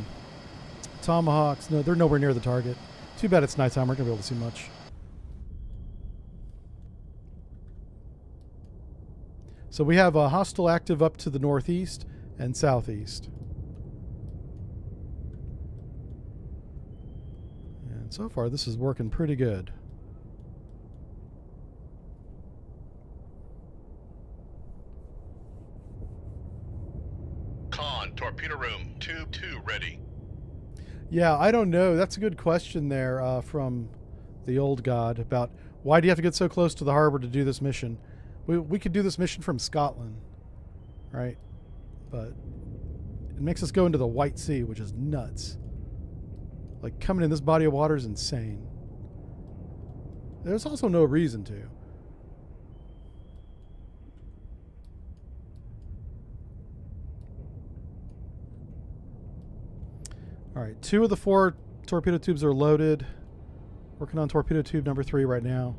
Tomahawks. No, they're nowhere near the target. Too bad it's nighttime. We're going to be able to see much. So we have a hostile active up to the northeast and southeast. And so far, this is working pretty good. Con, torpedo room, tube 2 ready. Yeah, I don't know. That's a good question there from the old god about why do you have to get so close to the harbor to do this mission? We could do this mission from Scotland, right? But it makes us go into the White Sea, which is nuts. Like, coming in this body of water is insane. There's also no reason to. All right, 2 of the 4 torpedo tubes are loaded. Working on torpedo tube number 3 right now.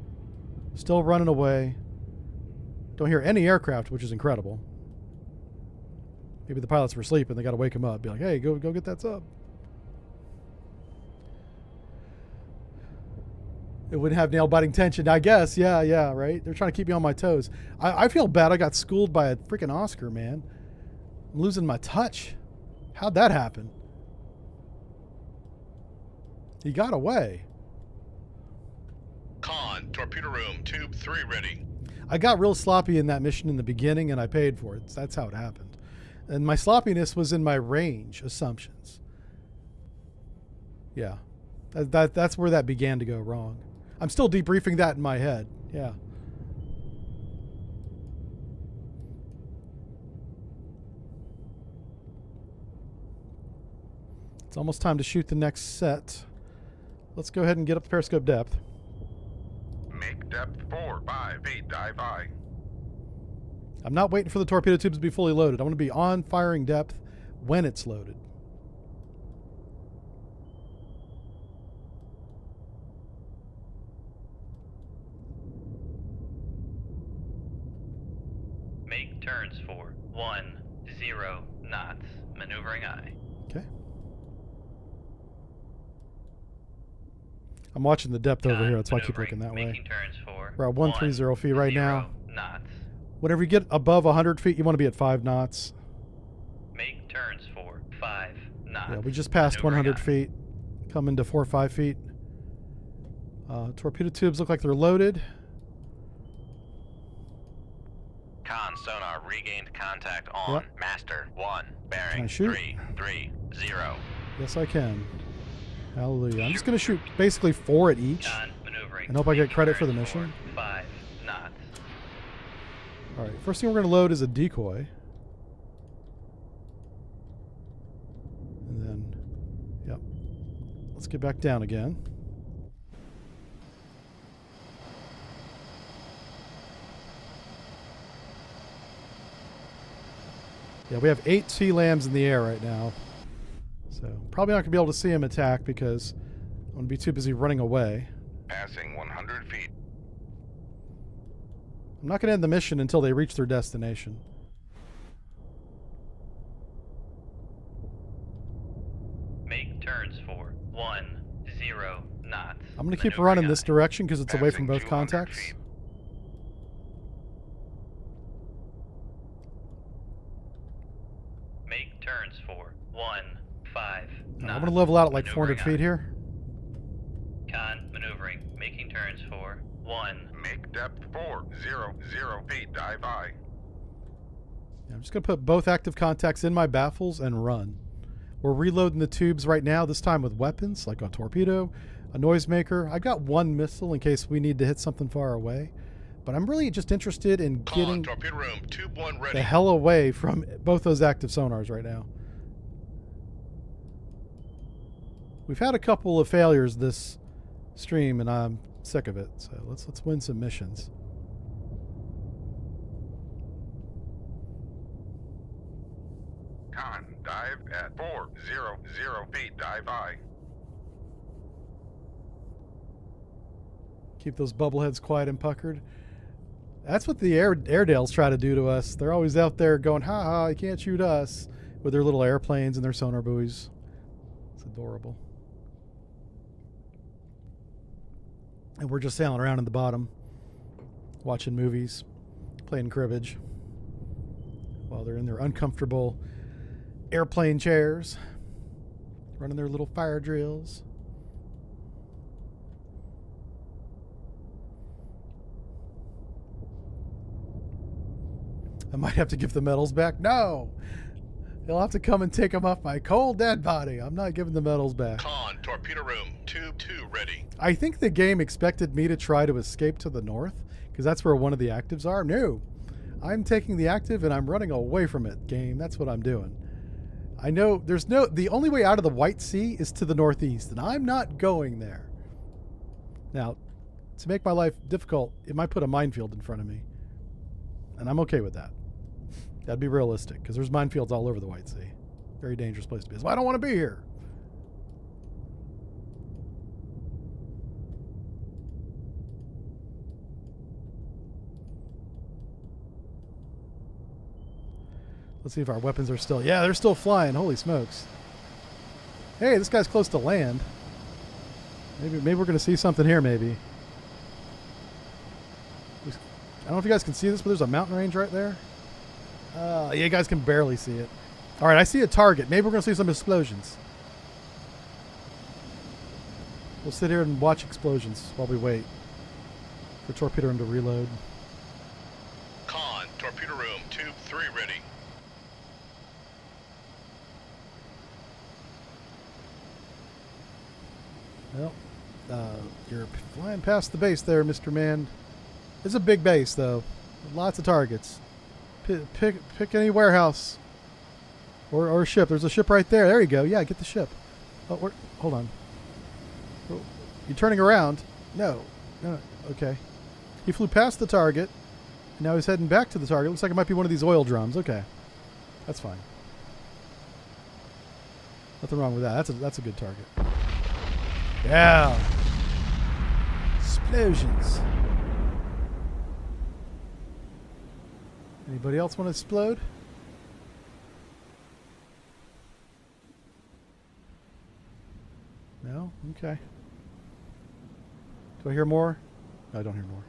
Still running away. Don't hear any aircraft, which is incredible. Maybe the pilots were sleeping. They got to wake them up. Be like, hey, go get that sub. It wouldn't have nail-biting tension, I guess. Yeah, right? They're trying to keep me on my toes. I feel bad I got schooled by a freaking Oscar, man. I'm losing my touch. How'd that happen? He got away. Con, torpedo room, tube 3 ready. I got real sloppy in that mission in the beginning, and I paid for it. That's how it happened. And my sloppiness was in my range assumptions. Yeah. That's where that began to go wrong. I'm still debriefing that in my head. Yeah. It's almost time to shoot the next set. Let's go ahead and get up the periscope depth. Make depth 4-5 feet. Dive aye. I'm not waiting for the torpedo tubes to be fully loaded. I want to be on firing depth when it's loaded. Make turns for 10 knots. Maneuvering aye. Okay. I'm watching the depth over here. That's why I keep looking that way. Making turns for We're at 130 feet right now. 0 knots. Whenever you get above 100 feet, you want to be at 5 knots. Make turns for 5 knots. Yeah, we just passed Maneuvering 100 aye. feet. Coming to 4 or 5 feet. Torpedo tubes look like they're loaded. Con sonar regained contact on Yep. master 1 Can I bearing shoot? 330. Yes, I can. Hallelujah. I'm just going to shoot basically 4 at each. Con maneuvering. And hope I get Making credit for the turns mission. 5 knots. All right, first thing we're going to load is a decoy. And then, yep. Let's get back down again. Yeah, we have 8 sea lambs in the air right now. So, probably not going to be able to see them attack because I'm going to be too busy running away. Passing 100 feet. I'm not going to end the mission until they reach their destination. Make turns for 10 knots. I'm going to keep Maneuvering running this aye. direction because it's away from Passing both 200 contacts. feet. Make turns for 5 knots. I'm going to level out at like Maneuvering 400 feet aye. here. Con maneuvering. Making turns for 1. Make depth 400 feet. Dive aye. Yeah, I'm just going to put both active contacts in my baffles and run. We're reloading the tubes right now, this time with weapons, like a torpedo, a noisemaker. I've got 1 missile in case we need to hit something far away. But I'm really just interested in Con, getting torpedo room, tube 1 ready. the hell away from both those active sonars right now. We've had a couple of failures this stream, and I'm sick of it. So let's win some missions. Con, dive at 400 feet. Dive aye. Keep those bubbleheads quiet and puckered. That's what the Airedales try to do to us. They're always out there going, ha ha, you can't shoot us, with their little airplanes and their sonar buoys. It's adorable. And we're just sailing around in the bottom, watching movies, playing cribbage, while they're in their uncomfortable airplane chairs, running their little fire drills. I might have to give the medals back. No! He'll have to come and take them off my cold dead body. I'm not giving the medals back. Con, torpedo room, tube 2 ready. I think the game expected me to try to escape to the north, because that's where one of the actives are. No! I'm taking the active and I'm running away from it, game. That's what I'm doing. I know the only way out of the White Sea is to the northeast, and I'm not going there. Now, to make my life difficult, it might put a minefield in front of me. And I'm okay with that. That'd be realistic, because there's minefields all over the White Sea. Very dangerous place to be. So I don't want to be here. Let's see if our weapons are still... Yeah, they're still flying. Holy smokes. Hey, this guy's close to land. Maybe we're going to see something here, maybe. I don't know if you guys can see this, but there's a mountain range right there. Yeah, you guys can barely see it. All right, I see a target. Maybe we're going to see some explosions. We'll sit here and watch explosions while we wait for torpedo room to reload. Con, torpedo room, tube 3 ready. Well, you're flying past the base there, Mr. Man. It's a big base, though. Lots of targets. Pick any warehouse or a ship. There's a ship right there. There you go. Yeah, get the ship. Oh, hold on. Oh, you're turning around. No. Okay. He flew past the target. And now he's heading back to the target. Looks like it might be one of these oil drums. Okay. That's fine. Nothing wrong with that. That's a good target. Yeah. Explosions. Anybody else want to explode? No? Okay. Do I hear more? No, I don't hear more.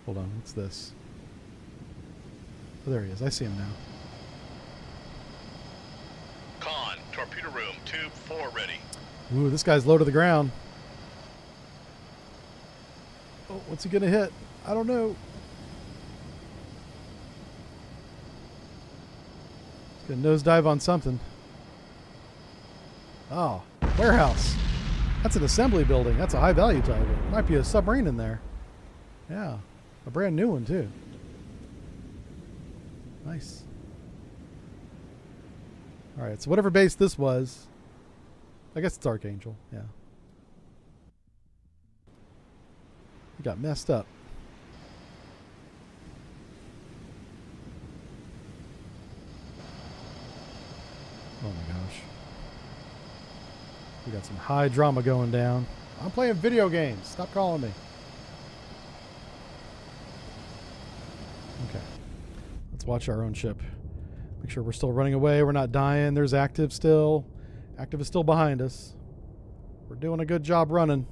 Hold on, what's this? Oh, there he is. I see him now. Con, torpedo room, tube 4 ready. Ooh, this guy's low to the ground. Oh, what's he gonna hit? I don't know. He's gonna nosedive on something. Oh, warehouse. That's an assembly building. That's a high value target. Might be a submarine in there. Yeah, a brand new one too. Nice. All right, so whatever base this was, I guess it's Archangel. Yeah. He got messed up. Oh my gosh. We got some high drama going down. I'm playing video games. Stop calling me. Okay. Let's watch our own ship. Make sure we're still running away. We're not dying. There's active still. Active is still behind us. We're doing a good job running.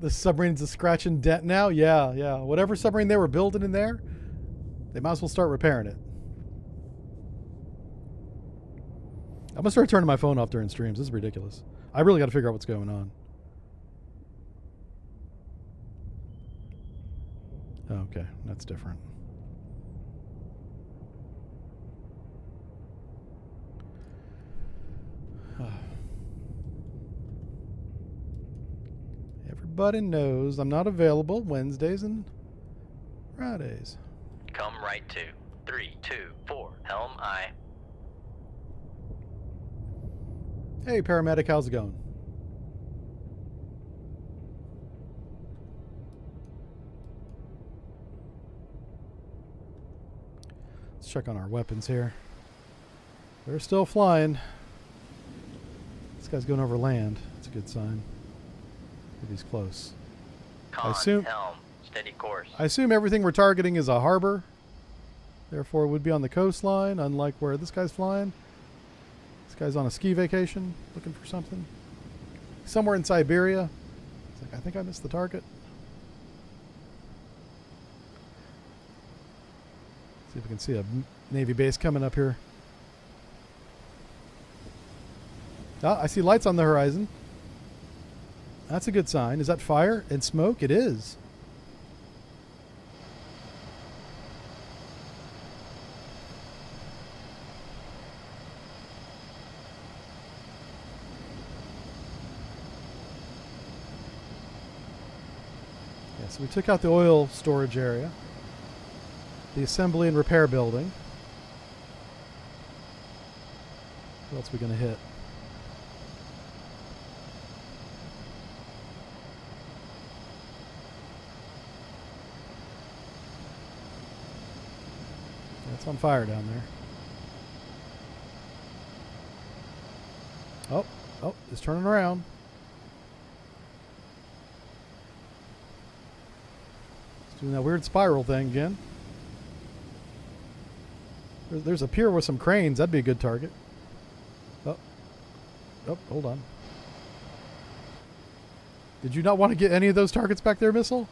The submarine's a scratch and dent now? Yeah, yeah. Whatever submarine they were building in there, they might as well start repairing it. I'm going to start turning my phone off during streams. This is ridiculous. I really got to figure out what's going on. Okay, that's different. Everybody knows I'm not available Wednesdays and Fridays. Come right to 3, 2, 4. Helm aye. Hey, paramedic, how's it going? Let's check on our weapons here. They're still flying. This guy's going over land. That's a good sign. If he's close. Con, assume- helm, steady course. I assume everything we're targeting is a harbor. Therefore, it would be on the coastline, unlike where this guy's flying. This guy's on a ski vacation, looking for something. Somewhere in Siberia. It's like, I think I missed the target. See if we can see a Navy base coming up here. Ah, I see lights on the horizon. That's a good sign. Is that fire and smoke? It is. Yeah, so we took out the oil storage area, the assembly and repair building. What else are we going to hit? It's on fire down there. Oh, it's turning around. It's doing that weird spiral thing again. There's a pier with some cranes. That'd be a good target. Oh, hold on. Did you not want to get any of those targets back there, missile?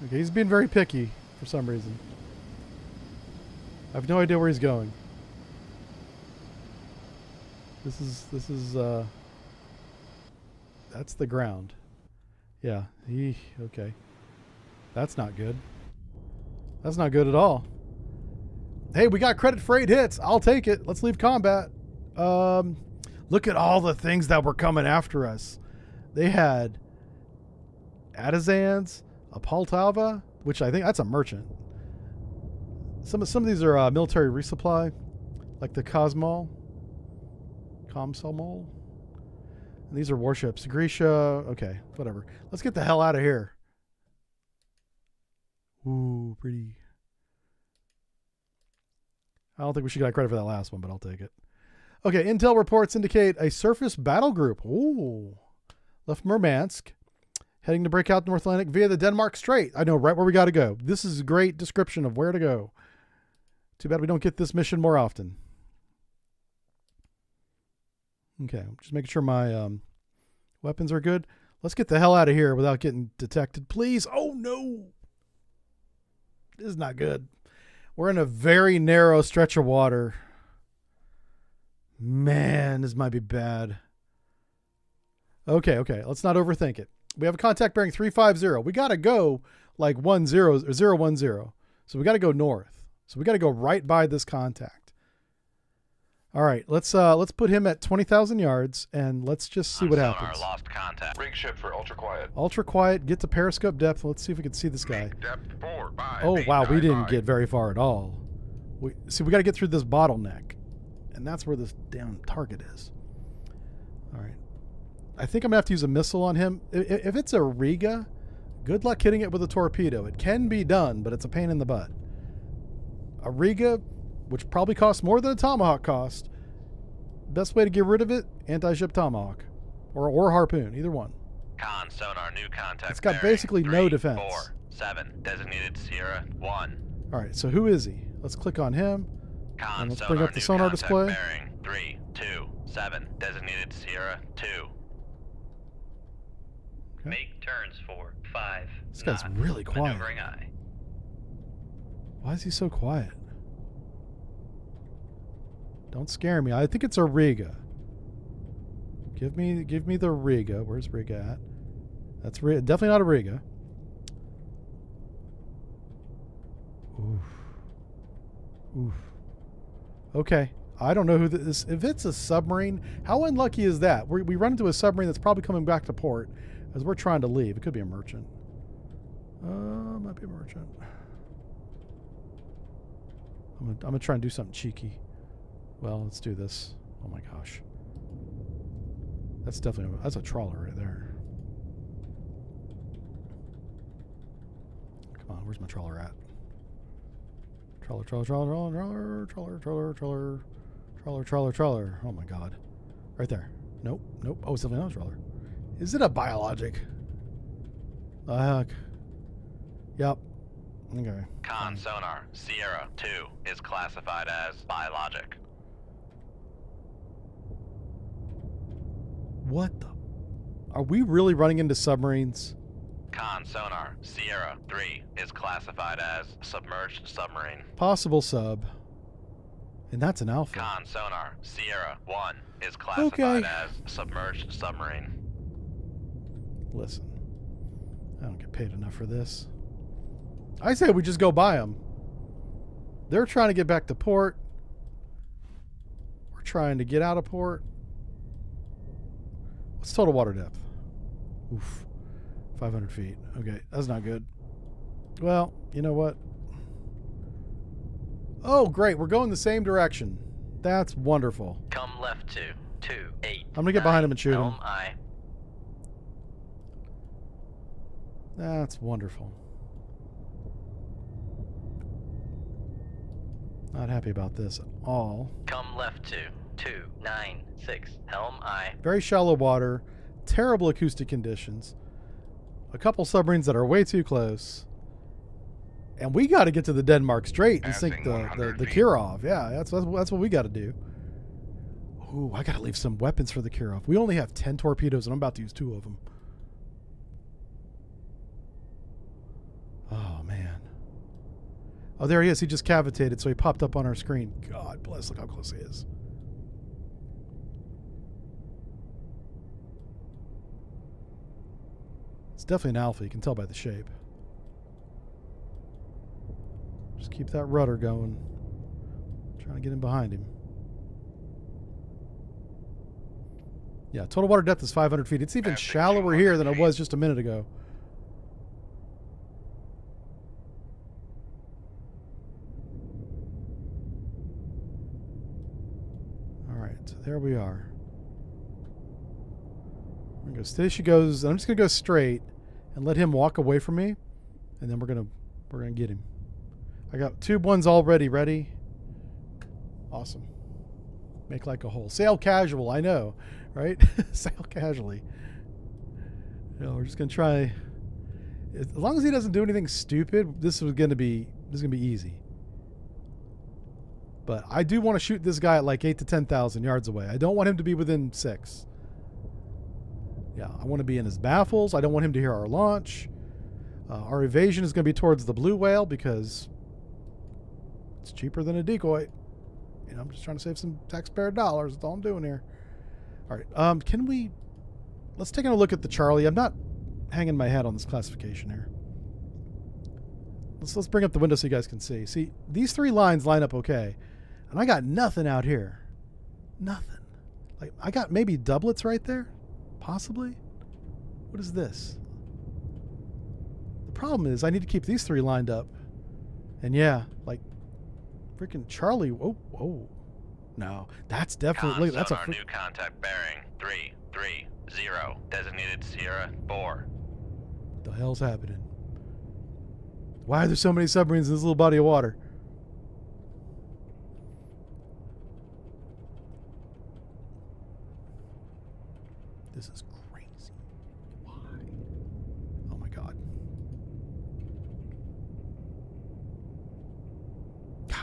Okay, he's being very picky for some reason. I have no idea where he's going. This is that's the ground. Yeah, okay. That's not good. That's not good at all. Hey, we got credit for 8 hits. I'll take it. Let's leave combat. Look at all the things that were coming after us. They had Atazans, a Poltava, which I think that's a merchant. Some of these are military resupply, like the Komsomol. And these are warships. Grisha. Okay, whatever. Let's get the hell out of here. Ooh, pretty. I don't think we should get credit for that last one, but I'll take it. Okay, intel reports indicate a surface battle group. Ooh. Left Murmansk, heading to break out North Atlantic via the Denmark Strait. I know right where we got to go. This is a great description of where to go. Too bad we don't get this mission more often. Okay, just making sure my weapons are good. Let's get the hell out of here without getting detected, please. Oh, no. This is not good. We're in a very narrow stretch of water. Man, this might be bad. Okay. Let's not overthink it. We have a contact bearing 350. We got to go like 10 or 010. So we got to go north. So we got to go right by this contact. All right, let's put him at 20,000 yards and let's just see what happens. Lost contact. Rig ship for ultra quiet. Ultra quiet, get to periscope depth. Let's see if we can see this guy. Make depth 4, 5, Oh 8, wow, we 9, didn't 5. get very far at all. We got to get through this bottleneck, and that's where this damn target is. All right, I think I'm gonna have to use a missile on him. If it's a Riga, good luck hitting it with a torpedo. It can be done, but it's a pain in the butt. A Riga, which probably costs more than a Tomahawk cost. Best way to get rid of it, anti-ship Tomahawk. Or harpoon, either one. Con sonar, new contact. It's got bearing. basically 3, no defense. 4, 7, designated Sierra 1. Alright, so who is he? Let's click on him. Con And let's sonar, bring up the new sonar contact display. Bearing 3, 2, 7, designated Sierra 2. Okay. Make turns for 5 This guy's knots. really quiet. Maneuvering eye. Why is he so quiet? Don't scare me. I think it's a Riga. Give me the Riga. Where's Riga at? That's definitely not a Riga. Oof. Okay. I don't know who this. If it's a submarine, how unlucky is that? We run into a submarine that's probably coming back to port as we're trying to leave. It could be a merchant. Might be a merchant. I'm gonna try and do something cheeky. Well, let's do this. Oh my gosh. That's a trawler right there. Come on, where's my trawler at? Trawler. Oh my god. Right there. Nope. Oh, it's definitely not a trawler. Is it a biologic? The heck? Yep. Okay. Con sonar, Sierra 2 is classified as biologic. What the? Are we really running into submarines? Con sonar, Sierra 3 is classified as submerged submarine. Possible sub. And that's an alpha. Con sonar, Sierra 1 is classified Okay. as submerged submarine. Listen. I don't get paid enough for this. I say we just go by them. They're trying to get back to port. We're trying to get out of port. What's total water depth? Oof. 500 feet. Okay, that's not good. Well, you know what? Oh, great. We're going the same direction. That's wonderful. Come left to 28. I'm gonna get behind him and shoot him. Helm eye. That's wonderful. Not happy about this at all. Come left to 296. Helm eye. Very shallow water, terrible acoustic conditions, a couple submarines that are way too close, and we got to get to the Denmark Strait and sink Passing the 100 feet. Kirov. Yeah, that's what we got to do. Ooh, I got to leave some weapons for the Kirov. We only have 10 torpedoes, and I'm about to use 2 of them. Oh, man. Oh, there he is. He just cavitated, so he popped up on our screen. God bless. Look how close he is. It's definitely an alpha. You can tell by the shape. Just keep that rudder going. Trying to get in behind him. Yeah, total water depth is 500 feet. It's even Passing shallower here than it 200 was just a minute ago. All right, so there we are. We're gonna go. Steady she goes. I'm just gonna go straight and let him walk away from me, and then we're gonna get him. I got tube 1s already ready. Awesome. Make like a hole. Sail casual. I know, right? Sail casually. You know, we're just gonna try. As long as he doesn't do anything stupid, this is gonna be easy. But I do want to shoot this guy at like 8,000 to 10,000 yards away. I don't want him to be within 6. Yeah, I want to be in his baffles. I don't want him to hear our launch. Our evasion is going to be towards the blue whale because it's cheaper than a decoy. You know, I'm just trying to save some taxpayer dollars. That's all I'm doing here. All right. Can we... Let's take a look at the Charlie. I'm not hanging my head on this classification here. Let's bring up the window so you guys can see. See, these three lines line up okay. And I got nothing out here. Nothing. Like, I got maybe doublets right there. Possibly. What is this? The problem is I need to keep these three lined up. And yeah, like, freaking Charlie. Whoa, whoa. No, that's definitely... Con, that's sonar, a... new contact bearing 330. Designated Sierra 4. What the hell's happening? Why are there so many submarines in this little body of water? This is crazy. Why? Oh my God.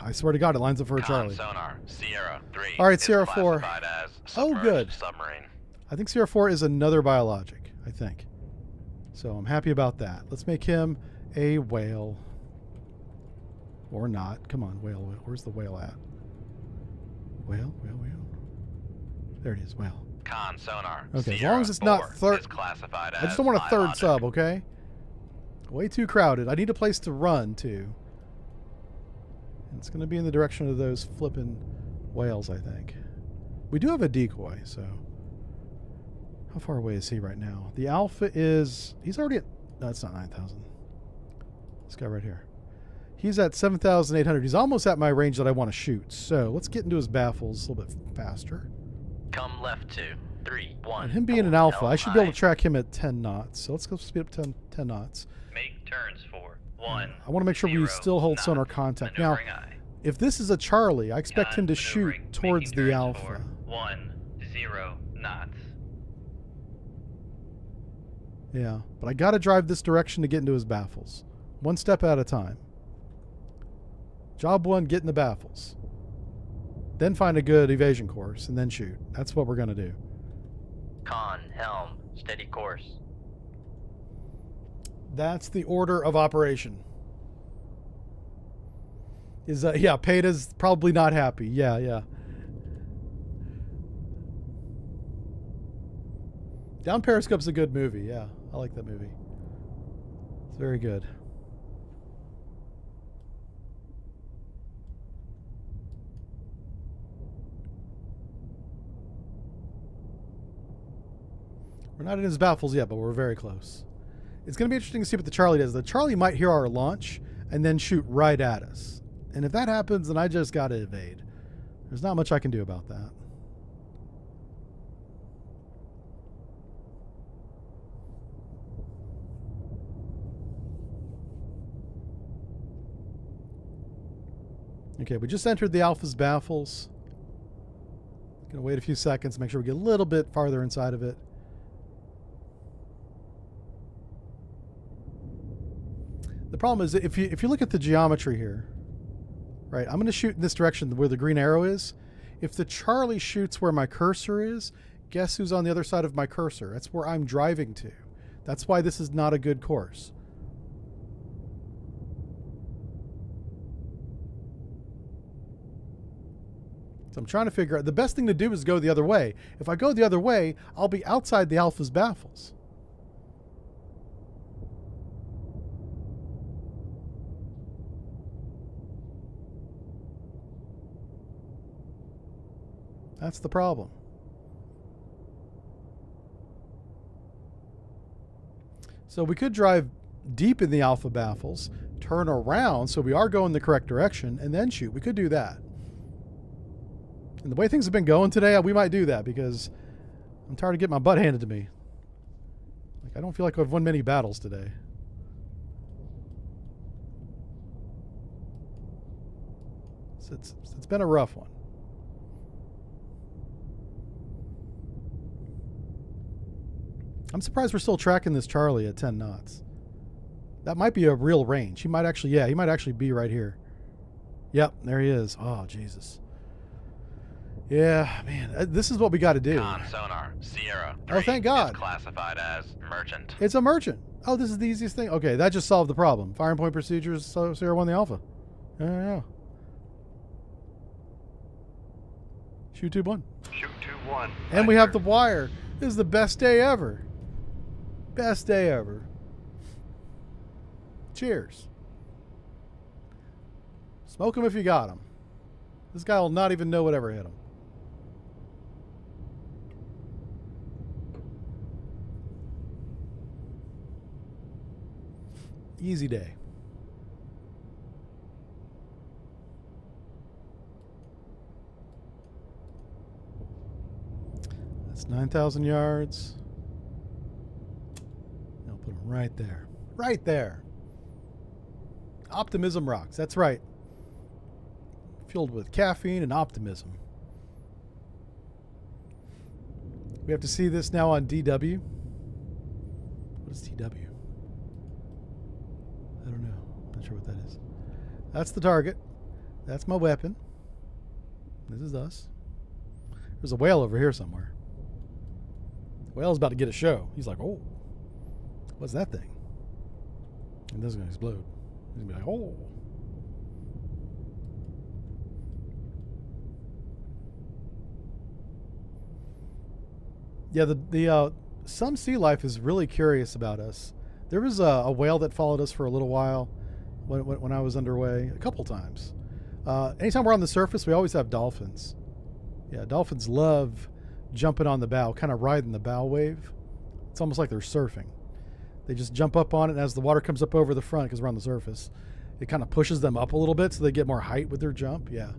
I swear to God, it lines up for a Charlie. Sonar Sierra 3. All right, is Sierra 4. classified as Oh, submerged good. Submarine. I think Sierra 4 is another biologic, I think. So I'm happy about that. Let's make him a whale. Or not. Come on, whale, whale. Where's the whale at? Whale, whale, whale. There it is, whale. Con sonar. Okay, as Sierra long as it's not 4 third. is classified I as just don't want a third biologic. sub, okay? Way too crowded. I need a place to run, too. And it's going to be in the direction of those flipping whales, I think. We do have a decoy, so... How far away is he right now? The Alpha is... He's already at... No, it's not 9,000. This guy right here. He's at 7,800. He's almost at my range that I want to shoot. So let's get into his baffles a little bit faster. Come left 2, 3, 1. And him being an Alpha, I should be able to track him at 10 knots. So let's go speed up 10 knots. Make turns for 1. I want to make sure we 0 still hold knots. sonar contact. Now, Maneuvering eye. if this is a Charlie, I expect him to Con shoot maneuvering, towards making the turns Alpha. for 1, 0 knots. Yeah, but I got to drive this direction to get into his baffles. One step at a time. Job 1, get in the baffles. Then find a good evasion course and then shoot. That's what we're going to do. Con, helm, steady course. That's the order of operation. Is yeah, Peda's probably not happy. Yeah. Down Periscope's a good movie. Yeah, I like that movie. It's very good. We're not in his baffles yet, but we're very close. It's going to be interesting to see what the Charlie does. The Charlie might hear our launch and then shoot right at us. And if that happens, then I just got to evade. There's not much I can do about that. Okay, we just entered the Alpha's baffles. Gonna wait a few seconds, make sure we get a little bit farther inside of it. The problem is if you look at the geometry here, right? I'm going to shoot in this direction where the green arrow is. If the Charlie shoots where my cursor is, guess who's on the other side of my cursor? That's where I'm driving to. That's why this is not a good course. So I'm trying to figure out, the best thing to do is go the other way. If I go the other way, I'll be outside the Alpha's baffles. That's the problem. So we could drive deep in the Alpha baffles, turn around so we are going the correct direction, and then shoot. We could do that. And the way things have been going today, we might do that because I'm tired of getting my butt handed to me. Like, I don't feel like I've won many battles today. So it's been a rough one. I'm surprised we're still tracking this Charlie at 10 knots. That might be a real range. He might actually, yeah, he might actually be right here. Yep, there he is. Oh, Jesus. Yeah, man, this is what we got to do. Con sonar, Sierra. Oh, 3 thank God. Is classified as merchant. It's a merchant. Oh, this is the easiest thing. Okay, that just solved the problem. Firing point procedures, so Sierra 1 the Alpha. Yeah. Shoot tube 1. Shoot 2-1. And we have the wire. This is the best day ever. Best day ever. Cheers. Smoke him if you got him. This guy will not even know whatever hit him. Easy day. That's 9,000 yards. I'll put him right there. Right there. Optimism rocks. That's right. Filled with caffeine and optimism. We have to see this now on DW. What is DW? I don't know. Not sure what that is. That's the target. That's my weapon. This is us. There's a whale over here somewhere. The whale's about to get a show. He's like, oh, what's that thing? And this is going to explode. He's going to be like, oh. Yeah, the some sea life is really curious about us. There was a whale that followed us for a little while when I was underway, a couple times. Anytime we're on the surface, we always have dolphins. Yeah, dolphins love jumping on the bow, kind of riding the bow wave. It's almost like they're surfing. They just jump up on it, and as the water comes up over the front, because we're on the surface, it kind of pushes them up a little bit so they get more height with their jump. Yeah.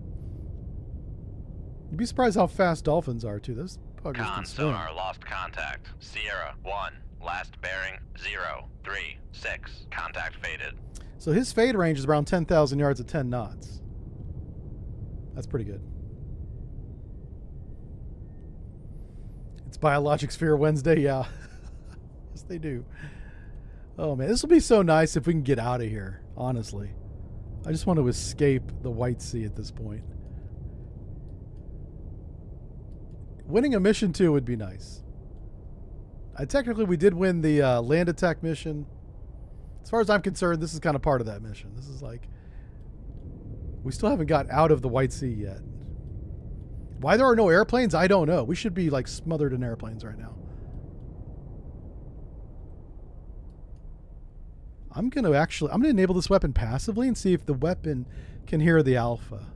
You'd be surprised how fast dolphins are, too. Those buggers can Con swim. sonar lost contact. Sierra 1. Last bearing 036. Contact faded. So his fade range is around 10,000 yards at 10 knots. That's pretty good. It's Biologic Sphere Wednesday, yeah. Yes, they do. Oh, man. This will be so nice if we can get out of here, honestly. I just want to escape the White Sea at this point. Winning a mission, too, would be nice. Technically, we did win the land attack mission. As far as I'm concerned, this is kind of part of that mission. This is like... We still haven't got out of the White Sea yet. Why there are no airplanes, I don't know. We should be, like, smothered in airplanes right now. I'm going to enable this weapon passively and see if the weapon can hear the Alpha.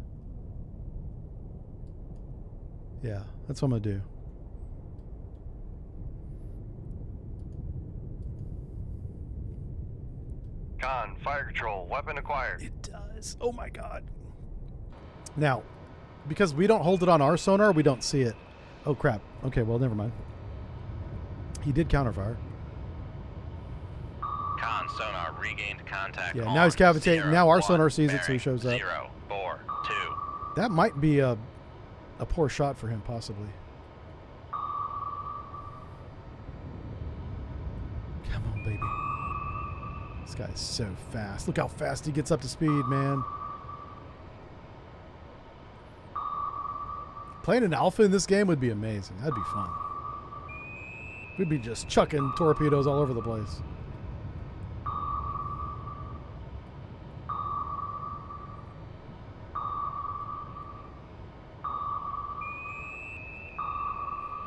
Yeah, that's what I'm going to do. Con, fire control, weapon acquired. It does. Oh my god. Now, because we don't hold it on our sonar, we don't see it. Oh crap. Okay, well, never mind. He did counterfire. Con sonar regained contact. Yeah, on now he's cavitating. Sierra Now our 1, sonar sees it, so he bearing shows up. 042. That might be a poor shot for him, possibly. Come on, baby. This guy's so fast. Look how fast he gets up to speed, man. Playing an Alpha in this game would be amazing. That'd be fun. We'd be just chucking torpedoes all over the place.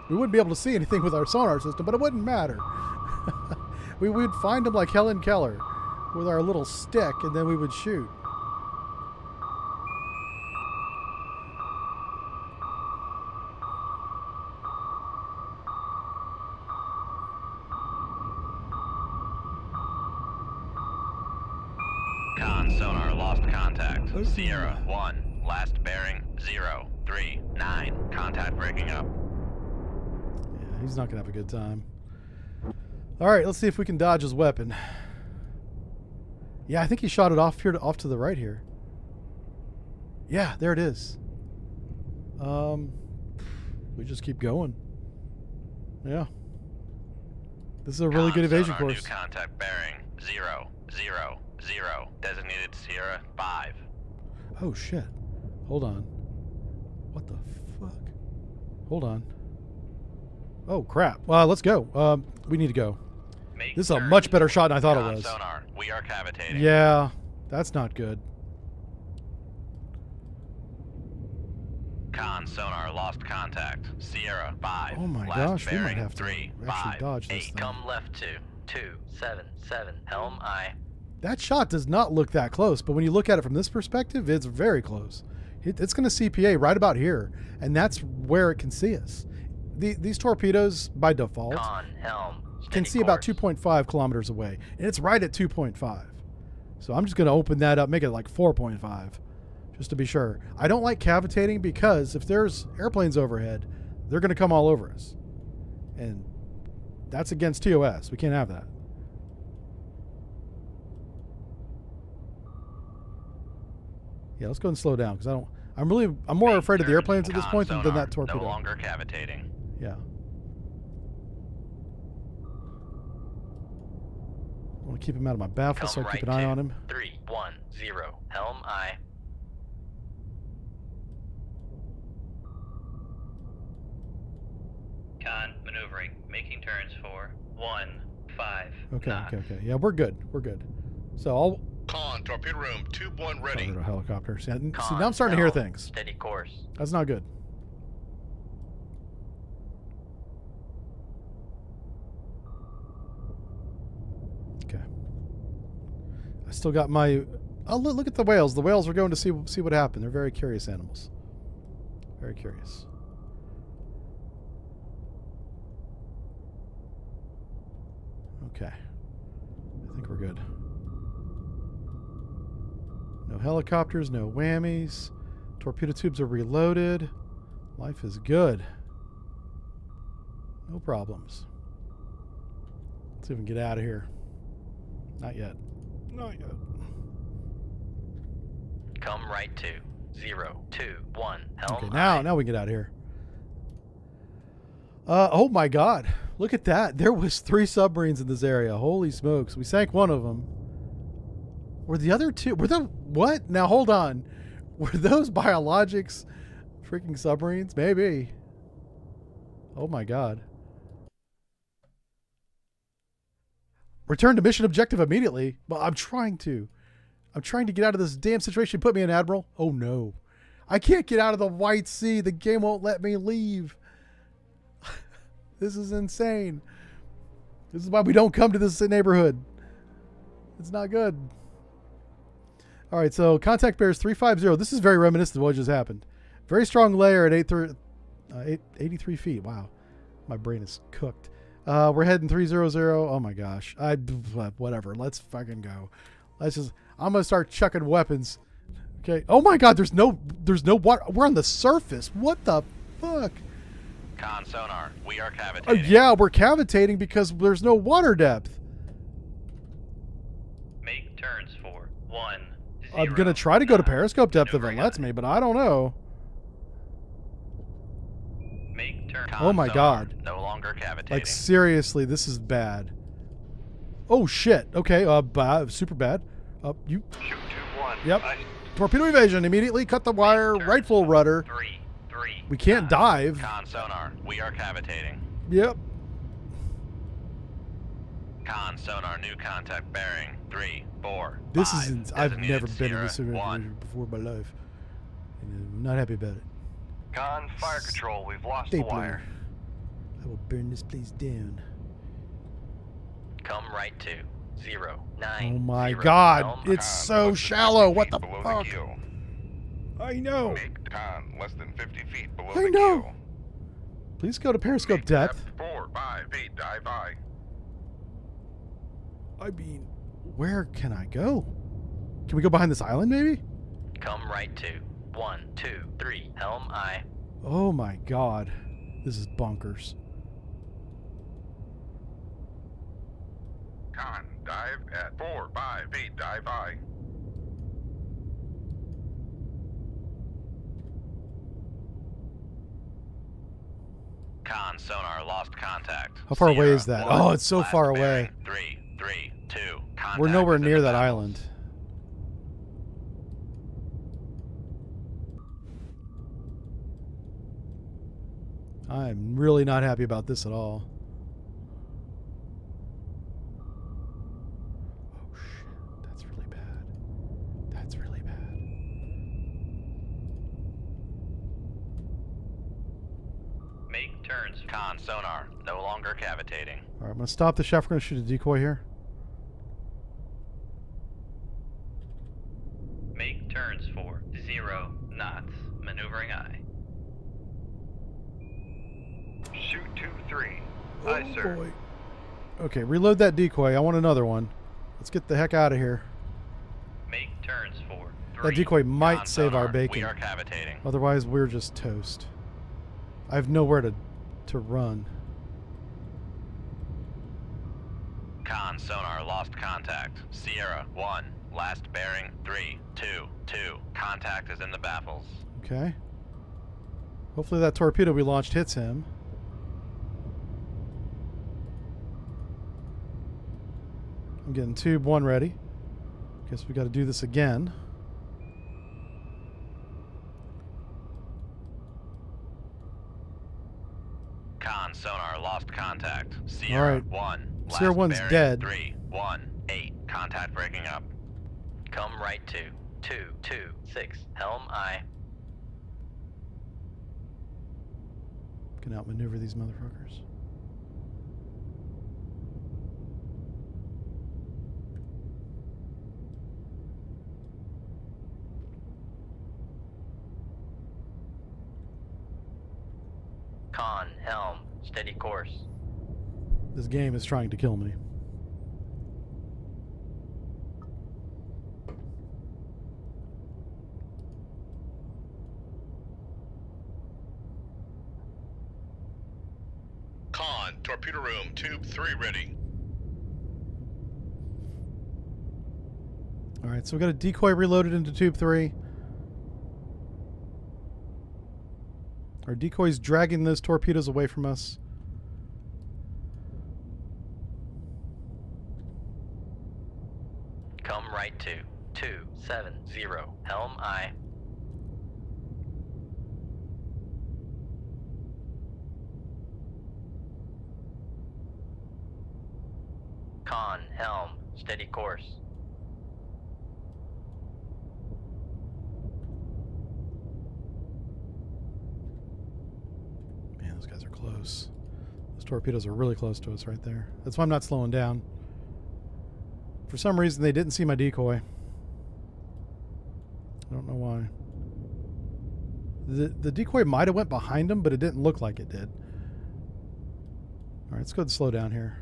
We wouldn't be able to see anything with our sonar system, but it wouldn't matter. We'd find them like Helen Keller with our little stick, and then we would shoot. Con sonar lost contact. Sierra 1. Last bearing 039. Contact breaking up. Yeah, he's not going to have a good time. All right, let's see if we can dodge his weapon. Yeah, I think he shot it off here, off to the right here. Yeah, there it is. We just keep going. Yeah. This is a really good evasion sonar, course. New contact bearing 000. Designated Sierra 5. Oh shit. Hold on. What the fuck? Hold on. Oh, crap. Well, let's go. We need to go. Make This is a turns much better for shot than I thought Con it was. sonar, we are cavitating. Yeah, that's not good. Con sonar, lost contact. Sierra 5. Oh my last gosh, we might bearing, have to 3, actually 5, dodge this 8. thing. Come left 277. Helm I. That shot does not look that close, but when you look at it from this perspective, it's very close. It's going to CPA right about here, and that's where it can see us. These torpedoes, by default, Con helm. can Steady see about course. 2.5 kilometers away, and it's right at 2.5. So I'm just going to open that up, make it like 4.5, just to be sure. I don't like cavitating because if there's airplanes overhead, they're going to come all over us. And that's against TOS. We can't have that. Yeah, let's go and slow down because I'm more Make afraid of the turns, airplanes at this con point than sonar, that torpedo. No longer cavitating. Yeah. I want to keep him out of my baffle, so I Come keep an right eye on him. 310. Helm I. Con maneuvering, making turns for 15 Okay, knots. okay. Yeah, we're good. We're good. So I'll Con, torpedo room, tube 1 ready. cover to helicopters. Yeah, see, Con now I'm starting to hear helm, things. Steady course. That's not good. Okay. I still got my... Oh, look at the whales. The whales are going to see what happened. They're very curious animals. Very curious. Okay. I think we're good. No helicopters, no whammies. Torpedo tubes are reloaded. Life is good. No problems. Let's see if we can get out of here. Not yet. Not yet. Come right 221. Helm Okay, I. now we can get out of here. Oh my God. Look at that. There was 3 submarines in this area. Holy smokes. We sank one of them. Were the other 2... Were the... What? Now, hold on. Were those biologics freaking submarines? Maybe. Oh my God. Return to mission objective immediately. Well, I'm trying to get out of this damn situation. Put me in, Admiral. Oh no. I can't get out of the White Sea. The game won't let me leave. This is insane. This is why we don't come to this neighborhood. It's not good. All right, so contact bears 350. This is very reminiscent of what just happened. Very strong layer at 83 feet. Wow. My brain is cooked. We're heading 300. Oh my gosh. Whatever. Let's fucking go. I'm going to start chucking weapons. Okay. Oh my God, there's no water. We're on the surface. What the fuck? Con sonar, we are cavitating. Yeah, we're cavitating because there's no water depth. Make turns for 10. I'm going to try to go to knots. periscope depth if it Maneuvering lets eye. me, but I don't know. Make turn. Con Oh my sonar, God. No longer cavitating. Like seriously, this is bad. Oh shit. Okay, super bad. You Shoot 2-1. Yep. I torpedo evasion immediately. Cut the wire. Turn. Right full rudder. 3 We can't dive. Con sonar, we are cavitating. Yep. Con sonar, new contact bearing 3, 4. This 5. is. I've Designated never been in this Sierra situation 1. before in my life. And I'm not happy about it. Con fire control. We've lost the Stapler. wire. I will burn this place down. Come right 209. Oh my God! Helm It's Con, so less than shallow. 50 What the feet below fuck? keel. I know. Make con less than 50 feet below I the know. keel. Please go to periscope Make depth. 4, 5 feet, dive I. I mean, where can I go? Can we go behind this island, maybe? Come right 123. Helm I. Oh my God. This is bonkers. Con, dive at 4, 5 feet, dive I. Con sonar, lost contact. How far away Sierra is that? 1, Oh, it's so last far bearing, away. 3, 3, 2. Contact We're nowhere is in near the that battle. island. I'm really not happy about this at all. Oh shit, that's really bad. That's really bad. Make turns. Con sonar, no longer cavitating. Alright, I'm gonna stop the chef. We're gonna shoot a decoy here. Make turns for 0 knots. Maneuvering eye. Shoot 2-3. Aye, sir. Boy. Okay, reload that decoy. I want another one. Let's get the heck out of here. Make turns for 3. That decoy might Con save our sonar, bacon. We are cavitating. Otherwise, we're just toast. I have nowhere to run. Con sonar lost contact. Sierra 1, last bearing 3-2-2. Contact is in the baffles. Okay. Hopefully that torpedo we launched hits him. I'm getting tube 1 ready. Guess we got to do this again. Con sonar lost contact. Sierra Alright. 1, last Sierra 1's bearing dead. 3-1-8. Contact breaking up. Come right to 226. Helm eye. Can outmaneuver these motherfuckers. Con, helm, steady course. This game is trying to kill me. Con, torpedo room, tube 3 ready. Alright, so we got a decoy reloaded into tube 3. Our decoy's dragging those torpedoes away from us. Come right to 270. Helm eye. Con, helm, steady course. Man, those guys are close. Those torpedoes are really close to us right there. That's why I'm not slowing down. For some reason, they didn't see my decoy. I don't know why. The decoy might have went behind them, but it didn't look like it did. Alright, let's go ahead and slow down here.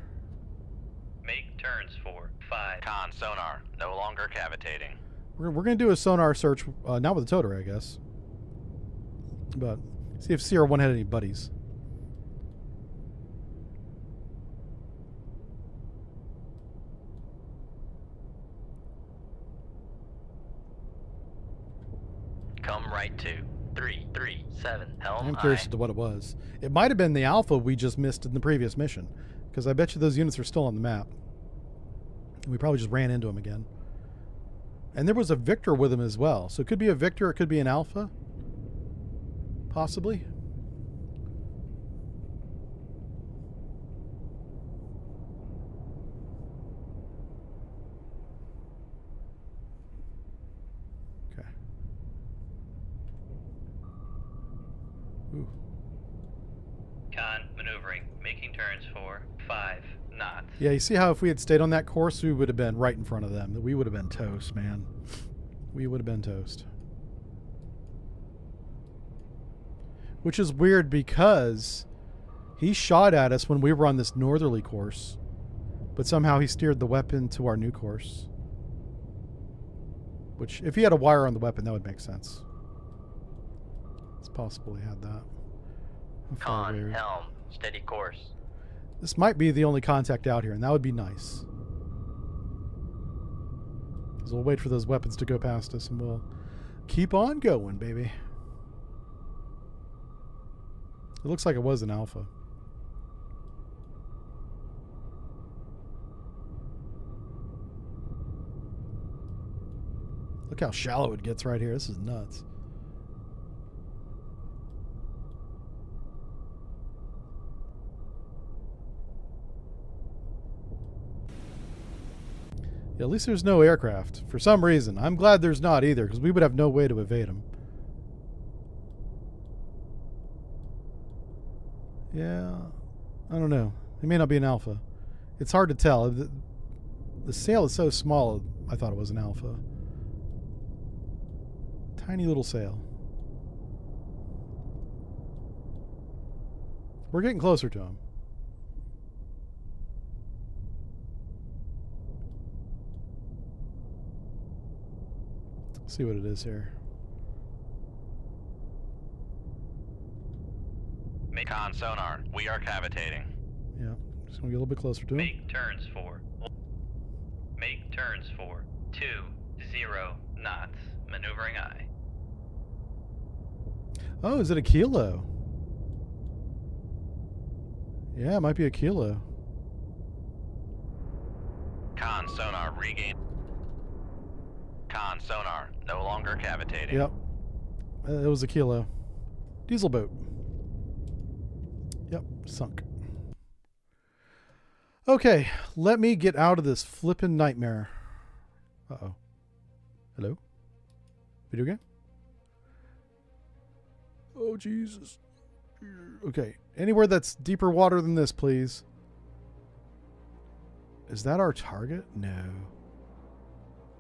Make turns for 5. Con sonar, no longer cavitating. We're going to do a sonar search, not with a toter, I guess. But see if Sierra 1 had any buddies. Come right to 337. Helm I'm curious eye. as to what it was. It might have been the alpha we just missed in the previous mission. Because I bet you those units are still on the map. We probably just ran into them again. And there was a Victor with him as well. So it could be a Victor, it could be an alpha. Possibly. Okay. Ooh. Con, maneuvering, making turns for 5 knots. Yeah, you see how if we had stayed on that course, we would have been right in front of them. We would have been toast, man. We would have been toast. Which is weird because he shot at us when we were on this northerly course. But somehow he steered the weapon to our new course. Which, if he had a wire on the weapon, that would make sense. It's possible he had that. How far away are Con, we? helm, steady course. This might be the only contact out here, and that would be nice. Because we'll wait for those weapons to go past us, and we'll keep on going, baby. It looks like it was an alpha. Look how shallow it gets right here. This is nuts. Yeah, at least there's no aircraft. For some reason. I'm glad there's not either, because we would have no way to evade them. Yeah, I don't know. It may not be an alpha. It's hard to tell. The sail is so small, I thought it was an alpha. Tiny little sail. We're getting closer to him. Let's see what it is here. Con sonar, we are cavitating. Yeah, just gonna get a little bit closer to him. Make turns for 20 knots. Maneuvering I. Oh, is it a kilo? Yeah, it might be a kilo. Con sonar, regain. Con sonar, no longer cavitating. Yep. It was a kilo. Diesel boat. Yep, sunk. Okay, let me get out of this flippin' nightmare. Uh-oh. Hello? Video game? Oh, Jesus. Okay, anywhere that's deeper water than this, please. Is that our target? No.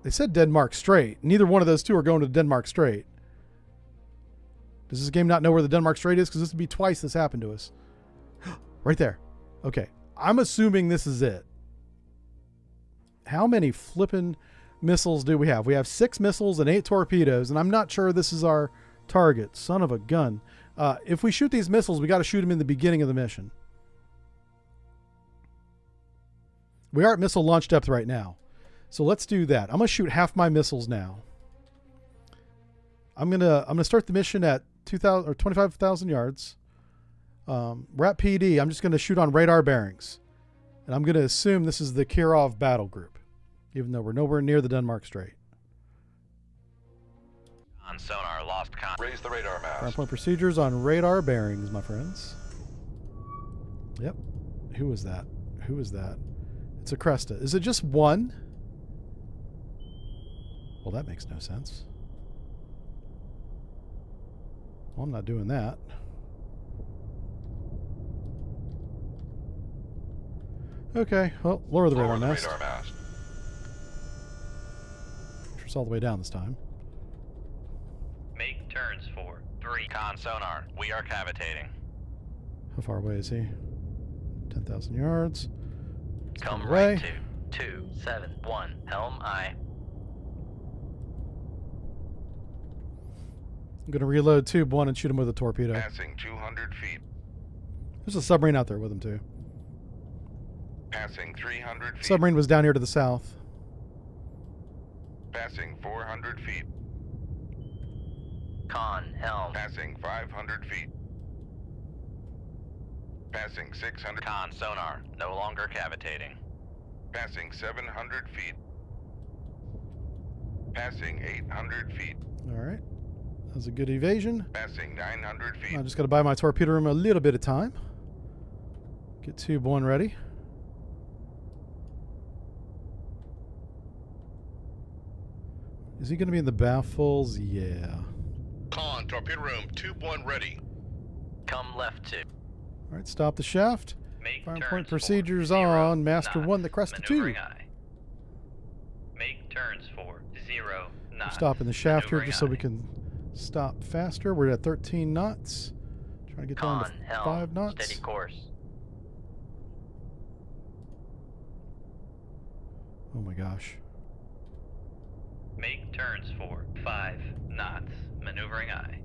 They said Denmark Strait. Neither one of those two are going to Denmark Strait. Does this game not know where the Denmark Strait is? Because this would be twice this happened to us. Right there. Okay. I'm assuming this is it. How many flippin' missiles do we have? We have 6 missiles and 8 torpedoes, and I'm not sure this is our target. Son of a gun. If we shoot these missiles, we got to shoot them in the beginning of the mission. We are at missile launch depth right now. So let's do that. I'm going to shoot half my missiles now. I'm gonna start the mission at 2,000 or 25,000 yards. We're at PD. I'm just going to shoot on radar bearings. And I'm going to assume this is the Kirov battle group, even though we're nowhere near the Denmark Strait. On sonar, lost con. Raise the radar Ground mast. point procedures on radar bearings, my friends. Yep. Who is that? Who is that? It's a Cresta. Is it just one? Well, that makes no sense. Well, I'm not doing that. Okay, well, lower the radar mast. Radar mast. It's all the way down this time. Make turns for 3. Con sonar, we are cavitating. How far away is he? 10,000 yards. Come away. right to 271. Helm I. I'm going to reload tube 1 and shoot him with a torpedo. Passing 200 feet. There's a submarine out there with him, too. Passing 300 feet. Submarine was down here to the south. Passing 400 feet. Con helm. Passing 500 feet. Passing 600. Con sonar, no longer cavitating. Passing 700 feet. Passing 800 feet. All right. That was a good evasion. Passing 900 feet. I just got to buy my torpedo room a little bit of time. Get tube 1 ready. Is he going to be in the baffles? Yeah. Con, torpedo room, tube 1 ready. Come left to. All right, stop the shaft. Make Firing turns point for procedures 0 on. Master knots. 1, the Cresta 2. Maneuvering I. Make turns for 0 We're knots. stopping the shaft here Maneuvering just so I. we can stop faster. We're at 13 knots. Trying to get down Con to helm. 5 knots. Steady course. Oh my gosh. Make turns for 5 knots. Maneuvering I.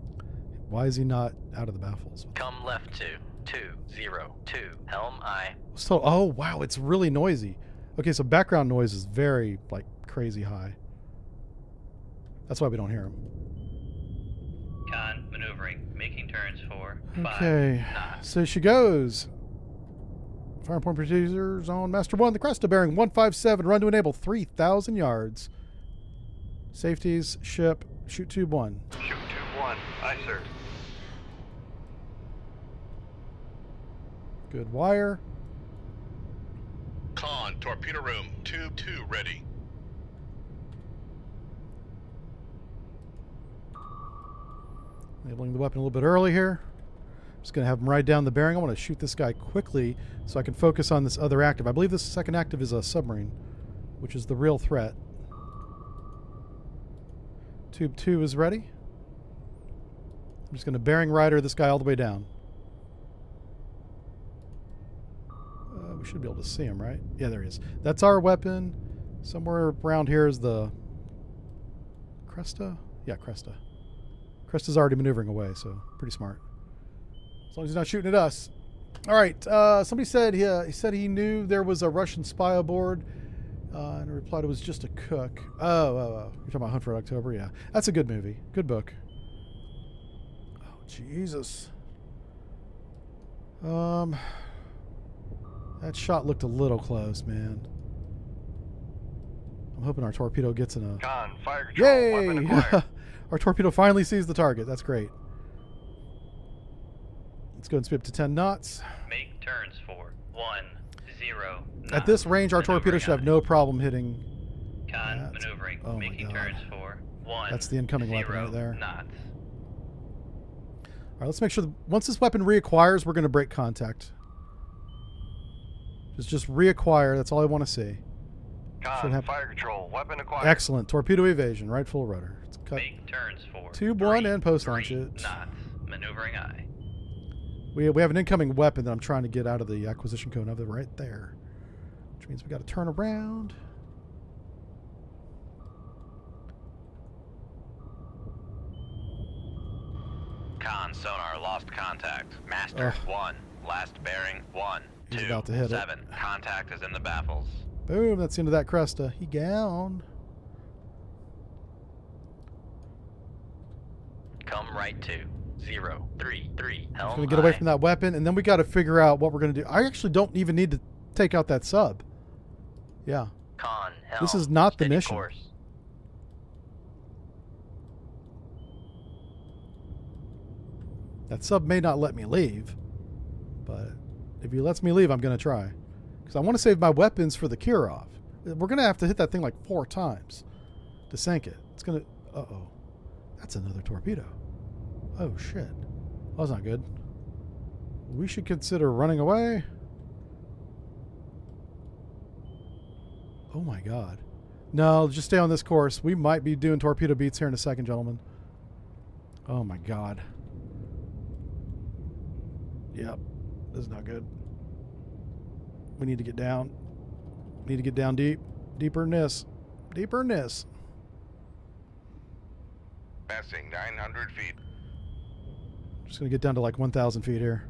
Why is he not out of the baffles? Come left to 202. Helm I. So, oh wow, it's really noisy. Okay, so background noise is very, like, crazy high. That's why we don't hear him. Con maneuvering. Making turns for 5 Okay, knots. so she goes. Firing point procedures on Master 1, the Cresta bearing 157, run to enable 3,000 yards. Safeties, ship, shoot tube 1. Shoot tube 1. Aye, sir. Good wire. Con, torpedo room, tube 2 ready. Labeling the weapon a little bit early here. Just going to have him ride down the bearing. I want to shoot this guy quickly so I can focus on this other active. I believe this second active is a submarine, which is the real threat. Tube 2 is ready. I'm just going to bearing rider this guy all the way down. We should be able to see him, right? Yeah, there he is. That's our weapon. Somewhere around here is the Cresta? Yeah, Cresta. Cresta's already maneuvering away, so pretty smart. As long as he's not shooting at us. All right. Somebody said he said he knew there was a Russian spy aboard, and he replied it was just a cook. Oh. You're talking about Hunt for October? Yeah. That's a good movie. Good book. Oh, Jesus. That shot looked a little close, man. I'm hoping our torpedo gets in a... Con, fire control, weapon Yay! acquired. Our torpedo finally sees the target. That's great. Let's go and speed up to 10 knots. Make turns for 10 At this range, our torpedo should have no problem hitting. Con maneuvering. Oh my Making God. turns for 10 That's the incoming weapon right there. knots. All right, let's make sure that once this weapon reacquires, we're going to break contact. Just reacquire. That's all I want to see. Should Con, have- fire control, weapon acquired. Excellent. Torpedo evasion. Right full rudder. Let's cut. Make turns for Tube 1 3 and post launch 3 it. knots. Maneuvering aye. We have an incoming weapon that I'm trying to get out of the acquisition cone of it right there. Which means we got to turn around. Con sonar lost contact. Master Ugh. 1. Last bearing 1. He's 2. about to hit it. 7. Contact is in the baffles. Boom. That's the end of that Cresta. He down. Come right to 033. Helm Just going to get away aye. from that weapon, and then we got to figure out what we're going to do. I actually don't even need to take out that sub. Yeah. Con, helm, This is not the steady mission. course. That sub may not let me leave, but if he lets me leave, I'm going to try. Because I want to save my weapons for the Kirov. We're going to have to hit that thing like 4 times to sink it. It's going to... Uh-oh. That's another torpedo. Oh, shit. That was not good. We should consider running away. Oh, my God. No, just stay on this course. We might be doing torpedo beats here in a second, gentlemen. Oh, my God. Yep. This is not good. We need to get down. Need to get down deep. Deeper in this. Deeper in this. Passing 900 feet. Just going to get down to like 1,000 feet here.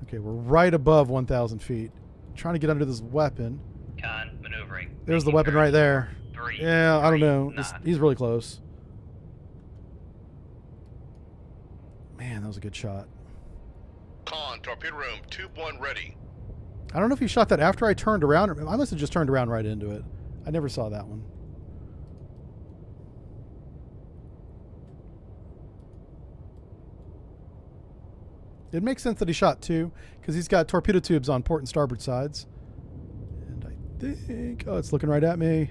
Okay, we're right above 1,000 feet. Trying to get under this weapon. Con, maneuvering. There's the Making weapon turns right there. for 3 Yeah, I don't know. knots. He's really close. Man, that was a good shot. Con, torpedo room, tube 1 ready. I don't know if he shot that after I turned around. Or I must have just turned around right into it. I never saw that one. It makes sense that he shot 2, because he's got torpedo tubes on port and starboard sides. And I think... Oh, it's looking right at me.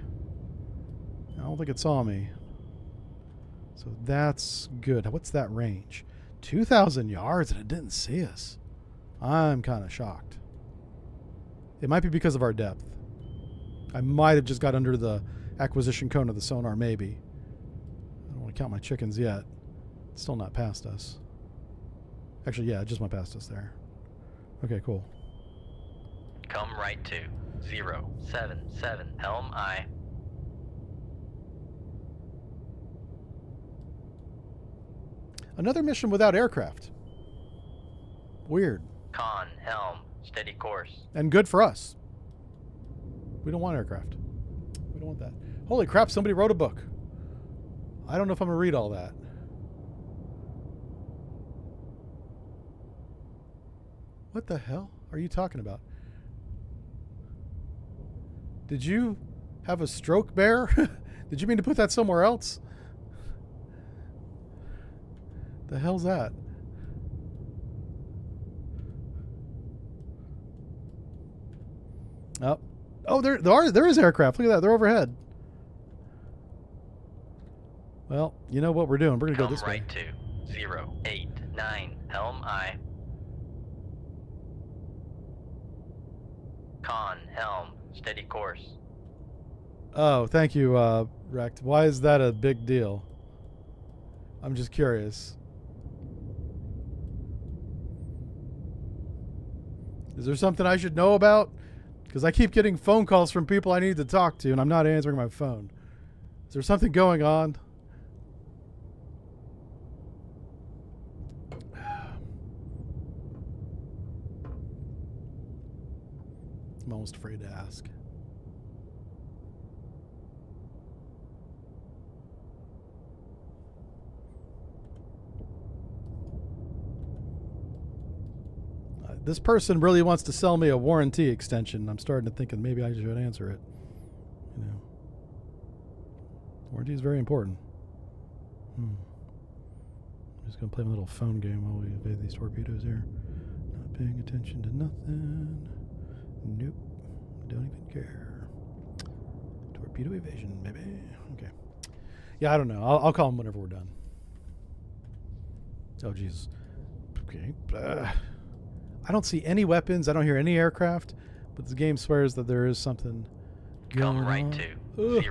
I don't think it saw me. So that's good. What's that range? 2,000 yards and it didn't see us. I'm kind of shocked. It might be because of our depth. I might have just got under the acquisition cone of the sonar, maybe. I don't want to count my chickens yet. It's still not past us. Actually, yeah, it just went past us there. Okay, cool. Come right to 077. Helm aye. Another mission without aircraft. Weird. Con, helm, steady course. And good for us. We don't want aircraft. We don't want that. Holy crap, somebody wrote a book. I don't know if I'm going to read all that. What the hell are you talking about? Did you have a stroke, Bear? Did you mean to put that somewhere else? The hell's that? Oh, there is aircraft. Look at that. They're overhead. Well, you know what we're doing. We're going to go Come this way. right to 089. Helm I. Con, helm, steady course. Oh, thank you, Rect. Why is that a big deal? I'm just curious. Is there something I should know about? Because I keep getting phone calls from people I need to talk to, and I'm not answering my phone. Is there something going on? I'm almost afraid to ask. This person really wants to sell me a warranty extension. I'm starting to think that maybe I should answer it. You know, warranty is very important. I'm just gonna play my little phone game while we evade these torpedoes here. Not paying attention to nothing. Nope. Don't even care. Torpedo evasion, maybe. Okay. Yeah, I don't know. I'll call him whenever we're done. Oh, Jesus. Okay. I don't see any weapons. I don't hear any aircraft. But the game swears that there is something going Come right on. to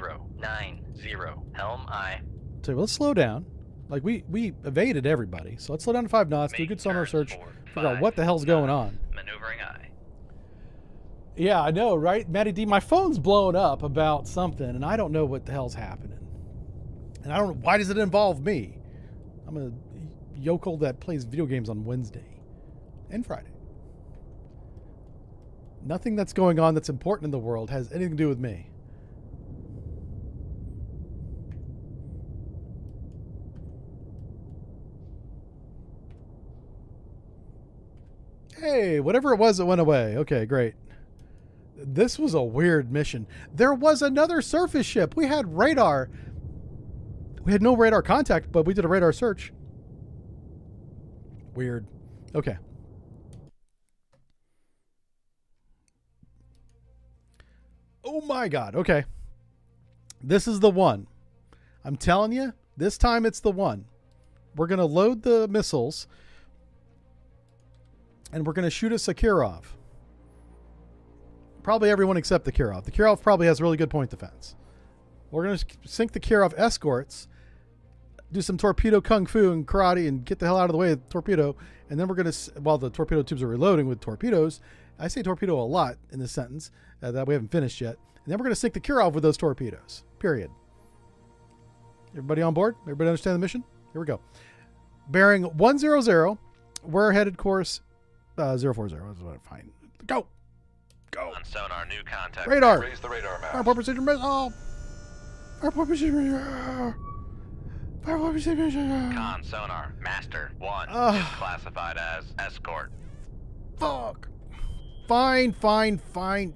090. Helm I. So let's slow down. Like, we evaded everybody. So let's slow down to 5 knots. Do a Make good sonar turns search. for Figure out 5 what the hell's going on. knots. Maneuvering I. Yeah, I know, right? Matty D, my phone's blowing up about something, and I don't know what the hell's happening. And I don't know, why does it involve me? I'm a yokel that plays video games on Wednesday and Friday. Nothing that's going on that's important in the world has anything to do with me. Hey, whatever it was, it went away. Okay, great. This was a weird mission. There was another surface ship. We had radar. We had no radar contact, but we did a radar search. Weird. Okay. Oh my God. Okay. This is the one. I'm telling you, this time it's the one. We're going to load the missiles and we're going to shoot a Sakharov. Probably everyone except the Kirov. The Kirov probably has really good point defense. We're going to sink the Kirov escorts, do some torpedo kung fu and karate and get the hell out of the way of the torpedo. And then we're going to, while the torpedo tubes are reloading with torpedoes, I say torpedo a lot in this sentence that we haven't finished yet. And then we're going to sink the Kirov with those torpedoes. Period. Everybody on board? Everybody understand the mission? Here we go. Bearing 100. We're headed course 040. That's what I find. Go. Go. On sonar, new contact. Radar. Raise the radar mast. Airport precision missile. Airport precision missile. Airport precision missile. Con sonar, master 1 Ugh. is classified as escort. Fuck. Fine. Shoot Fine.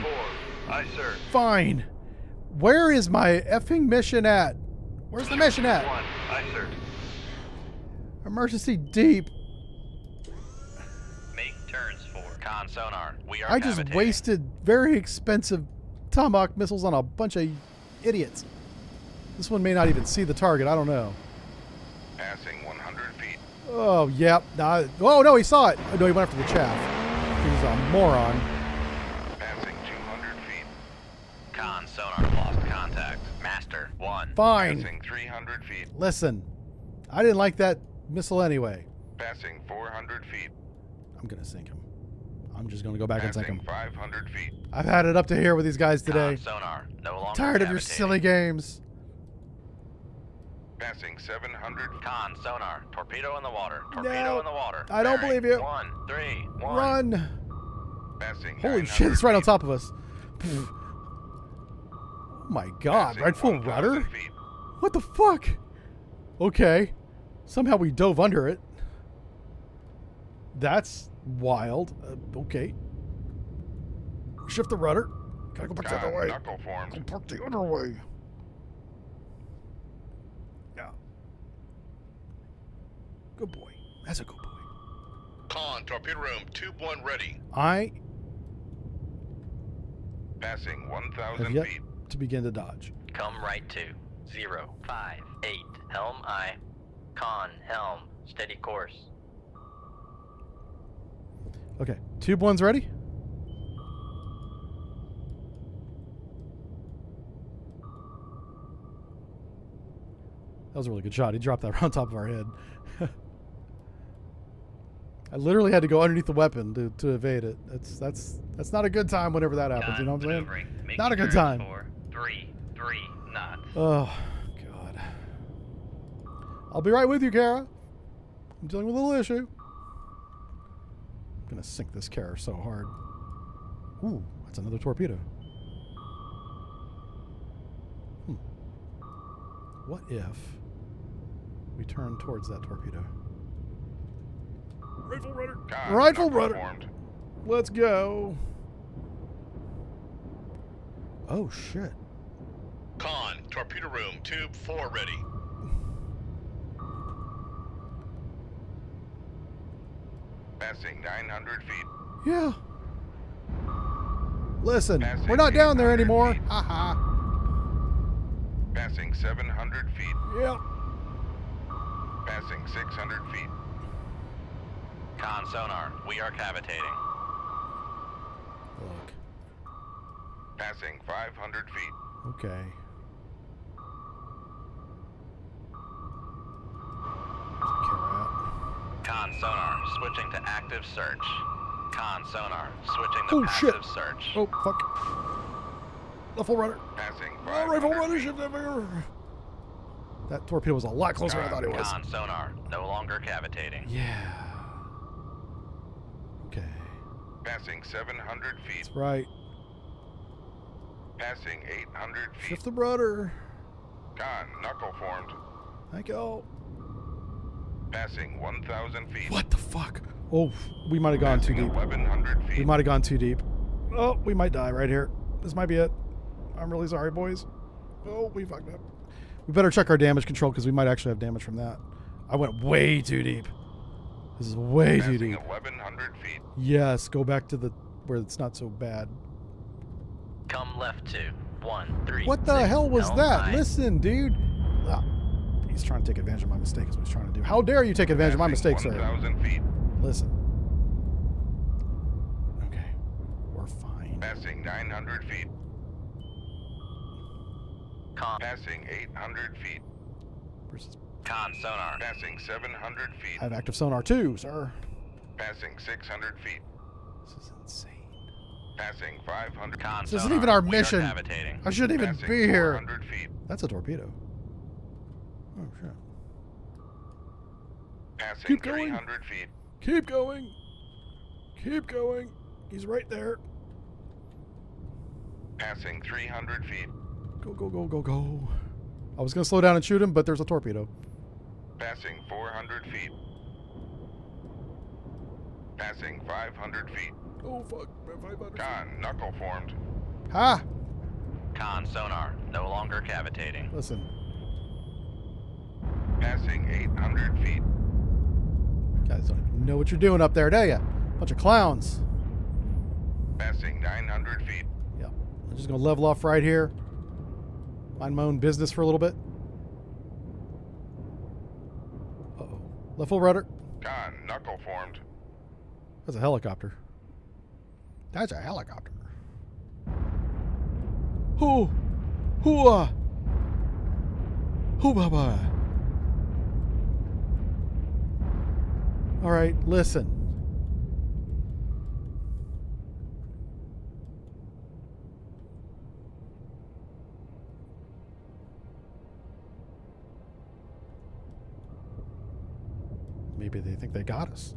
4. Aye, sir. Fine. Where is my effing mission at? Where's the mission at? 1. Aye, sir. Emergency deep. Make turns for Con sonar, we are I just cavitating. wasted very expensive Tomahawk missiles on a bunch of idiots. This one may not even see the target. I don't know. Passing 100 feet. Oh, yep. Oh, no, he saw it. Oh, no, he went after the chaff. He's a moron. Passing 200 feet. Con sonar, lost contact. Master 1. Fine. Passing 300 feet. Listen, I didn't like that missile anyway. Passing 400 feet. I'm going to sink him. I'm just going to go back and sink Passing him. 500 feet. I've had it up to here with these guys today. Con sonar, no longer Tired of your cavitating. silly games. Passing 700. Con sonar, torpedo in the water. Torpedo No, in the water. I don't Bearing believe you. 1 3 1. Run. Passing Holy 900 shit, it's right on feet. top of us. Oh my God, Passing right full 1,000 rudder? feet. What the fuck? Okay. Somehow we dove under it. That's wild. Okay. Shift the rudder. Gotta go back the other Con way. knuckle formed. Go back the other way. Yeah. Good boy. That's a good boy. Con, torpedo room, tube 1 ready. I Passing have 1,000 yet feet. to begin to dodge. come right to 0, 5, 8. Helm aye. Con, helm. Steady course. Okay. Tube 1's ready? That was a really good shot. He dropped that right on top of our head. I literally had to go underneath the weapon to evade it. That's not a good time whenever that happens. You know what I'm saying? Maneuvering. Making Not a good turns time. For 3 knots. Oh, God. I'll be right with you, Kara. I'm dealing with a little issue. I'm going to sink this Kara so hard. Ooh, that's another torpedo. What if we turn towards that torpedo? Rifle rudder. Con, Rifle knuckle rudder. formed. Let's go. Oh, shit. Con, torpedo room, tube 4 ready. Passing 900 feet. Yeah. Listen, Passing we're not down there 800 anymore. feet. Haha. Passing 700 feet. Yeah. Passing 600 feet. Con sonar, we are cavitating. Look. Passing 500 feet. Okay. There's a Kara at. Con sonar, switching to active search. Con sonar, switching to Oh, shit. passive search. Oh, fuck. Rifle rudder. Passing Oh, 500 rifle rudder, feet. shift over. That torpedo was a lot closer than I thought it was. Con sonar, no longer cavitating. Yeah. Okay. Passing 700 feet. That's right. Passing 800 feet. Shift the rudder. Con, knuckle formed. Thank you. Passing 1,000 feet. What the fuck? Oh, we might have gone too Passing deep. 1,100 We feet. might have gone too deep. Oh, we might die right here. This might be it. I'm really sorry, boys. Oh, we fucked up. We better check our damage control because we might actually have damage from that. I went way too deep. This is way too Passing deep. 1,100 feet. Yes, go back to the where it's not so bad. Come left 2, 1, 3. What the 6. hell was Helm that? aye. Listen, dude. Ah, he's trying to take advantage of my mistake is what he's trying to do. How dare you take advantage of my Passing mistake, sir? 1,000 feet. Listen. Okay. We're fine. Passing 900 feet. Con, Passing 800 feet. Versus- Con sonar, Passing 700 feet. I have active sonar too, sir. Passing 600 feet. This is insane. Passing 500 feet. con This sonar, isn't even our we are mission. cavitating. I shouldn't even Passing be here. 400 feet. That's a torpedo. Oh, shit. Passing Keep going. 300 feet. Keep going. Keep going. He's right there. Passing 300 feet. Go, go, go, go, go. I was going to slow down and shoot him, but there's a torpedo. Passing 400 feet. Passing 500 feet. Oh, fuck. 500. Con, knuckle formed. Ha! Con sonar, no longer cavitating. Listen. Passing 800 feet. You guys don't even know what you're doing up there, do ya? Bunch of clowns. Passing 900 feet. Yep. I'm just going to level off right here. Mind my own business for a little bit. Uh-oh. Left full rudder. Con, knuckle formed. That's a helicopter. That's a helicopter. Hoo! Hoo-ah! Hoo-ba-ba! All right, listen. Maybe they think they got us.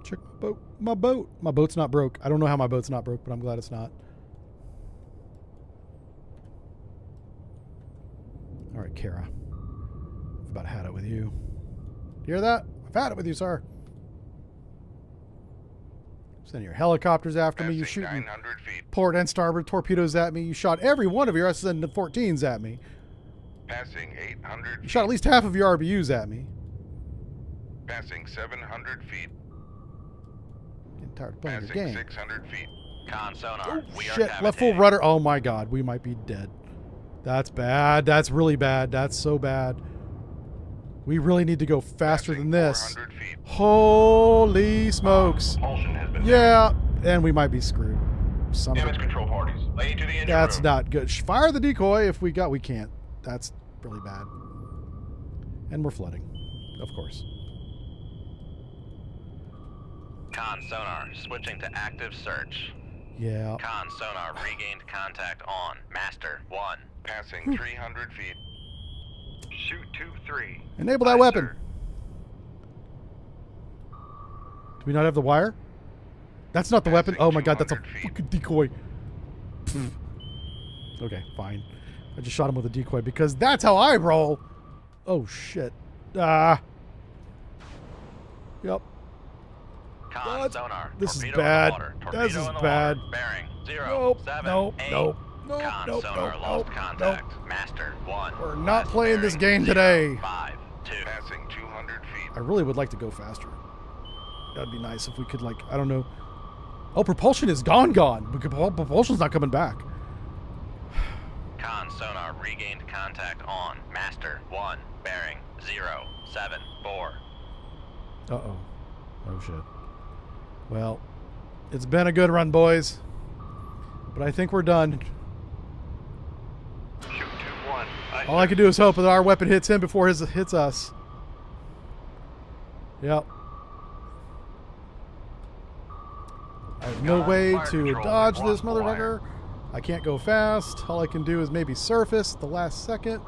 Check my boat. My boat. My boat's not broke. I don't know how my boat's not broke, but I'm glad it's not. All right, Kara. I've about had it with you. You hear that? I've had it with you, sir. Sending your helicopters after me. You're Passing shooting 900 feet. port and starboard torpedoes at me. You shot every one of your SN-14s at me. Passing 800 You feet. shot at least half of your RBUs at me. Passing 700 feet. Getting tired of playing your Passing game. 600 feet. Con sonar, Oh, we are shit. Left full cavitating. rudder. Oh, my God. We might be dead. That's bad. That's really bad. That's so bad. We really need to go faster than this. 400 feet. Holy smokes. Propulsion has been Yeah, and we might be screwed. Son of damaged. a... Damage control parties. Lane to the engine That's room. not good. Fire the decoy if we got... We can't. That's really bad. And we're flooding. Of course. Con sonar, switching to active search. Yeah. Con sonar, regained contact on. Master 1. Passing 300 feet. Shoot 2-3. Enable that Aye, weapon. sir. Do we not have the wire? That's not the weapon. Passing Oh my God, that's a 200 feet. fucking decoy. Pfft. Okay, fine. I just shot him with a decoy because that's how I roll. Oh shit. Ah. Yep. Con What? sonar, This is torpedo in the bad. water. This Torpedo is in the bad. water. Bearing 0, Nope. 7, Nope. 8. Nope. Nope. Con Nope. sonar, Nope. lost Nope. contact. Nope. Master 1. We're not Last playing this bearing, game 0, today. 5, 2. Passing 200 feet. I really would like to go faster. That'd be nice if we could, like, I don't know. Oh, propulsion is gone. Propulsion's not coming back. Con sonar, regained contact on. Master 1. Bearing 0, 7, 4. Uh-oh. Oh, shit. Well, it's been a good run, boys. But I think we're done. Shoot 2-1. Aye, All I sir. can do is hope that our weapon hits him before his hits us. Yep. I have no Gun way fire to control, dodge we this want the wire. motherfucker. I can't go fast. All I can do is maybe surface the last second.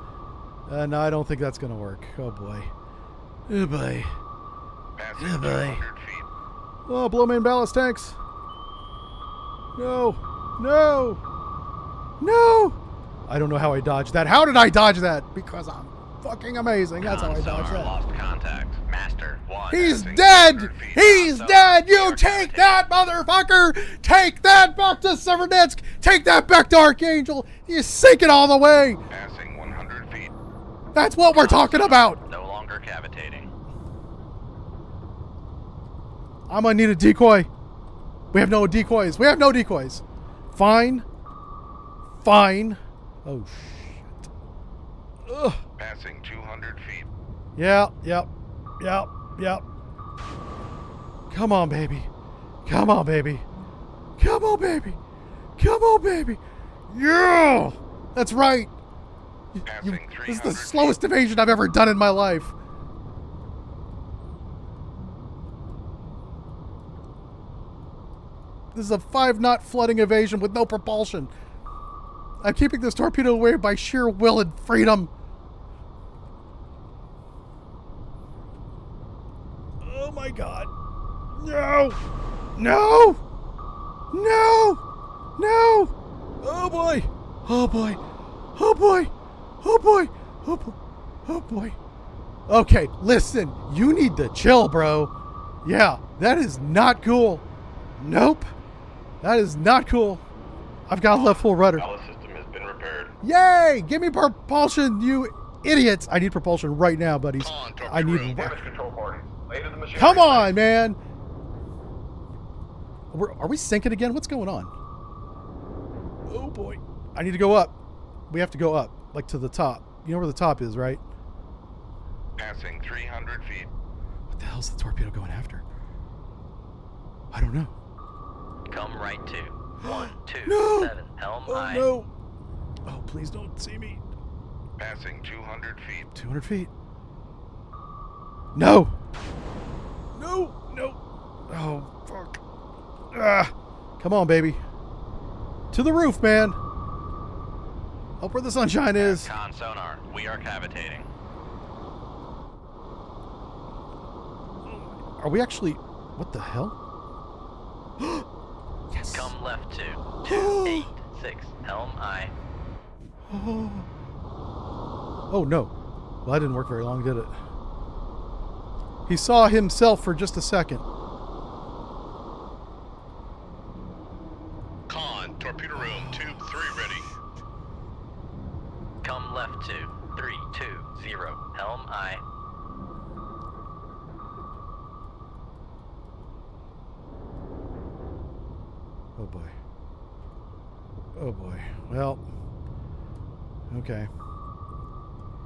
No, I don't think that's going to work. Oh, boy. Oh, boy. Passing Yeah, boy. 200 feet. Oh, blow main ballast tanks. No. No. No. I don't know how I dodged that. How did I dodge that? Because I'm fucking amazing. That's how I Con dodged sonar, that. lost contact. Master 1. He's Passing dead! 200 feet. He's So, dead! we You are take cavitating. that, motherfucker! Take that back to Severnetsk! Take that back to Archangel! You sink it all the way! Passing 100 feet. That's what we're talking about! No longer cavitating. I'm gonna need a decoy. We have no decoys. We have no decoys. Fine. Fine. Oh, shit. Ugh. Passing 200 feet. Yep. Come on, baby. Come on, baby. Come on, baby. Come on, baby. Yeah! That's right. Passing This is the 300 slowest evasion I've ever done in my life. This is a 5-knot flooding evasion with no propulsion. I'm keeping this torpedo away by sheer will and freedom. Oh my God. No! No! No! No! Oh boy! Oh boy! Oh boy! Oh boy! Oh boy! Oh boy! Okay, listen. You need to chill, bro. Yeah, that is not cool. Nope. That is not cool. I've got left full rudder. Ballast system has been repaired. Yay! Give me propulsion, you idiots! I need propulsion right now, buddies. Con, torpedo I need. room. Damage control parties. Lane to the machinery. Come on, man! Are we sinking again? What's going on? Oh boy! I need to go up. We have to go up, like to the top. You know where the top is, right? Passing 300 feet. What the hell's the torpedo going after? I don't know. Come right to 1, 2, No! 7, helm Oh aye. no! Oh, please don't see me. Passing 200 feet. 200 feet. No! No! No! Oh, fuck. Ah! Come on, baby. To the roof, man. Up where the sunshine is. Con sonar, we are cavitating. Are we actually... What the hell? Yes! Come left to 2, 8, 6, helm aye. Oh. Oh, no. Well, that didn't work very long, did it? He saw himself for just a second. Con, torpedo room, tube 3 ready. Come left to 3, 2, 0, helm aye. Oh boy. Oh boy. Well. Okay.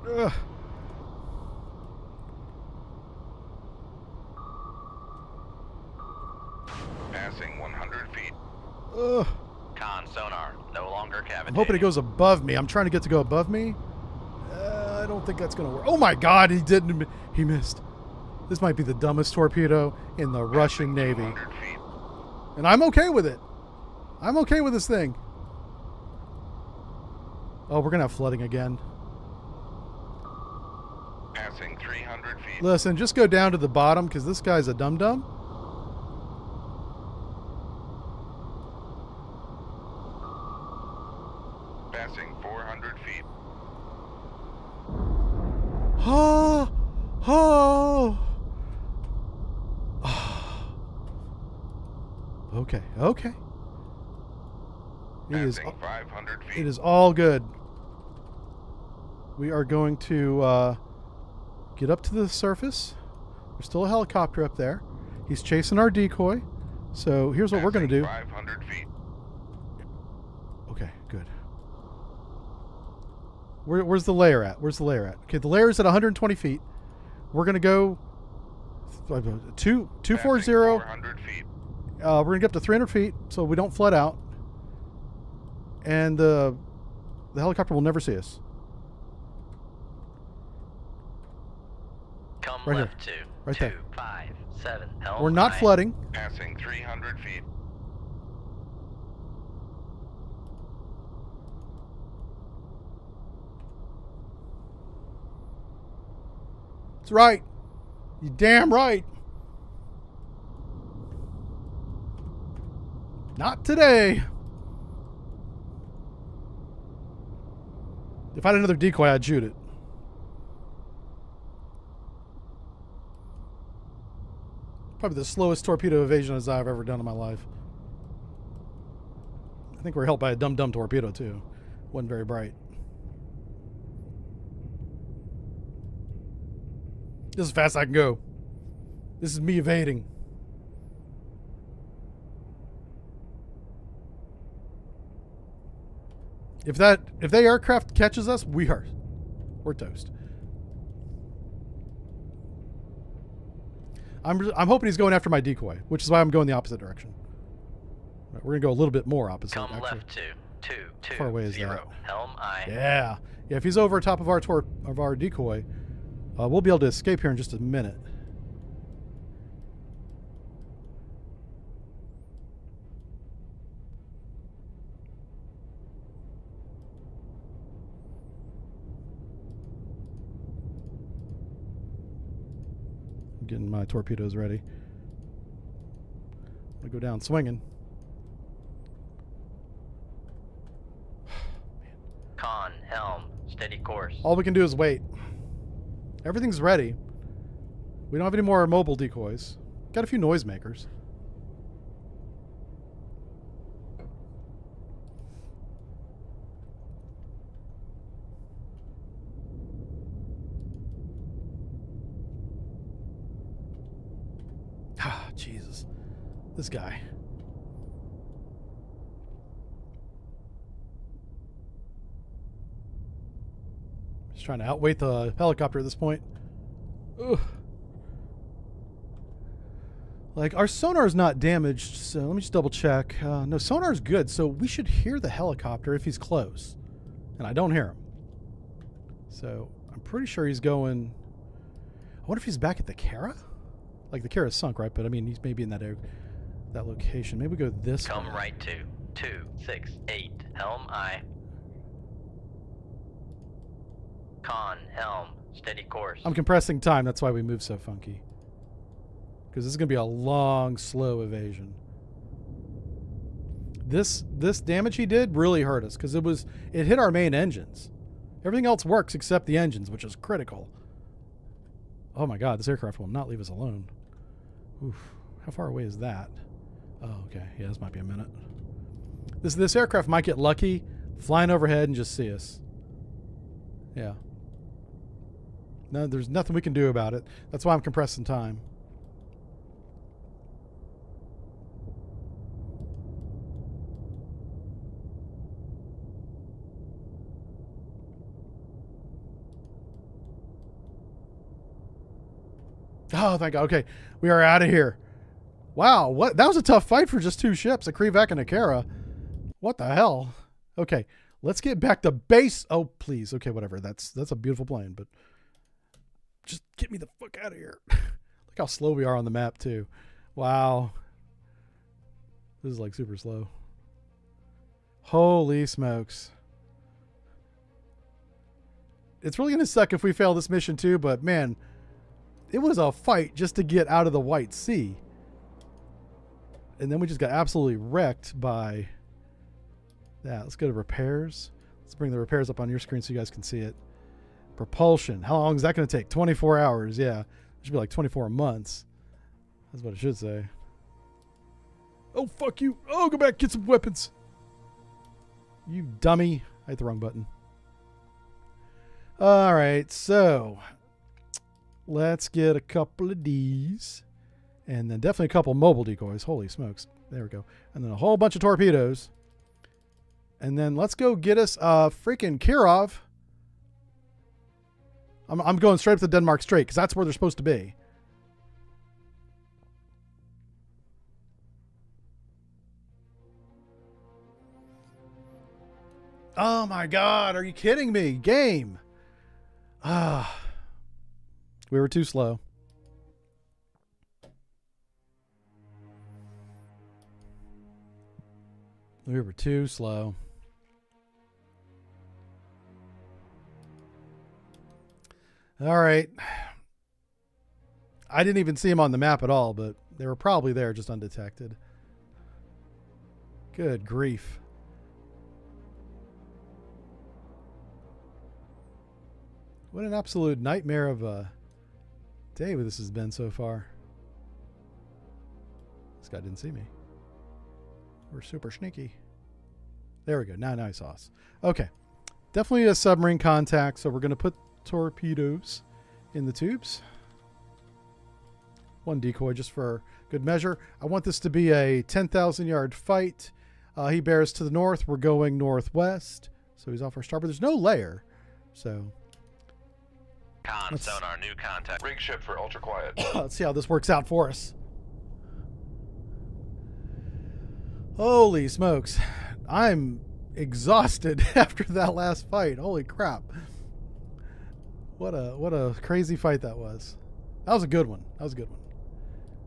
Ugh. Passing 100 feet. Ugh. Con sonar, no longer cavitating. I'm hoping it goes above me. I'm trying to get to go above me. I don't think that's going to work. Oh my God, he didn't. He missed. This might be the dumbest torpedo in the Russian Navy. 200 feet. And I'm okay with it. I'm okay with this thing. Oh, we're going to have flooding again. Passing 300 feet. Listen, just go down to the bottom because this guy's a dum-dum. Passing 400 feet. Oh, oh. Okay, okay. Passing 500 feet. It is all good. We are going to get up to the surface. There's still a helicopter up there. He's chasing our decoy. So here's what we're going to do. 500 feet. Okay, good. Where's the layer at? Where's the layer at? Okay, the layer is at 120 feet. We're going to go 240. 400 feet. We're going to get up to 300 feet so we don't flood out. And the helicopter will never see us. Come Right here. left to Right there. 257. Helm We're not aye. flooding. Passing 300 feet. That's right. You damn right. Not today. If I had another decoy, I'd shoot it. Probably the slowest torpedo evasion as I've ever done in my life. I think we're helped by a dumb torpedo too. Wasn't very bright. This is as fast as I can go. This is me evading. If the aircraft catches us, we're toast. I'm hoping he's going after my decoy, which is why I'm going the opposite direction. Right, we're gonna go a little bit more opposite. Come actually. left to How far away is 220. Helm aye. Yeah. If he's over top of our decoy, we'll be able to escape here in just a minute. I'm getting my torpedoes ready. I'm gonna go down swinging. Con, helm, steady course. All we can do is wait. Everything's ready. We don't have any more mobile decoys. Got a few noisemakers. Ah, Jesus. This guy. Just trying to outweight the helicopter at this point. Ugh. Like, our sonar's not damaged, so let me just double check. No, sonar's good, so we should hear the helicopter if he's close. And I don't hear him. So, I'm pretty sure he's going... I wonder if he's back at the Kara? Like, the Kara's sunk, right? But, I mean, he's maybe in that location. Maybe we go this way. Come right to 268. Helm aye. Con, helm, steady course. I'm compressing time, that's why we move so funky. Because this is going to be a long, slow evasion. This damage he did really hurt us, because it hit our main engines. Everything else works except the engines, which is critical. Oh my God, this aircraft will not leave us alone. Oof. How far away is that? Oh, okay. Yeah, this might be a minute. This aircraft might get lucky, flying overhead and just see us. Yeah. No, there's nothing we can do about it. That's why I'm compressing time. Oh, thank God. Okay, we are out of here. Wow, what? That was a tough fight for just 2 ships, a Krivak and a Kara. What the hell? Okay, let's get back to base. Oh, please. Okay, whatever. That's a beautiful plane, but just get me the fuck out of here. Look how slow we are on the map, too. Wow. This is like super slow. Holy smokes. It's really going to suck if we fail this mission, too, but man, it was a fight just to get out of the White Sea. And then we just got absolutely wrecked by that. Let's go to repairs. Let's bring the repairs up on your screen so you guys can see it. Propulsion. How long is that going to take? 24 hours. Yeah. It should be like 24 months. That's what it should say. Oh, fuck you. Oh, go back. Get some weapons. You dummy. I hit the wrong button. All right. So let's get a couple of these. And then definitely a couple mobile decoys. Holy smokes. There we go. And then a whole bunch of torpedoes. And then let's go get us freaking Kirov. I'm going straight up to Denmark Strait because that's where they're supposed to be. Oh my God. Are you kidding me? Game. We were too slow. We were too slow. All right. I didn't even see them on the map at all, but they were probably there just undetected. Good grief. What an absolute nightmare of a day this has been so far. This guy didn't see me. We're super sneaky. There we go. Now he saw us. Okay. Definitely a submarine contact, so we're going to put torpedoes in the tubes. 1 decoy just for good measure. I want this to be a 10,000 yard fight. He bears to the north. We're going northwest. So he's off our starboard. There's no layer. So Con, sonar, new contact. Rig ship for ultra quiet. let's see how this works out for us. Holy smokes. I'm exhausted after that last fight. Holy crap. What a crazy fight that was. That was a good one. That was a good one.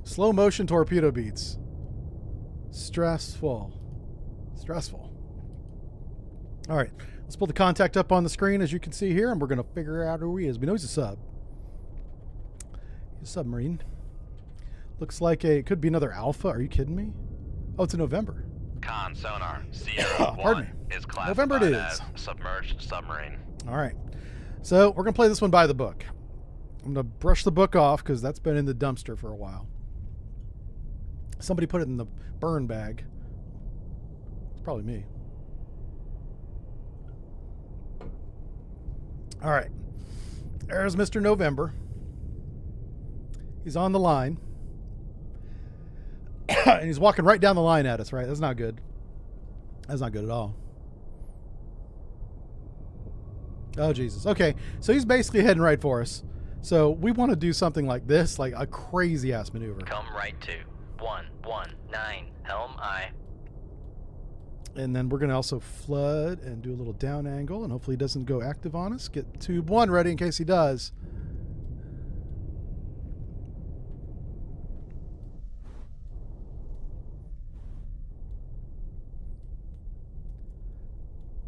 Slow motion torpedo beats. Stressful. Stressful. All right. Let's pull the contact up on the screen as you can see here, and we're going to figure out who he is. We know he's a sub. He's a submarine. Looks like it could be another Alpha. Are you kidding me? Oh, it's in November. Con, sonar, Sierra Pardon 1 me. is classified November it is. as submerged submarine. All right. So we're going to play this one by the book. I'm going to brush the book off because that's been in the dumpster for a while. Somebody put it in the burn bag. It's probably me. All right. There's Mr. November. He's on the line. And he's walking right down the line at us, right? That's not good. That's not good at all. Oh, Jesus. Okay. So he's basically heading right for us. So we want to do something like this, like a crazy ass maneuver. Come right to 119, helm I. And then we're going to also flood and do a little down angle, and hopefully he doesn't go active on us. Get tube 1 ready in case he does.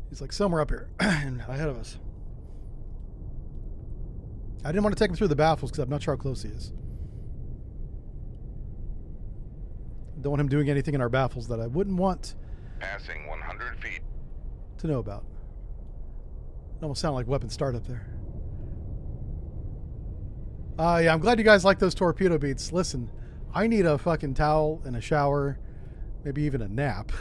He's like somewhere up here ahead of us. I didn't want to take him through the baffles because I'm not sure how close he is. Don't want him doing anything in our baffles that I wouldn't want Passing 100 feet. to know about. It almost sounded like weapon startup there. Yeah, I'm glad you guys like those torpedo beats. Listen, I need a fucking towel and a shower, maybe even a nap.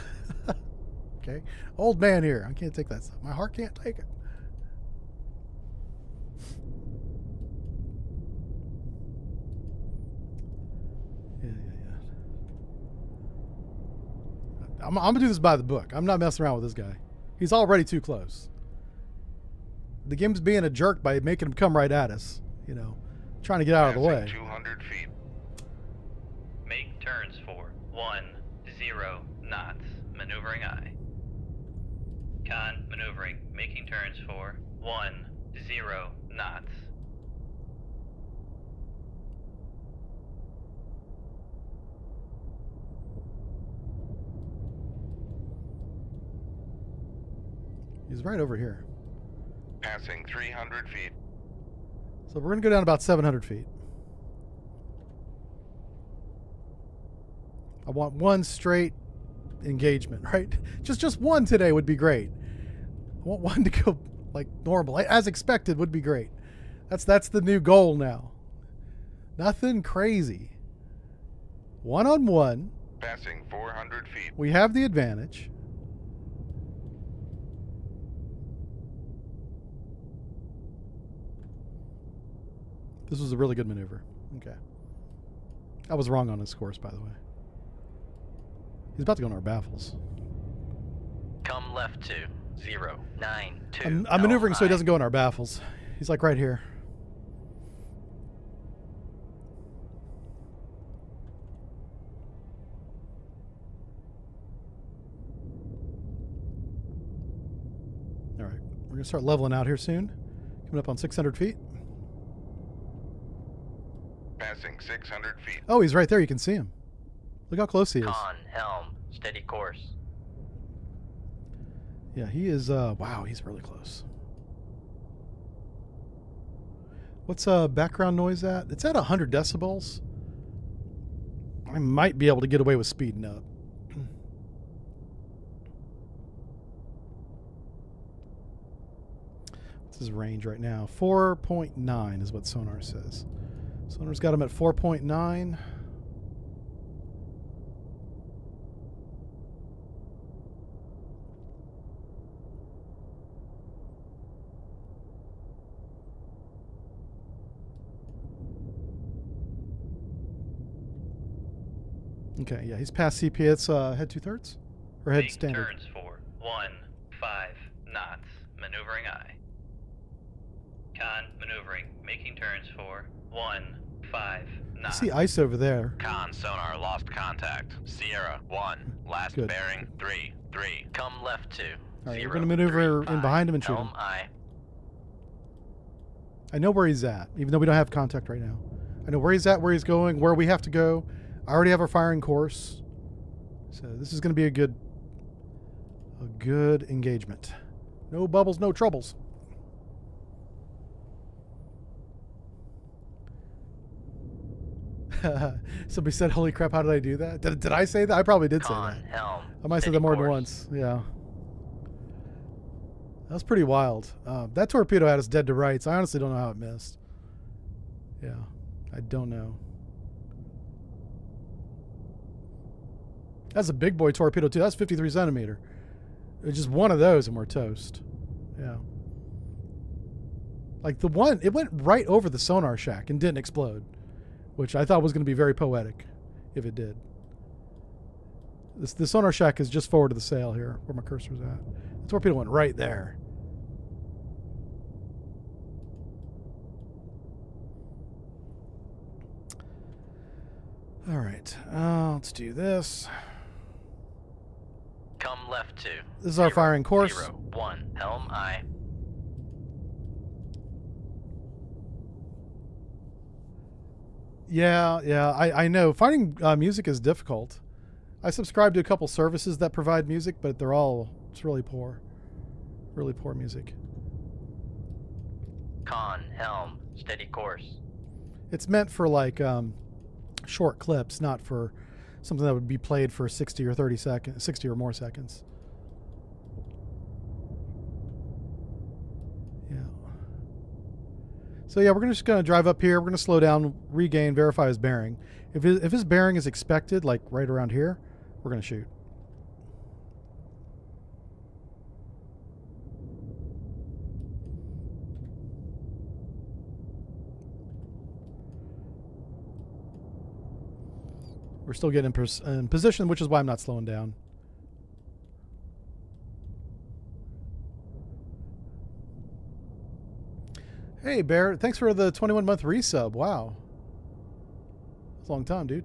Okay? Old man here. I can't take that stuff. My heart can't take it. Yeah. I'm going to do this by the book. I'm not messing around with this guy. He's already too close. The game's being a jerk by making him come right at us. You know, trying to get out of the way. 200 feet. maneuvering aye. Con maneuvering, making turns for 10 knots. He's right over here. Passing 300 feet. So we're going to go down about 700 feet. I want one straight engagement, right? Just one today would be great. I want one to go like normal, as expected would be great. That's the new goal now. Nothing crazy. One-on-one. Passing 400 feet. We have the advantage. This was a really good maneuver. Okay. I was wrong on his course, by the way. He's about to go in our baffles. Come left to 092. I'm maneuvering so he doesn't go in our baffles. He's like right here. All right. We're going to start leveling out here soon. Coming up on 600 feet. Passing 600 feet. Oh, he's right there. You can see him. Look how close he is. Con, helm, steady course. Yeah, he is, wow, he's really close. What's background noise at? It's at 100 decibels. I might be able to get away with speeding up. What's his range right now? 4.9 is what sonar says. Sonar's got him at 4.9. Okay, yeah, he's past CP. It's head 2/3 or head Make standard. turns for 15 knots. Maneuvering aye. Con maneuvering, making turns for 15 I knots. see ice over there. Con sonar lost contact. Sierra 1, last Good. bearing 3, 3. Come left to All right, 0, we're going to maneuver 3, in behind him and shoot helm him. aye. I know where he's at, even though we don't have contact right now. I know where he's at, where he's going, where we have to go. I already have our firing course. So this is going to be a good engagement. No bubbles, no troubles. Somebody said, holy crap, how did I do that? Did I say that? I probably did say Con, that. helm, I might have said steady that more than course. once. Yeah. That was pretty wild. That torpedo had us dead to rights. I honestly don't know how it missed. Yeah. I don't know. That's a big boy torpedo too. That's 53 centimeter. It's just one of those and we're toast. Yeah. Like the one, it went right over the sonar shack and didn't explode, which I thought was going to be very poetic if it did. The sonar shack is just forward of the sail here where my cursor's at. The torpedo went right there. All right. Let's do this. Come left to This is our firing course. 1, helm aye. Yeah, I know. Finding music is difficult. I subscribe to a couple services that provide music, but it's really poor. Really poor music. Con, helm, steady course. It's meant for like short clips, not for something that would be played for 60 or 30 seconds, 60 or more seconds. Yeah. So yeah, we're just gonna drive up here. We're gonna slow down, regain, verify his bearing. If his bearing is expected, like right around here, we're gonna shoot. We're still getting in position, which is why I'm not slowing down. Hey, Bear. Thanks for the 21-month resub. Wow. That's a long time, dude.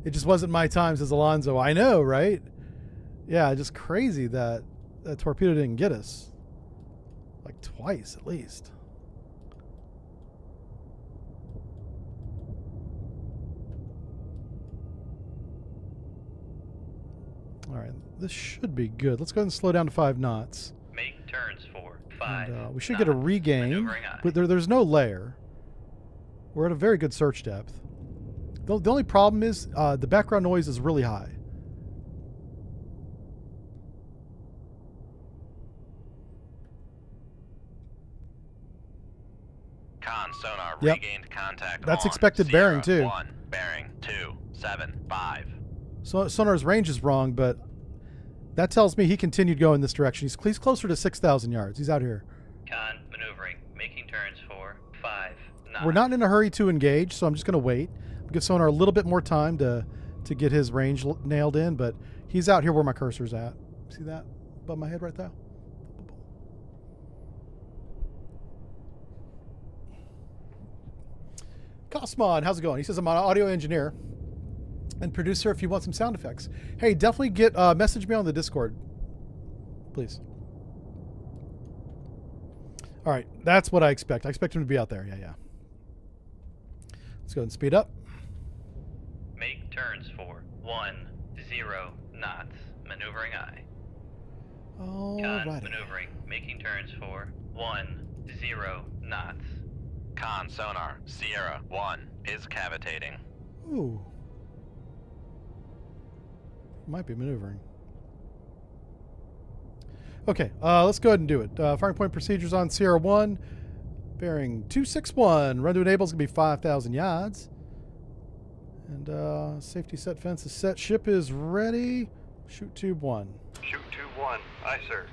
It just wasn't my time, says Alonzo. I know, right? Yeah, just crazy that that torpedo didn't get us. Like twice, at least. All right, this should be good. Let's go ahead and slow down to 5 knots. Make turns for 5 And, we should get a knots. regain. Maneuvering aye. But there's no layer. We're at a very good search depth. The only problem is the background noise is really high. Con sonar Yep. regained contact. That's on expected Sierra bearing, too. 1, bearing 275. So sonar's range is wrong, but that tells me he continued going this direction. He's closer to 6,000 yards. He's out here. Con maneuvering, making turns for 5 knots. We're not in a hurry to engage, so I'm just going to wait. Give sonar a little bit more time to get his range nailed in, but he's out here where my cursor's at. See that above my head right there? Cosmon, how's it going? He says, I'm an audio engineer and producer if you want some sound effects. Hey, definitely message me on the Discord, please. All right, that's what I expect. I expect him to be out there. Yeah. Let's go ahead and speed up. Make turns for 10 knots. Maneuvering aye. All Con righty. maneuvering, making turns for 10 knots. Con sonar Sierra 1 is cavitating. Ooh. Might be maneuvering. Okay, let's go ahead and do it. Firing point procedures on Sierra 1. Bearing 261. Run to enable is going to be 5,000 yards. And safety set fence is set. Ship is ready. Shoot tube 1. Shoot tube 1. Aye, sir.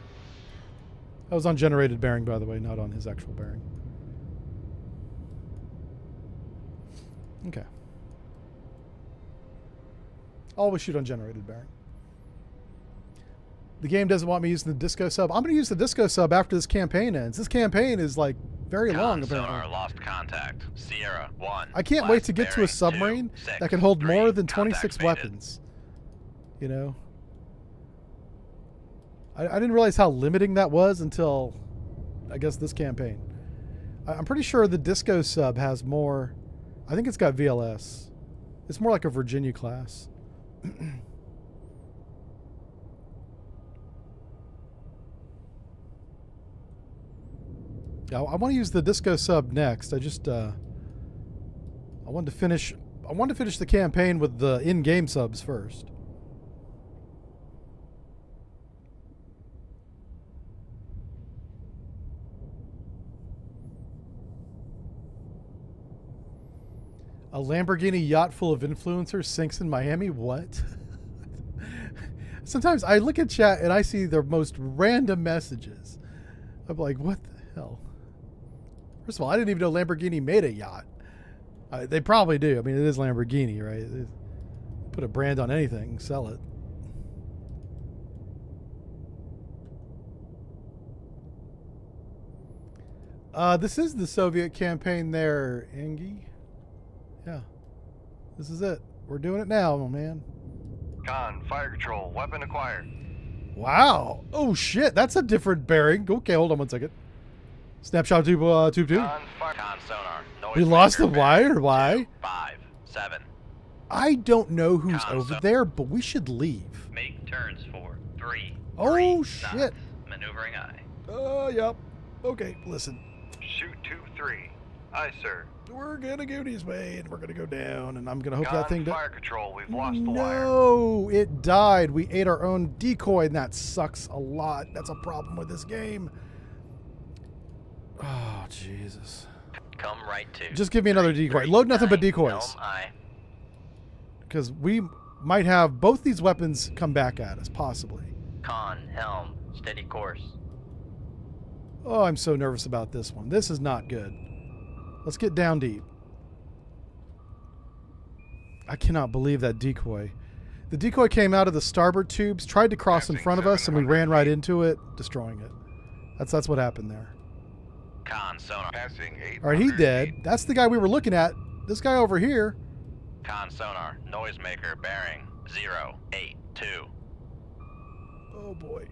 That was on generated bearing, by the way, not on his actual bearing. Okay. Always shoot on generated bearing. The game doesn't want me using the disco sub. I'm going to use the disco sub after this campaign ends. This campaign is like very long, Con sonar apparently. lost contact. Sierra 1. I can't wait to get to a bearing submarine 2, that can hold 6, more 3, than 26 contact faded. weapons. You know? I didn't realize how limiting that was until, I guess, this campaign. I'm pretty sure the disco sub has more. I think it's got VLS. It's more like a Virginia class. Yeah, I want to use the disco sub next. I wanted to finish the campaign with the in-game subs first. A Lamborghini yacht full of influencers sinks in Miami? What? Sometimes I look at chat and I see their most random messages. I'm like, what the hell? First of all, I didn't even know Lamborghini made a yacht. They probably do. I mean, it is Lamborghini, right? They put a brand on anything, sell it. This is the Soviet campaign there, Angie. Yeah. This is it. We're doing it now, man. Con, fire control, weapon acquired. Wow. Oh, shit. That's a different bearing. Okay, hold on one second. Snapshot tube 2. Con, fire. Con sonar. Noise We lost the maker wire? bearing Why? 2, 5, 7. I don't know who's Con over so- there, but we should leave. Make turns for 3 Oh, shit. knots. Maneuvering aye. Yep. Okay, listen. Shoot tube 3. Aye, sir. We're gonna go this way, and we're gonna go down, and I'm gonna hope Con, that thing fire control, we've lost the wire. No, it died. We ate our own decoy, and that sucks a lot. That's a problem with this game. Oh, Jesus. Come right to. Just give me another decoy. Load nothing but decoys. Helm aye. Because we might have both these weapons come back at us, possibly. Con, helm, steady course. Oh, I'm so nervous about this one. This is not good. Let's get down deep. I cannot believe that decoy. The decoy came out of the starboard tubes, tried to cross in Passing front of us, and we 700 ran right feet. into it, destroying it. That's what happened there. Con sonar. Passing 800 All right, he dead. feet. That's the guy we were looking at. This guy over here, Con sonar, noisemaker bearing 082. Oh boy.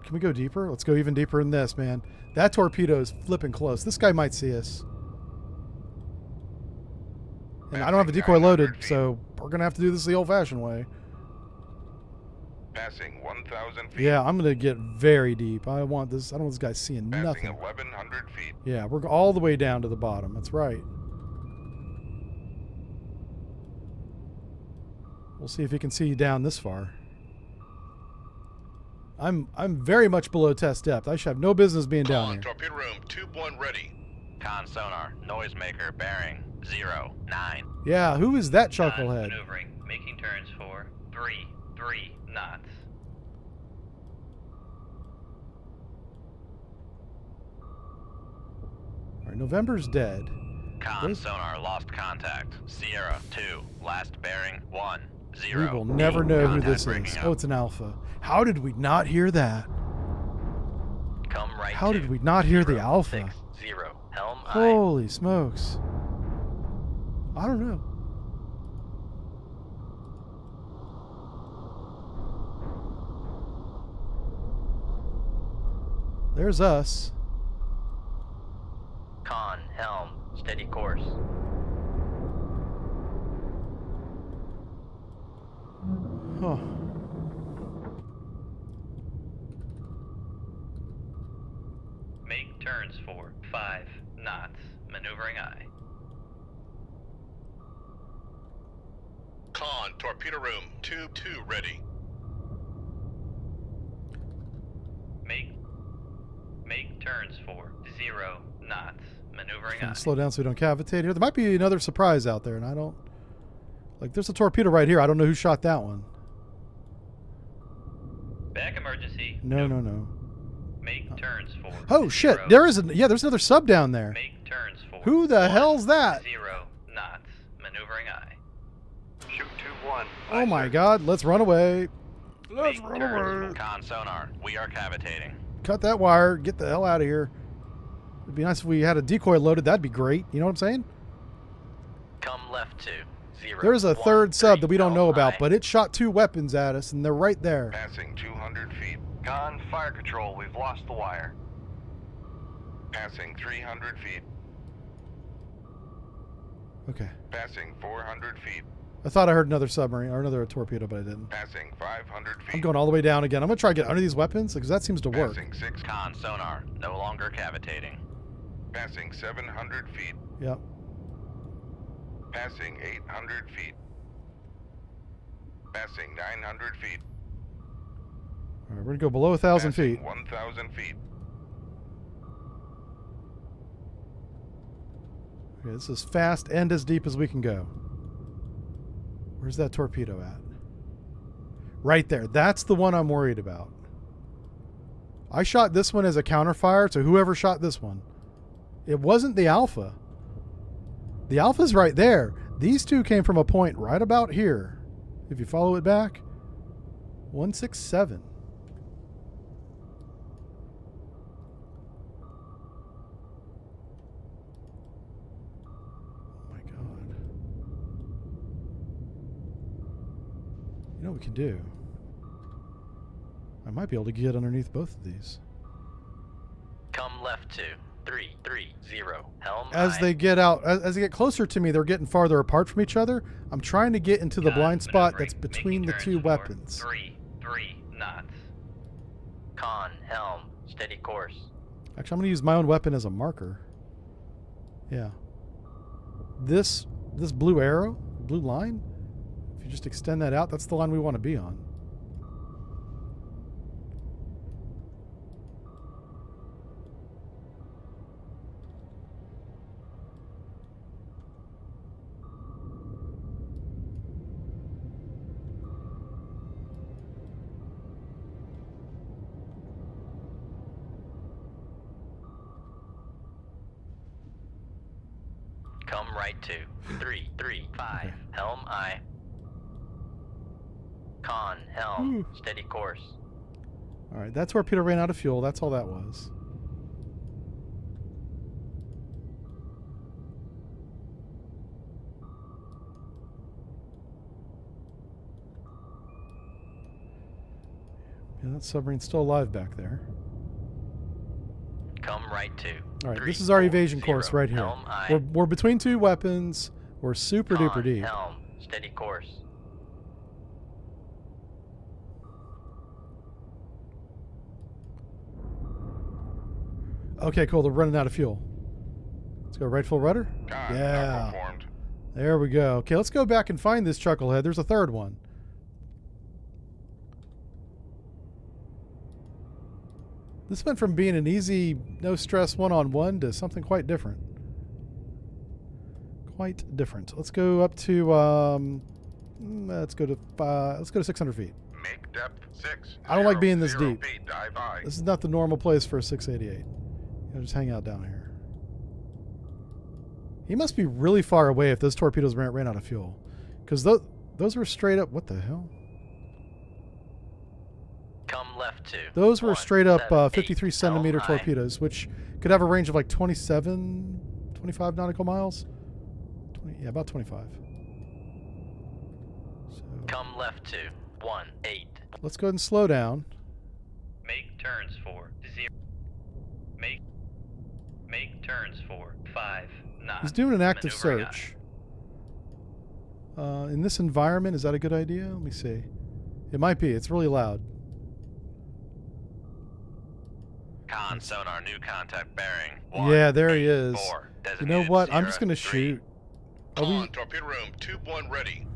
Can we go deeper? Let's go even deeper in this, man. That torpedo is flipping close. This guy might see us. And I don't have a decoy loaded, so we're going to have to do this the old-fashioned way. Passing 1,000 feet. Yeah, I'm going to get very deep. I don't want this guy seeing Passing nothing. 1,100 feet. Yeah, we're all the way down to the bottom. That's right. We'll see if he can see you down this far. I'm very much below test depth. I should have no business being down Con, here. torpedo room, tube 1 ready. Con sonar, noisemaker bearing 09. Yeah, who is that Con chucklehead? maneuvering, making turns for 3 knots. All right, November's dead. Con This- sonar lost contact. Sierra 2, last bearing 10. We will never know who Contact this breaking is. up. Oh, it's an alpha. How did we not hear that? Come right How to did we not hear the 060. alpha? Helm I. Holy smokes. I don't know. There's us. Con, helm, steady course. Huh. Make turns for 5 knots. Maneuvering I. Con, torpedo room, tube 2 ready. Make turns for 0 knots. Maneuvering Can I. we slow down so we don't cavitate here? There might be another surprise out there, and I don't... Like, there's a torpedo right here. I don't know who shot that one. Back emergency. No, no, no. Make turns for Oh, shit. 0. There is a... Yeah, there's another sub down there. Make turns for Who the 1, hell's that? 0 knots. Maneuvering I. Shoot tube 1. Oh, my God. Let's run away. Let's Make run turns away. Con sonar, we are cavitating. Cut that wire. Get the hell out of here. It'd be nice if we had a decoy loaded. That'd be great. You know what I'm saying? Come left to 0. There's a 1, third sub 3, that we don't know Helm about, I. but it shot 2 weapons at us, and they're right there. Passing 200 feet. Con, fire control. We've lost the wire. Passing 300 feet. Okay. Passing 400 feet. I thought I heard another submarine or another torpedo, but I didn't. Passing 500 feet. I'm going all the way down again. I'm going to try to get under these weapons because that seems to work. Passing 6. Con sonar, no longer cavitating. Passing 700 feet. Yep. Passing 800 feet. Passing 900 feet. All right, we're going to go below 1,000 Passing feet. 1,000 feet. Okay, this is fast and as deep as we can go. Where's that torpedo at? Right there. That's the one I'm worried about. I shot this one as a counterfire to whoever shot this one. It wasn't the Alpha. The Alpha's right there. These two came from a point right about here. If you follow it back. 167. Oh my God. You know what we can do? I might be able to get underneath both of these. Come left to 330. Helm As I. they get out, as they get closer to me, they're getting farther apart from each other. I'm trying to get into the Con, blind spot maneuvering, that's between making the turns two for weapons. 3 knots. Con, helm, steady course. Actually, I'm going to use my own weapon as a marker. Yeah. This blue arrow, blue line, if you just extend that out, that's the line we want to be on. Come right to 335. Okay. Helm I. Con, helm, Ooh. steady course. All right, that torpedo ran out of fuel. That's all that was. Yeah, that submarine's still alive back there. Come right to. All right, 3, this is our 4, evasion 0, course right here. Helm I. We're between two weapons. We're super Con, duper deep. Helm, steady course. Okay, cool. They're running out of fuel. Let's go right full rudder. Con, Yeah. outperformed. There we go. Okay, let's go back and find this chucklehead. There's a third one. This went from being an easy, no stress one-on-one to something quite different. Quite different. Let's go up to let's go to 600 feet. Make depth 6. I don't like 0, being this 0 deep. feet, dive I. This is not the normal place for a 688. Just hang out down here. He must be really far away if those torpedoes ran out of fuel. Because those were straight up... What the hell? Come left to. Those were 1, straight up 7, 53 8, centimeter Helm I. torpedoes, which could have a range of like 25 nautical miles. 20, yeah, about 25. So Come left to. 1, 8. let's go ahead and slow down. Make turns for 0. Make turns for 5 knots. He's doing an active Maneuvering search. In this environment, is that a good idea? Let me see. It might be. It's really loud. Con sonar new contact bearing. Yeah, there he 1, is. 4, You know designated what? I'm just Sierra going to 3. shoot. Are Con, we, torpedo room, tube 1 ready.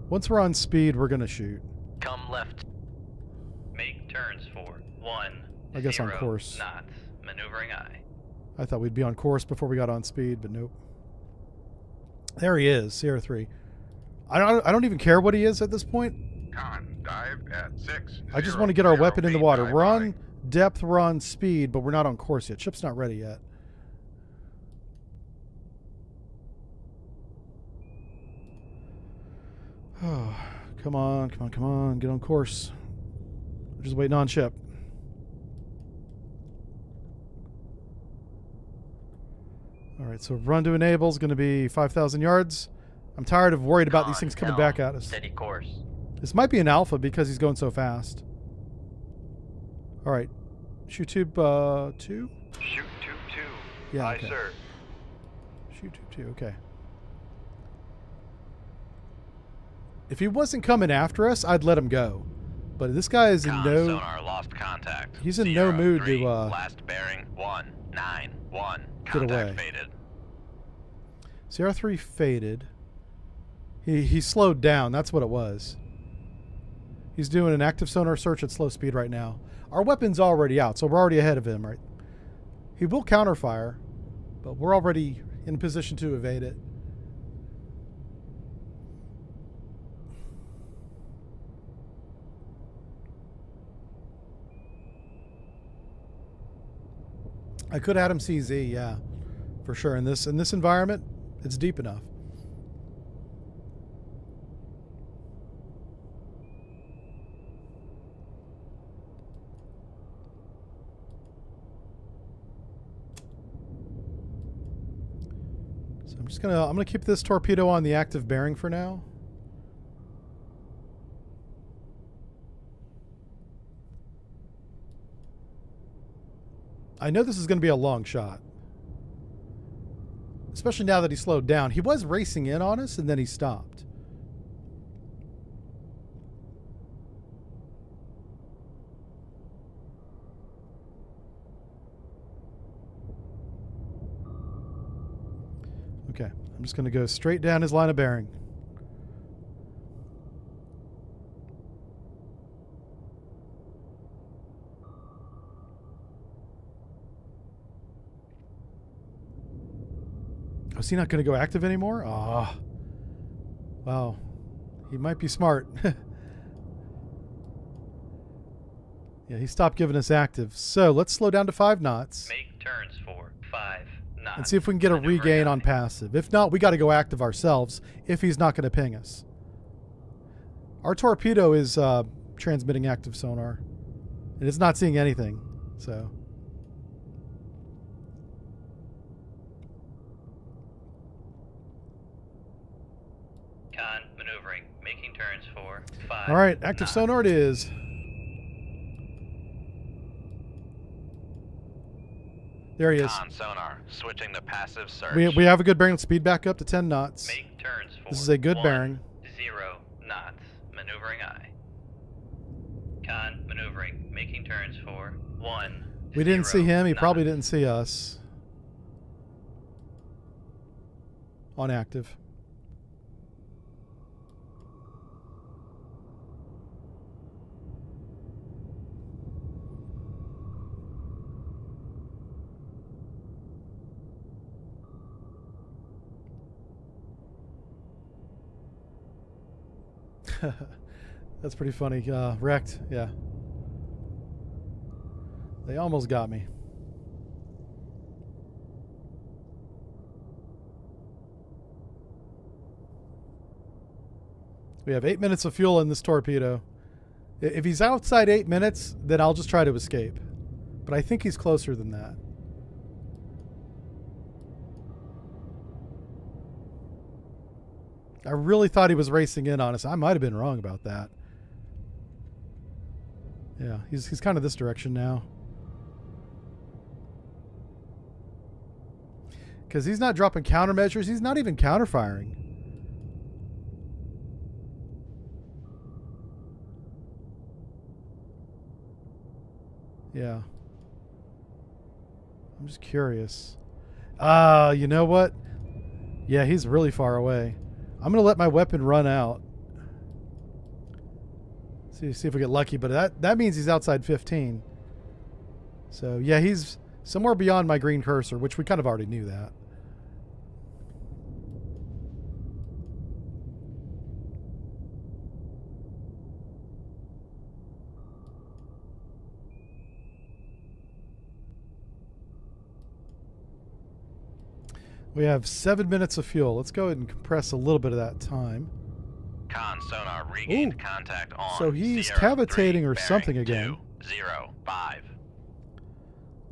once we're on speed, we're going to shoot. Come left. Make turns for 1. I guess on 0 course. knots. Maneuvering I. I thought we'd be on course before we got on speed, but nope. There he is, Sierra 3. I don't even care what he is at this point. Con, dive at 6. I just 0, want to get our 0 weapon in the feet, water. dive We're I. on depth, we're on speed, but we're not on course yet. Ship's not ready yet. Oh, come on, come on, come on. Get on course. We're just waiting on ship. All right, so run to enable is going to be 5,000 yards. I'm tired of worried about these Con, things coming Helm, back at us. Steady course. This might be an alpha because he's going so fast. All right. Shoot tube 2? Shoot tube 2. Yeah, Aye, okay. sir. Shoot tube 2, okay. If he wasn't coming after us, I'd let him go. But this guy is in Con no... sonar lost contact. He's in no Sierra mood to, 3, uh, last bearing 191. get Contact away. faded. Sierra 3 faded. He slowed down. That's what it was. He's doing an active sonar search at slow speed right now. Our weapon's already out, so we're already ahead of him, right? He will counterfire, but we're already in position to evade it. I could add him CZ, yeah, for sure. In this environment, it's deep enough. So I'm gonna keep this torpedo on the active bearing for now. I know this is going to be a long shot. Especially now that he slowed down. He was racing in on us and then he stopped. Okay, I'm just going to go straight down his line of bearing. Oh, is he not going to go active anymore? Ah. Wow. He might be smart. Yeah, he stopped giving us active. So let's slow down to 5 knots. Make turns for 5 knots. And see if we can get a Maneuvering regain I. on passive. If not, we got to go active ourselves if he's not going to ping us. Our torpedo is transmitting active sonar. And it's not seeing anything. So... Con, maneuvering. Making turns for 5 all right, active knots. sonar it is. There he is. Con sonar, switching to passive search. We have a good bearing. Let's speed back up to 10 knots. Make turns for This is a good 1, bearing. 0 knots. Maneuvering aye. Con maneuvering. Making turns for 1. We didn't see 0 him. He probably knots. didn't see us. On active. That's pretty funny. Wrecked, yeah. They almost got me. We have 8 minutes of fuel in this torpedo. If he's outside 8 minutes, then I'll just try to escape. But I think he's closer than that. I really thought he was racing in on us. I might have been wrong about that. Yeah, he's kind of this direction now. Because he's not dropping countermeasures. He's not even counterfiring. Yeah. I'm just curious. You know what? Yeah, he's really far away. I'm going to let my weapon run out. See if we get lucky, but that means he's outside 15. So, yeah, he's somewhere beyond my green cursor, which we kind of already knew that. We have 7 minutes of fuel. Let's go ahead and compress a little bit of that time. Con sonar regained Ooh. contact on So he's Sierra cavitating 3, or bearing something again. 205.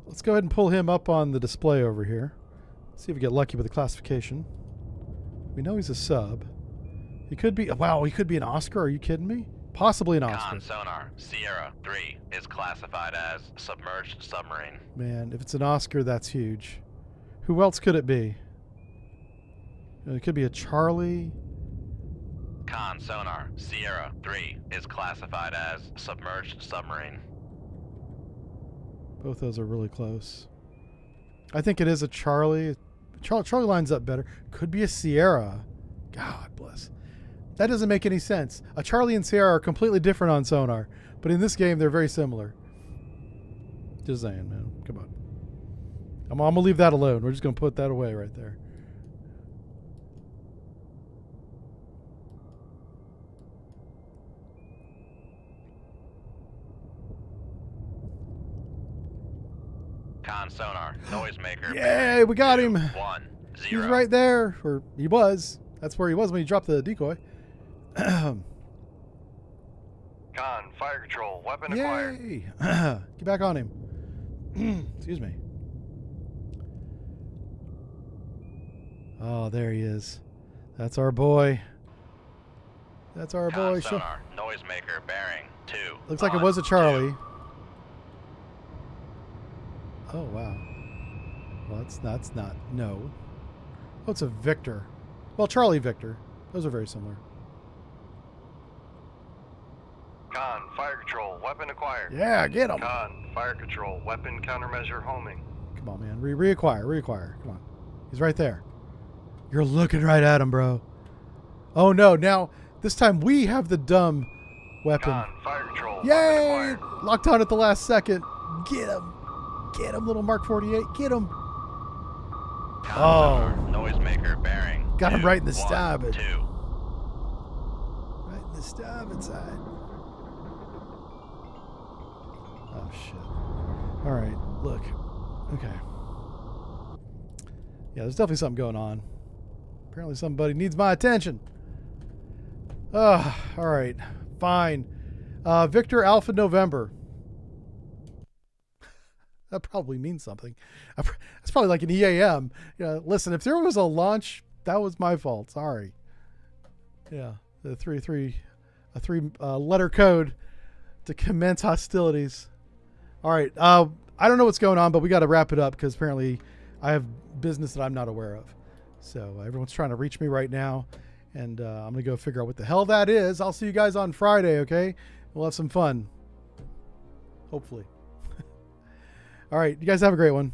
Let's go ahead and pull him up on the display over here. See if we get lucky with the classification. We know he's a sub. He could be, wow, he could be an Oscar. Are you kidding me? Possibly an Oscar. Con sonar Sierra 3 is classified as submerged submarine. Man, if it's an Oscar, that's huge. Who else could it be? It could be a Charlie. Con sonar Sierra 3 is classified as submerged submarine. Both those are really close. I think it is a Charlie. Charlie lines up better. Could be a Sierra. God bless. That doesn't make any sense. A Charlie and Sierra are completely different on sonar, but in this game they're very similar. Just saying, man. Come on. I'm gonna leave that alone. We're just gonna put that away right there. Con sonar noisemaker. Yay, we got him. 1 He's 0. right there, or he was. That's where he was when he dropped the decoy. Con, fire control, weapon acquired. Yay! Get back on him. Excuse me. Oh, there he is. That's our boy. That's our Con boy. sonar noisemaker bearing 2. Looks like it on was a 2. Charlie. Oh, wow. Well, that's not. No. Oh, it's a Victor. Well, Charlie Victor. Those are very similar. Con, fire control, weapon acquired. Yeah, get him. Con, fire control, weapon countermeasure homing. Come on, man. Reacquire. Come on. He's right there. You're looking right at him, bro. Oh, no. Now, this time we have the dumb weapon. Con, fire control, weapon Yay! acquired. Locked on at the last second. Get him. Get him, little Mark 48. Get him. Con Oh. sonar noisemaker bearing. Got him 2, right in the 1, starboard. 2. Right in the starboard side. Oh, shit. All right. Look. Okay. Yeah, there's definitely something going on. Apparently somebody needs my attention. All right. Fine. Victor Alpha November. That probably means something. It's probably like an EAM. Listen, if there was a launch, that was my fault. Sorry. Yeah, the three letter code to commence hostilities. All right. I don't know what's going on, but we got to wrap it up because apparently I have business that I'm not aware of. So everyone's trying to reach me right now, and I'm going to go figure out what the hell that is. I'll see you guys on Friday, okay? We'll have some fun. Hopefully. All right. You guys have a great one.